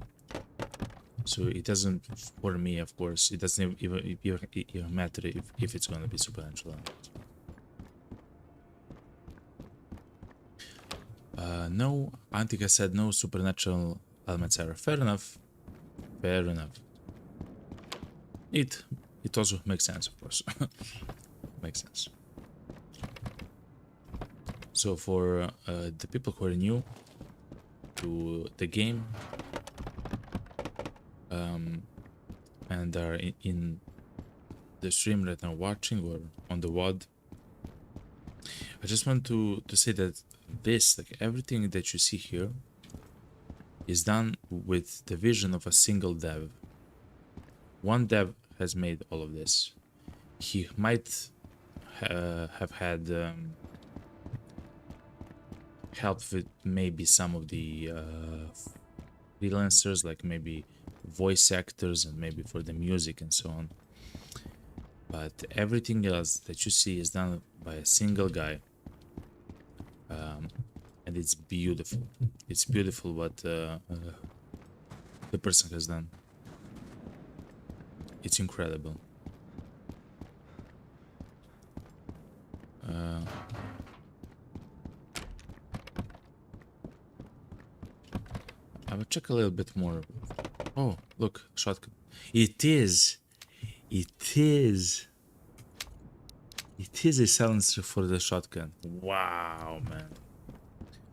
Speaker 1: So it doesn't, for me, of course, it doesn't even matter if it's gonna be supernatural or not. No, Antika said no supernatural elements are fair enough. Fair enough. It also makes sense, of course. Makes sense. So for the people who are new to the game and are in the stream right now watching or on the WOD, I just want to say that this, like everything that you see here, is done with the vision of a single dev. One dev has made all of this. He might have had help with maybe some of the freelancers, like maybe voice actors and maybe for the music and so on. But everything else that you see is done by a single guy. And it's beautiful. It's beautiful what the person has done. It's incredible. I will check a little bit more. Oh, look, shotgun. It is a silencer for the shotgun. Wow, man.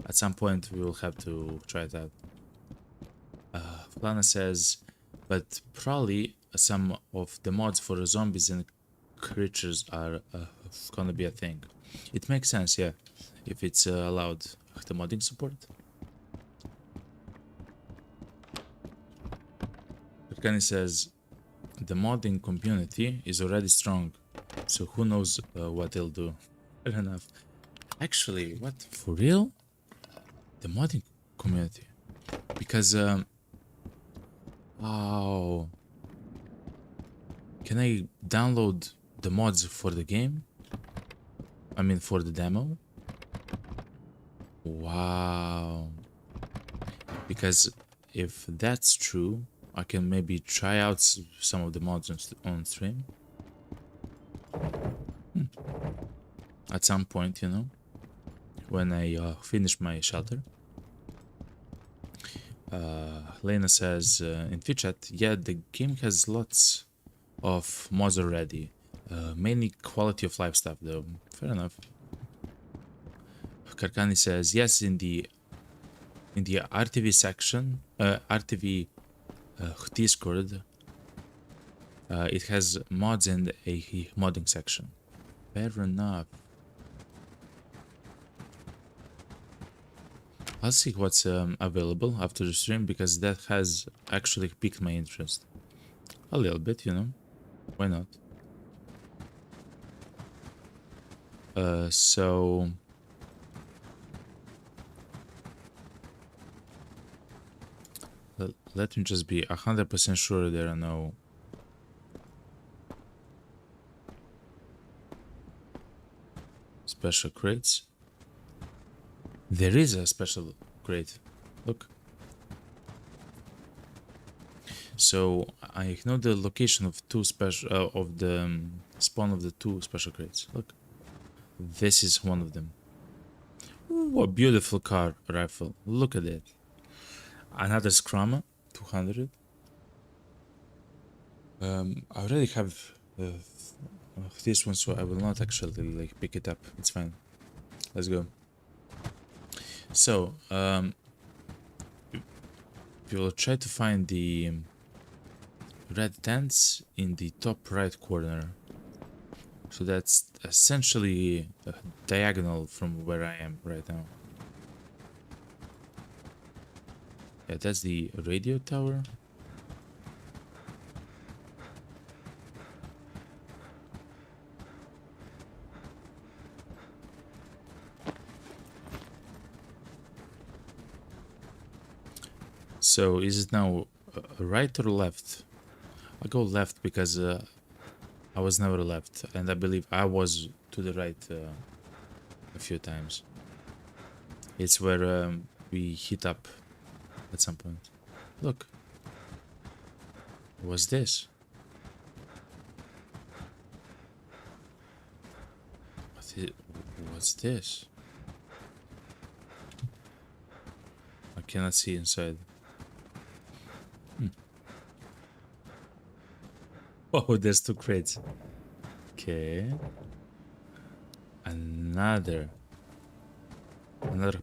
Speaker 1: At some point we will have to try it out. Flana says, but probably some of the mods for zombies and creatures are gonna be a thing. It makes sense, yeah, if it's allowed. The modding support. Kani says, the modding community is already strong, so who knows what they'll do. Fair enough. Actually, what, for real? The modding community? Because oh, can I download the mods for the game? I mean for the demo? Wow. Because if that's true, I can maybe try out some of the mods on stream. At some point, you know, when I finish my shelter. Lena says in Twitch-chat, yeah, the game has lots of mods already. Mainly quality of life stuff though. Fair enough. Karkani says, yes, in the RTV section, RTV Discord, it has mods and a modding section. Fair enough. I'll see what's available after the stream, because that has actually piqued my interest. A little bit, you know. Why not? So... let me just be 100% sure there are no... special crates. There is a special crate. Look. So I know the location of two special of the spawn of the two special crates. Look, this is one of them. Ooh, a beautiful car rifle. Look at it. Another Scrama, 200. I already have this one, so I will not actually like pick it up. It's fine. Let's go. So we will try to find the red tents in the top right corner. So that's essentially diagonal from where I am right now. Yeah, that's the radio tower. So is it now right or left? I'll go left because I was never left, and I believe I was to the right a few times. It's where we hit up at some point. Look. What's this? What's this? I cannot see inside. Oh, there's two crates. Okay. Another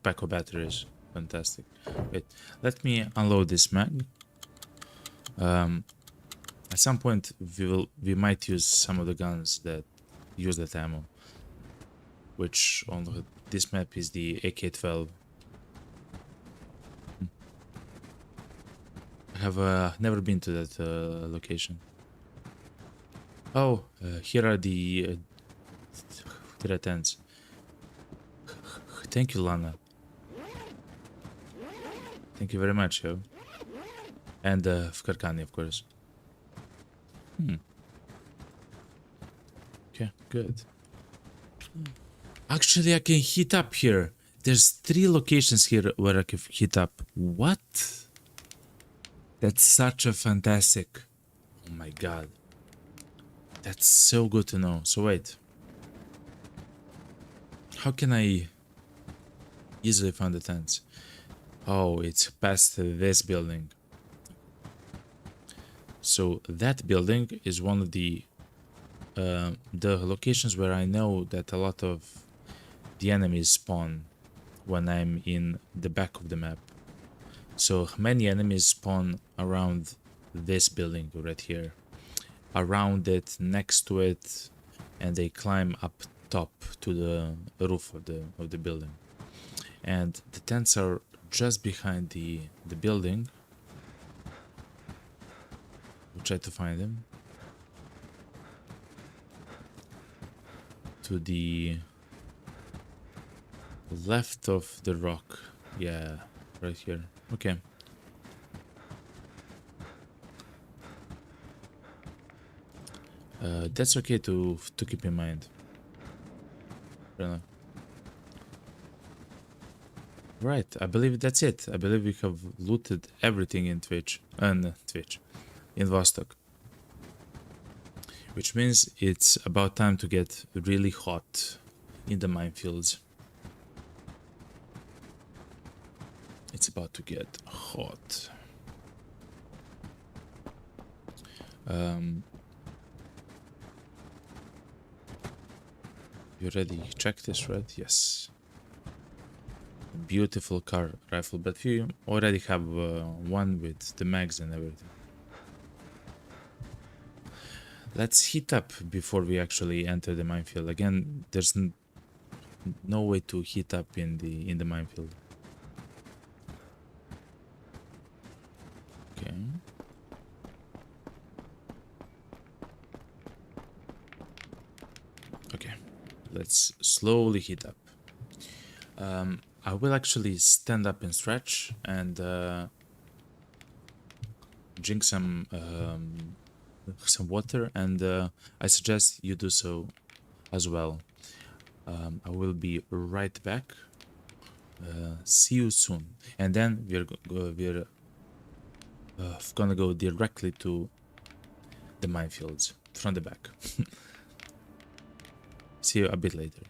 Speaker 1: pack of batteries. Fantastic. Wait, let me unload this mag. At some point we might use some of the guns that use that ammo, which on this map is the AK-12. I have never been to that location. Oh, here are the red tents. Thank you, Lana. Thank you very much, yo. And Fkarkani, of course. Okay, good. Actually, I can hit up here. There's 3 locations here where I can hit up. What? That's such a fantastic. Oh my god. That's so good to know. So wait. How can I easily find the tents? Oh, it's past this building. So that building is one of the locations where I know that a lot of the enemies spawn when I'm in the back of the map. So many enemies spawn around this building right here, around it, next to it, and they climb up top to the roof of the building. And the tents are just behind the building. We'll try to find them. To the left of the rock. Yeah, right here. Okay. That's okay to keep in mind. Fair enough. Right, I believe that's it. I believe we have looted everything in in Vostok. Which means it's about time to get really hot in the minefields. It's about to get hot. You already checked this, right? Yes. Beautiful car rifle, but you already have one with the mags and everything. Let's heat up before we actually enter the minefield. Again, there's no way to heat up in the minefield. Okay. Okay. Let's slowly heat up. I will actually stand up and stretch and drink some water, and I suggest you do so as well. I will be right back. See you soon, and then we're Gonna go directly to the minefields from the back. See you a bit later.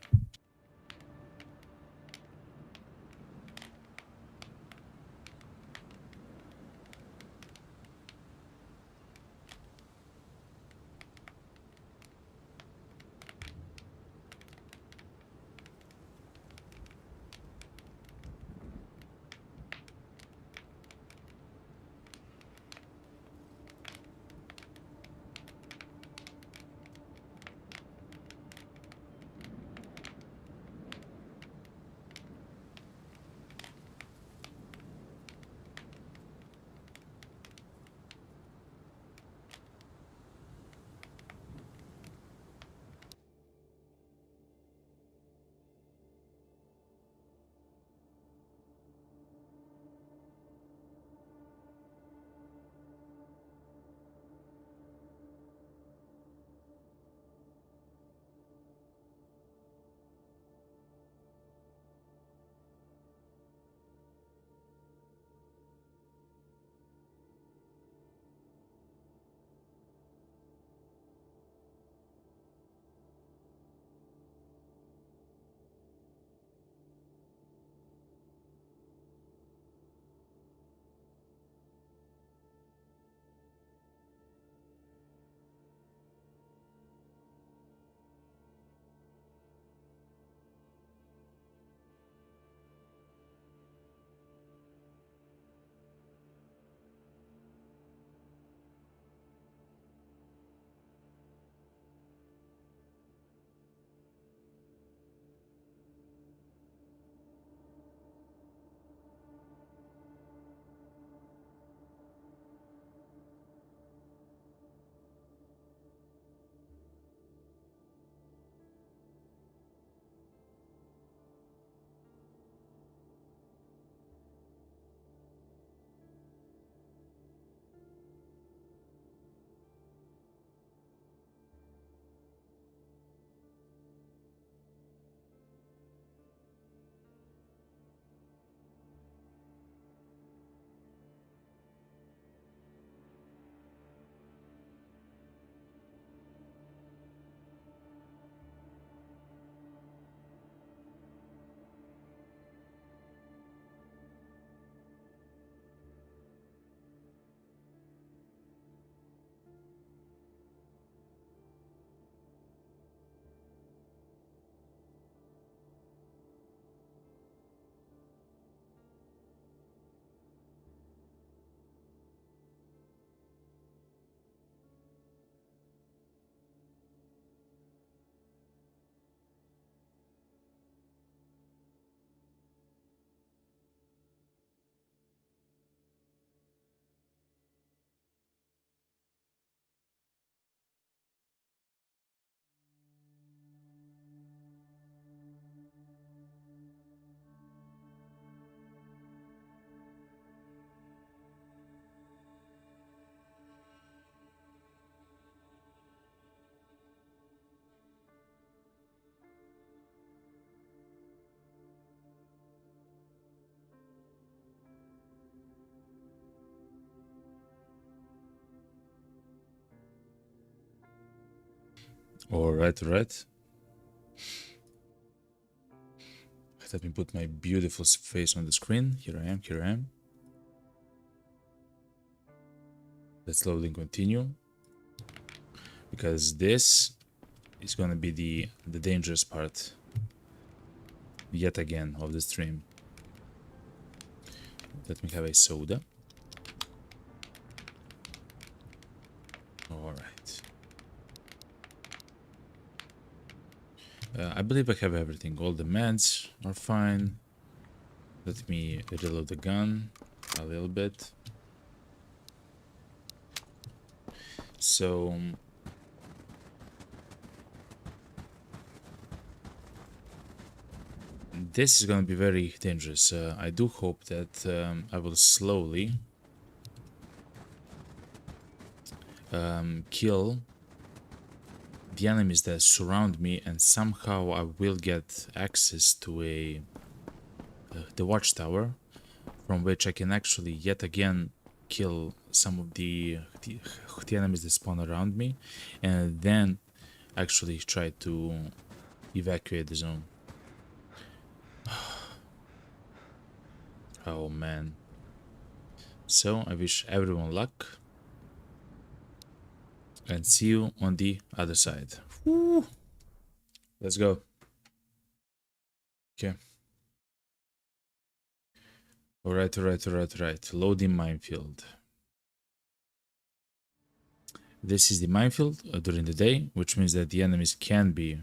Speaker 1: Alright, alright. Let me put my beautiful face on the screen. Here I am, here I am. Let's load and continue. Because this is gonna be the dangerous part yet again of the stream. Let me have a soda. Alright. I believe I have everything. All the meds are fine. Let me reload the gun a little bit. So this is gonna be very dangerous. I do hope that I will slowly kill the enemies that surround me, and somehow I will get access to the watchtower, from which I can actually yet again kill some of the enemies that spawn around me, and then actually try to evacuate the zone. Oh man. So I wish everyone luck and see you on the other side. Woo. Let's go. Okay. Alright. Loading minefield. This is the minefield during the day, which means that the enemies can be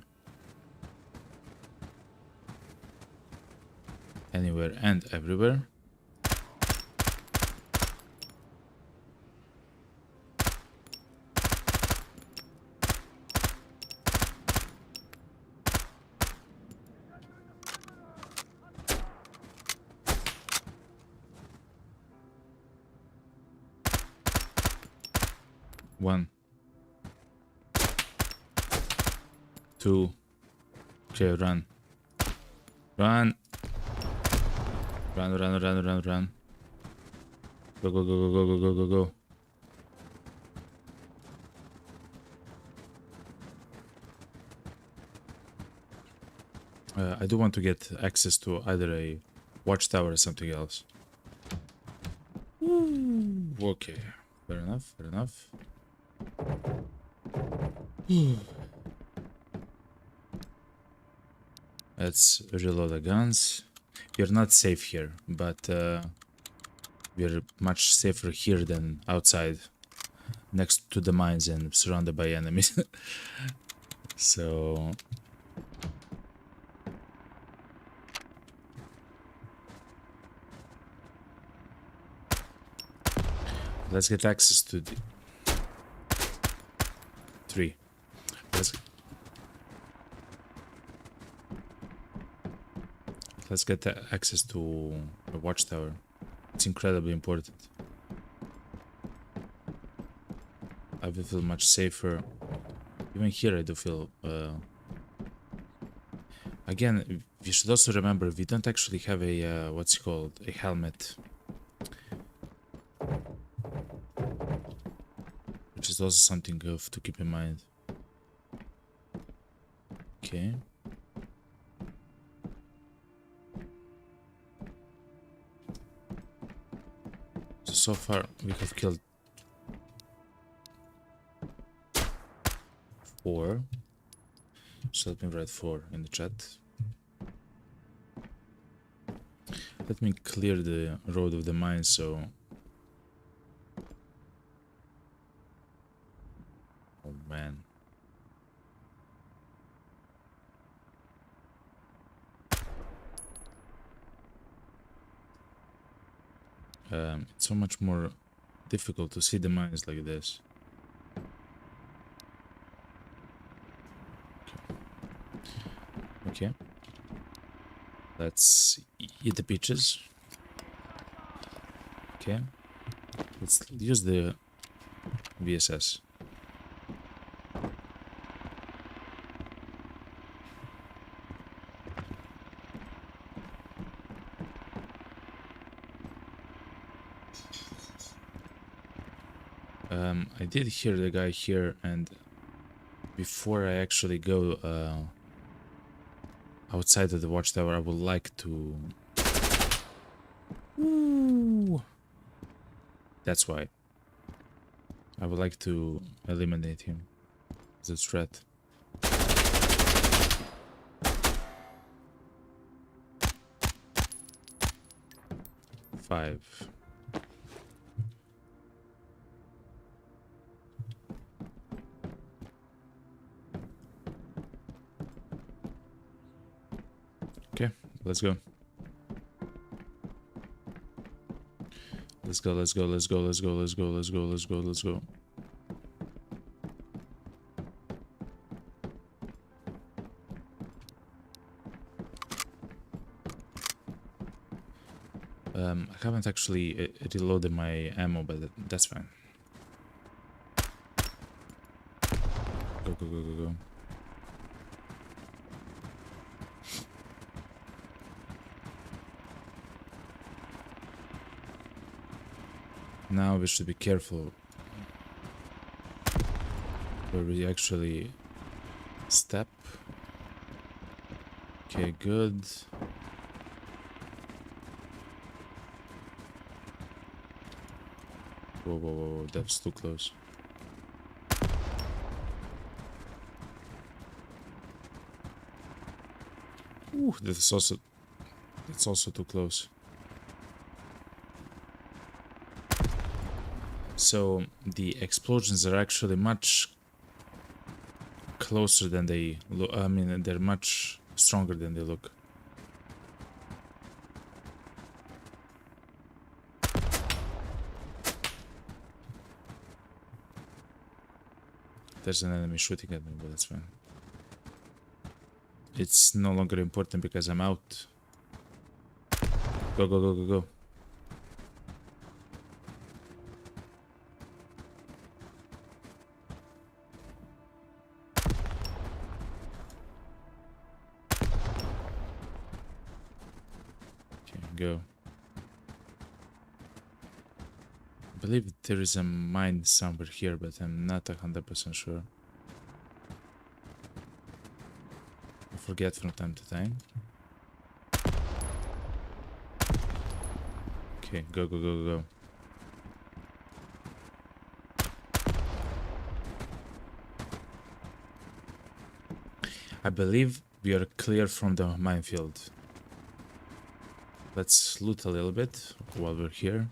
Speaker 1: anywhere and everywhere. One. Two. Okay, run. Run. Run. Go. I do want to get access to either a watchtower or something else. Okay, fair enough. Let's reload the guns. We're not safe here, but we're much safer here than outside, next to the mines and surrounded by enemies. So let's get access to the 3. Let's get access to a watchtower. It's incredibly important. I will feel much safer. Even here I do feel... Again, you should also remember we don't actually have a, what's it called, a helmet. Which is also something to keep in mind. Okay. So far we have killed 4. So let me write 4 in the chat. Let me clear the road of the mine so... Oh man. It's so much more difficult to see the mines like this. Okay. Let's eat the peaches. Okay. Let's use the VSS. I did hear the guy here, and before I actually go outside of the watchtower, I would like to... Ooh. That's why. I would like to eliminate him as a threat. Five. Okay, let's go. Let's go. I haven't actually reloaded my ammo, but that's fine. Go. Now we should be careful where we actually step. Okay, good. Whoa, whoa, whoa, that's too close. Ooh, that's also too close. So the explosions are actually much closer than they look. I mean, they're much stronger than they look. There's an enemy shooting at me, but that's fine. It's no longer important because I'm out. Go, go, go, go, go. Okay, go. I believe there is a mine somewhere here, but I'm not 100% sure. I forget from time to time. Okay, go, go, go, go. I believe we are clear from the minefield. Let's loot a little bit while we're here.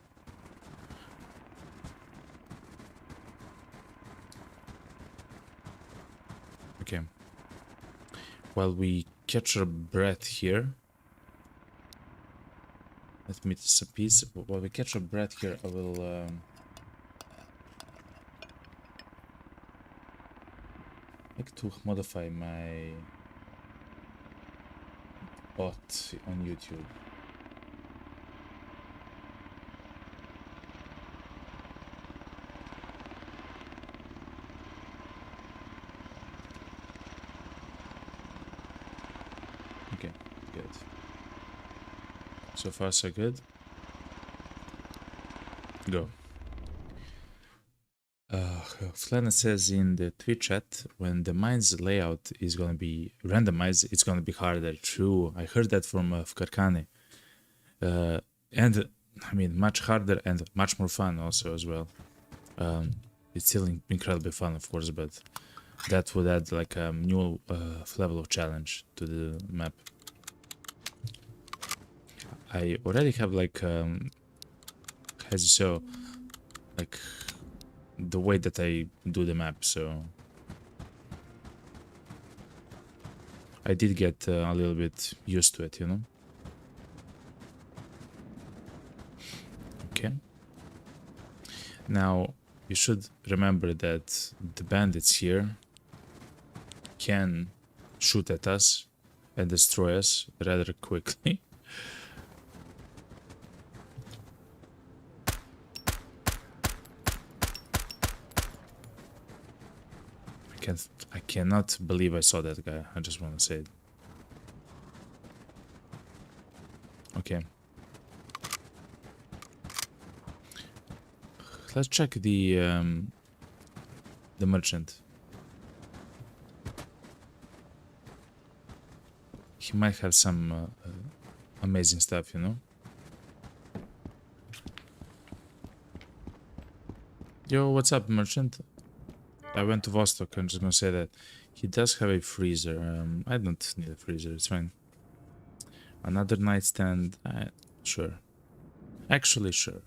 Speaker 1: Okay. While we catch our breath here. Let me just a piece. While we catch our breath here, I will like to modify my bot on YouTube. Okay, good. So far, so good. Go. Flana says in the Twitch chat, when the mine's layout is gonna be randomized, it's gonna be harder. True, I heard that from Fkarkani. And I mean, much harder and much more fun also as well. It's still incredibly fun, of course, but that would add like a new level of challenge to the map. I already have like, as you saw, like the way that I do the map, so I did get a little bit used to it, you know. Okay. Now you should remember that the bandits here can shoot at us and destroy us rather quickly. I cannot believe I saw that guy. I just want to say it. Okay. Let's check the merchant. He might have some amazing stuff, you know. Yo, what's up, merchant? I went to Vostok. I'm just gonna say that he does have a freezer. I don't need a freezer. It's fine. Another nightstand. Sure. Actually, sure.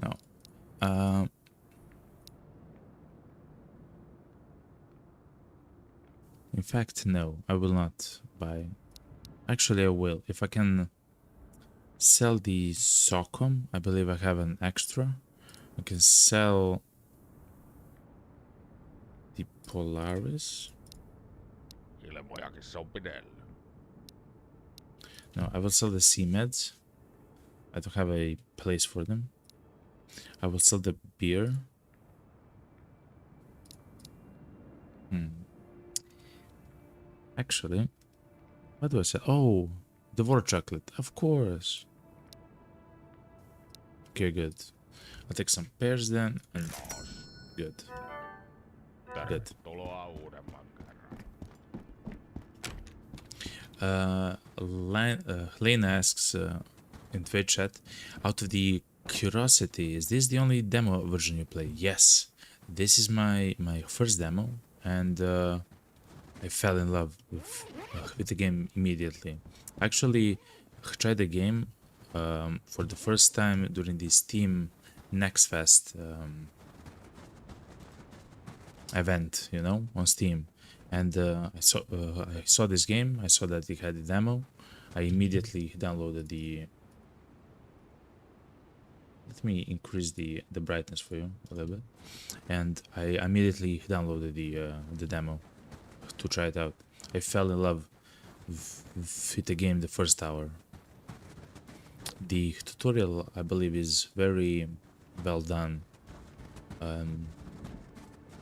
Speaker 1: No. In fact, no. I will not buy. Actually, I will. If I can sell the Socom, I believe I have an extra. I can sell the Polaris.
Speaker 2: Ilmojakin se on pidellä.
Speaker 1: No, I will sell the C-Meds. I don't have a place for them. I will sell the beer. Actually, what do I sell? Oh, the war chocolate, of course. Okay, good. I'll take some pears then, and good. Good.
Speaker 2: Tervetuloa uudemman kerran.
Speaker 1: Lane asks in Twitch chat, out of the curiosity, is this the only demo version you play? Yes, this is my first demo, and I fell in love with the game immediately. Actually, tried the game for the first time during the Steam Next Fest event, you know, on Steam. And I saw this game. I saw that it had a demo. I immediately downloaded the. Let me increase the brightness for you a little bit, and I immediately downloaded the demo to try it out. I fell in love with the game the first hour. The tutorial, I believe, is very well done.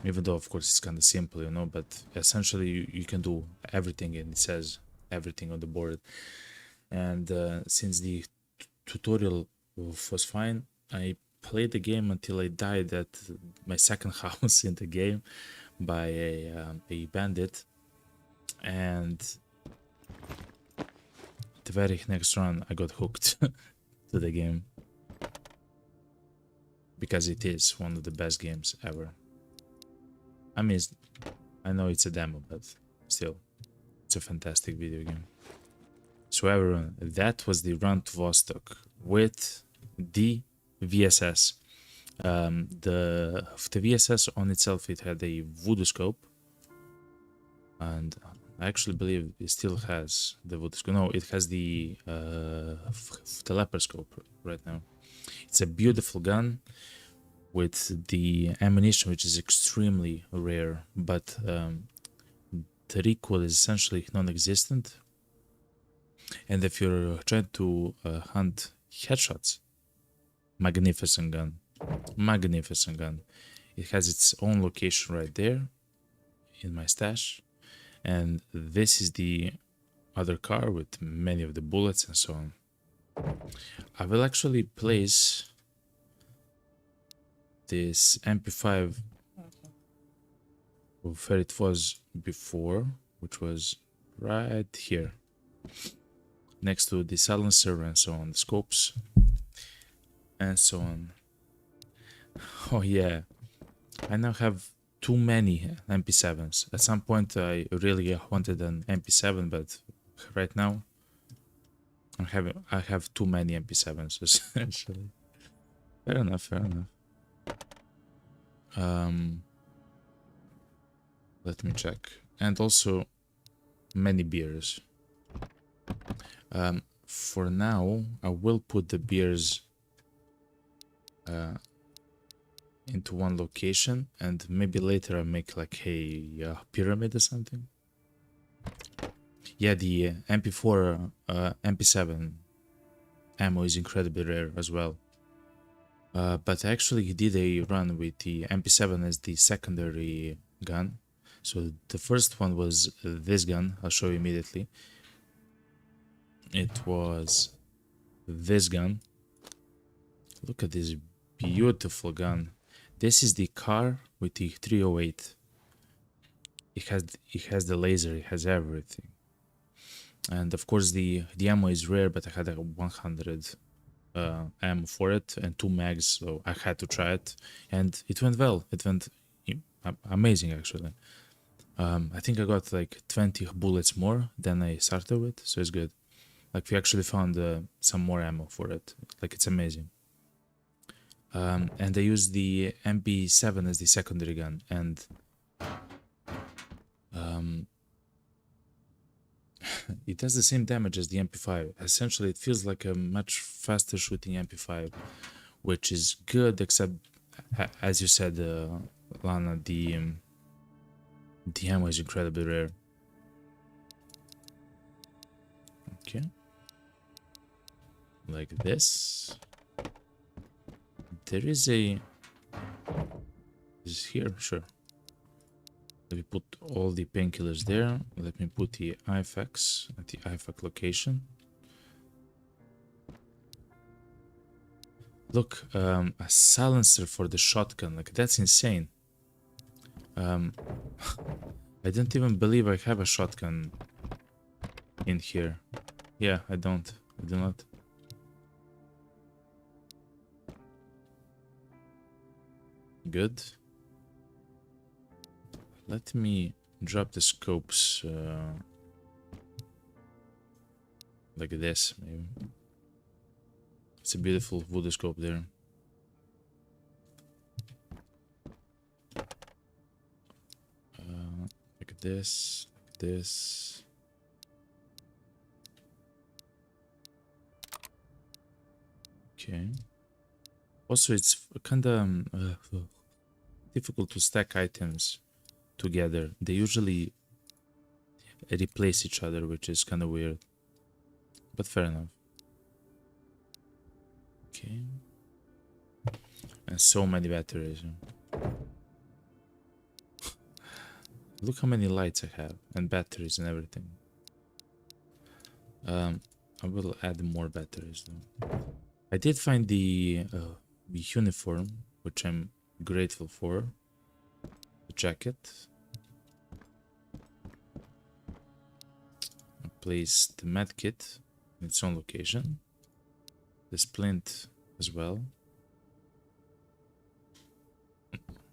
Speaker 1: Even though, of course, it's kind of simple, you know, but essentially you can do everything, and it says everything on the board. And since the tutorial was fine, I played the game until I died at my second house in the game by a bandit. And the very next run, I got hooked to the game. Because it is one of the best games ever. I mean, I know it's a demo, but still, it's a fantastic video game. So everyone, that was the run to Vostok with the VSS. The VSS on itself, it had a voodoo scope, and I actually believe it still has the voodoo scope. No, it has the leopard scope right now. It's a beautiful gun with the ammunition, which is extremely rare, but the recoil is essentially non-existent. And if you're trying to hunt headshots, magnificent gun, magnificent gun. It has its own location right there in my stash, and this is the other car with many of the bullets and so on. I will actually place this MP5 where it was before, which was right here, next to the silencer and so on, the scopes and so on. Oh yeah, I now have too many MP7s. At some point I really wanted an MP7, but right now I have too many MP7s essentially. Fair enough, fair enough. Let me check. And also many beers. For now, I will put the beers into one location, and maybe later I make like a pyramid or something. Yeah, the MP4, MP7 ammo is incredibly rare as well. But I actually did a run with the MP7 as the secondary gun. So the first one was this gun, I'll show you immediately. It was this gun. Look at this beautiful gun. This is the car with the 308. It has the laser, it has everything. And of course the ammo is rare, but I had a 100 ammo for it and 2 mags, so I had to try it, and it went well. It went amazing actually. I think I got like 20 bullets more than I started with, so it's good. Like we actually found some more ammo for it. Like it's amazing. And I used the MP7 as the secondary gun, and it does the same damage as the MP5. Essentially, it feels like a much faster shooting MP5, which is good, except, as you said, Lana, the ammo is incredibly rare. Okay. Like this. There is a... Is here? Sure. Let me put all the painkillers there. Let me put the IFX at the IFX location. Look, a silencer for the shotgun. Like, that's insane. I don't even believe I have a shotgun in here. Yeah, I don't. I do not. Good. Let me drop the scopes like this, maybe. It's a beautiful voodoo scope there. Like this, like this. Okay. Also, it's kind of difficult to stack items together. They usually replace each other, which is kind of weird. But fair enough. Okay. And so many batteries. Look how many lights I have, and batteries and everything. I will add more batteries though. I did find the uniform, which I'm grateful for. The jacket. I place the medkit in its own location. The splint as well.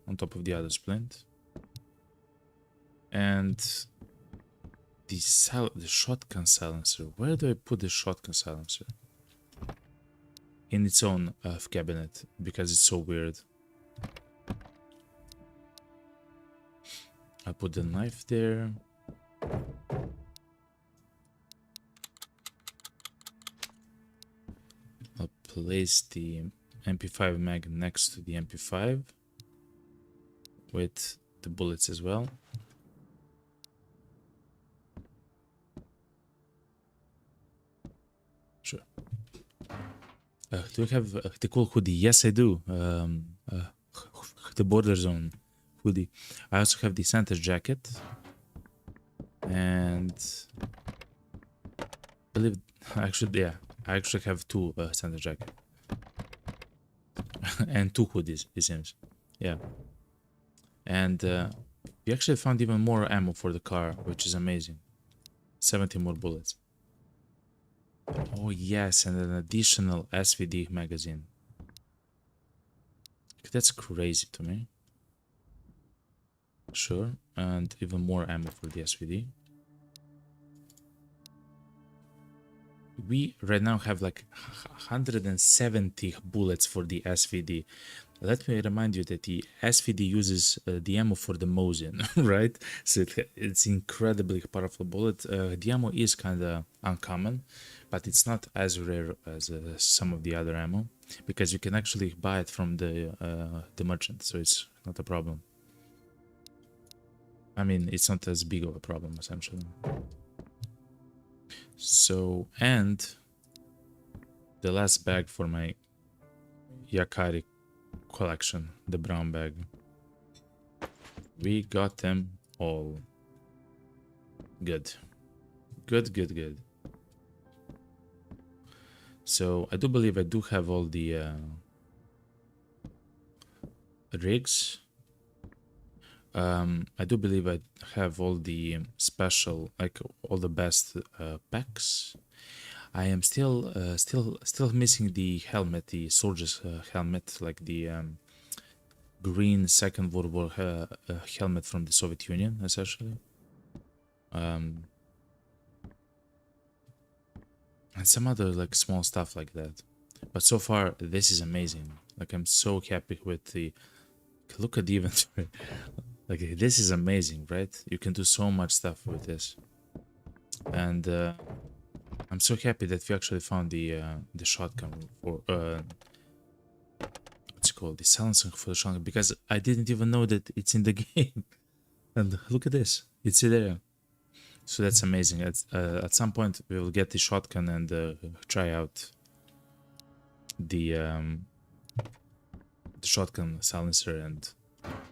Speaker 1: On top of the other splint. And the shotgun silencer. Where do I put the shotgun silencer? In its own cabinet, because it's so weird. I put the knife there. I'll place the MP5 mag next to the MP5 with the bullets as well. Sure. Do you have the cool hoodie? Yes, I do. The border zone hoodie. I also have the Santa's jacket, and I believe I actually have two Santa's jacket and two hoodies. It seems, yeah. And we actually found even more ammo for the car, which is amazing. 70 more bullets. Oh yes, and an additional SVD magazine. That's crazy to me. Sure, and even more ammo for the SVD. We right now have like 170 bullets for the SVD. Let me remind you that the SVD uses the ammo for the Mosin, right? So it's incredibly powerful bullet. The ammo is kind of uncommon, but it's not as rare as some of the other ammo, because you can actually buy it from the merchant, so it's not a problem. I mean, it's not as big of a problem, essentially. So, and the last bag for my Yakari collection, the brown bag. We got them all. Good. Good. So I do believe I do have all the rigs. I do believe I have all the special, like all the best packs. I am still missing the helmet, the soldier's helmet, like the green Second World War helmet from the Soviet Union, essentially. And some other like small stuff like that. But so far, this is amazing. Like, I'm so happy with the. Look at the inventory. Like, this is amazing, right? You can do so much stuff with this, and I'm so happy that we actually found the shotgun for what's it called, the silencer for the shotgun, because I didn't even know that it's in the game. And look at this, it's there. So that's amazing. At some point we will get the shotgun and try out the shotgun silencer and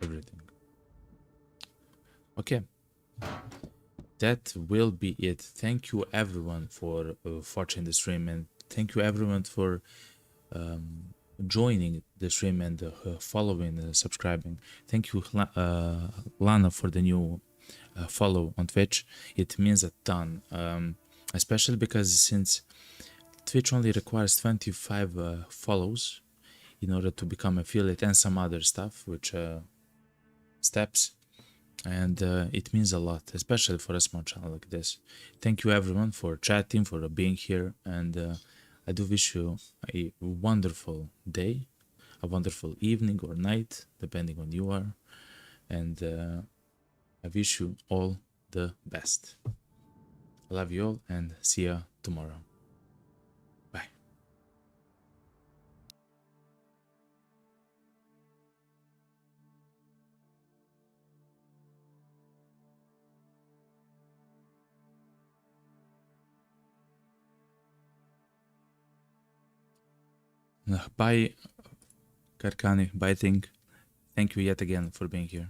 Speaker 1: everything. Okay, that will be it. Thank you everyone for watching the stream, and thank you everyone for joining the stream and following and subscribing. Thank you, Lana, for the new follow on Twitch. It means a ton, especially because since Twitch only requires 25 follows in order to become affiliate and some other stuff, which steps, and it means a lot, especially for a small channel like this. Thank you everyone for chatting, for being here, and I do wish you a wonderful day, a wonderful evening or night, depending on you are, and I wish you all the best. I love you all and see ya tomorrow. Bye. Bye, Karkani. Bye, Think. Thank you yet again for being here.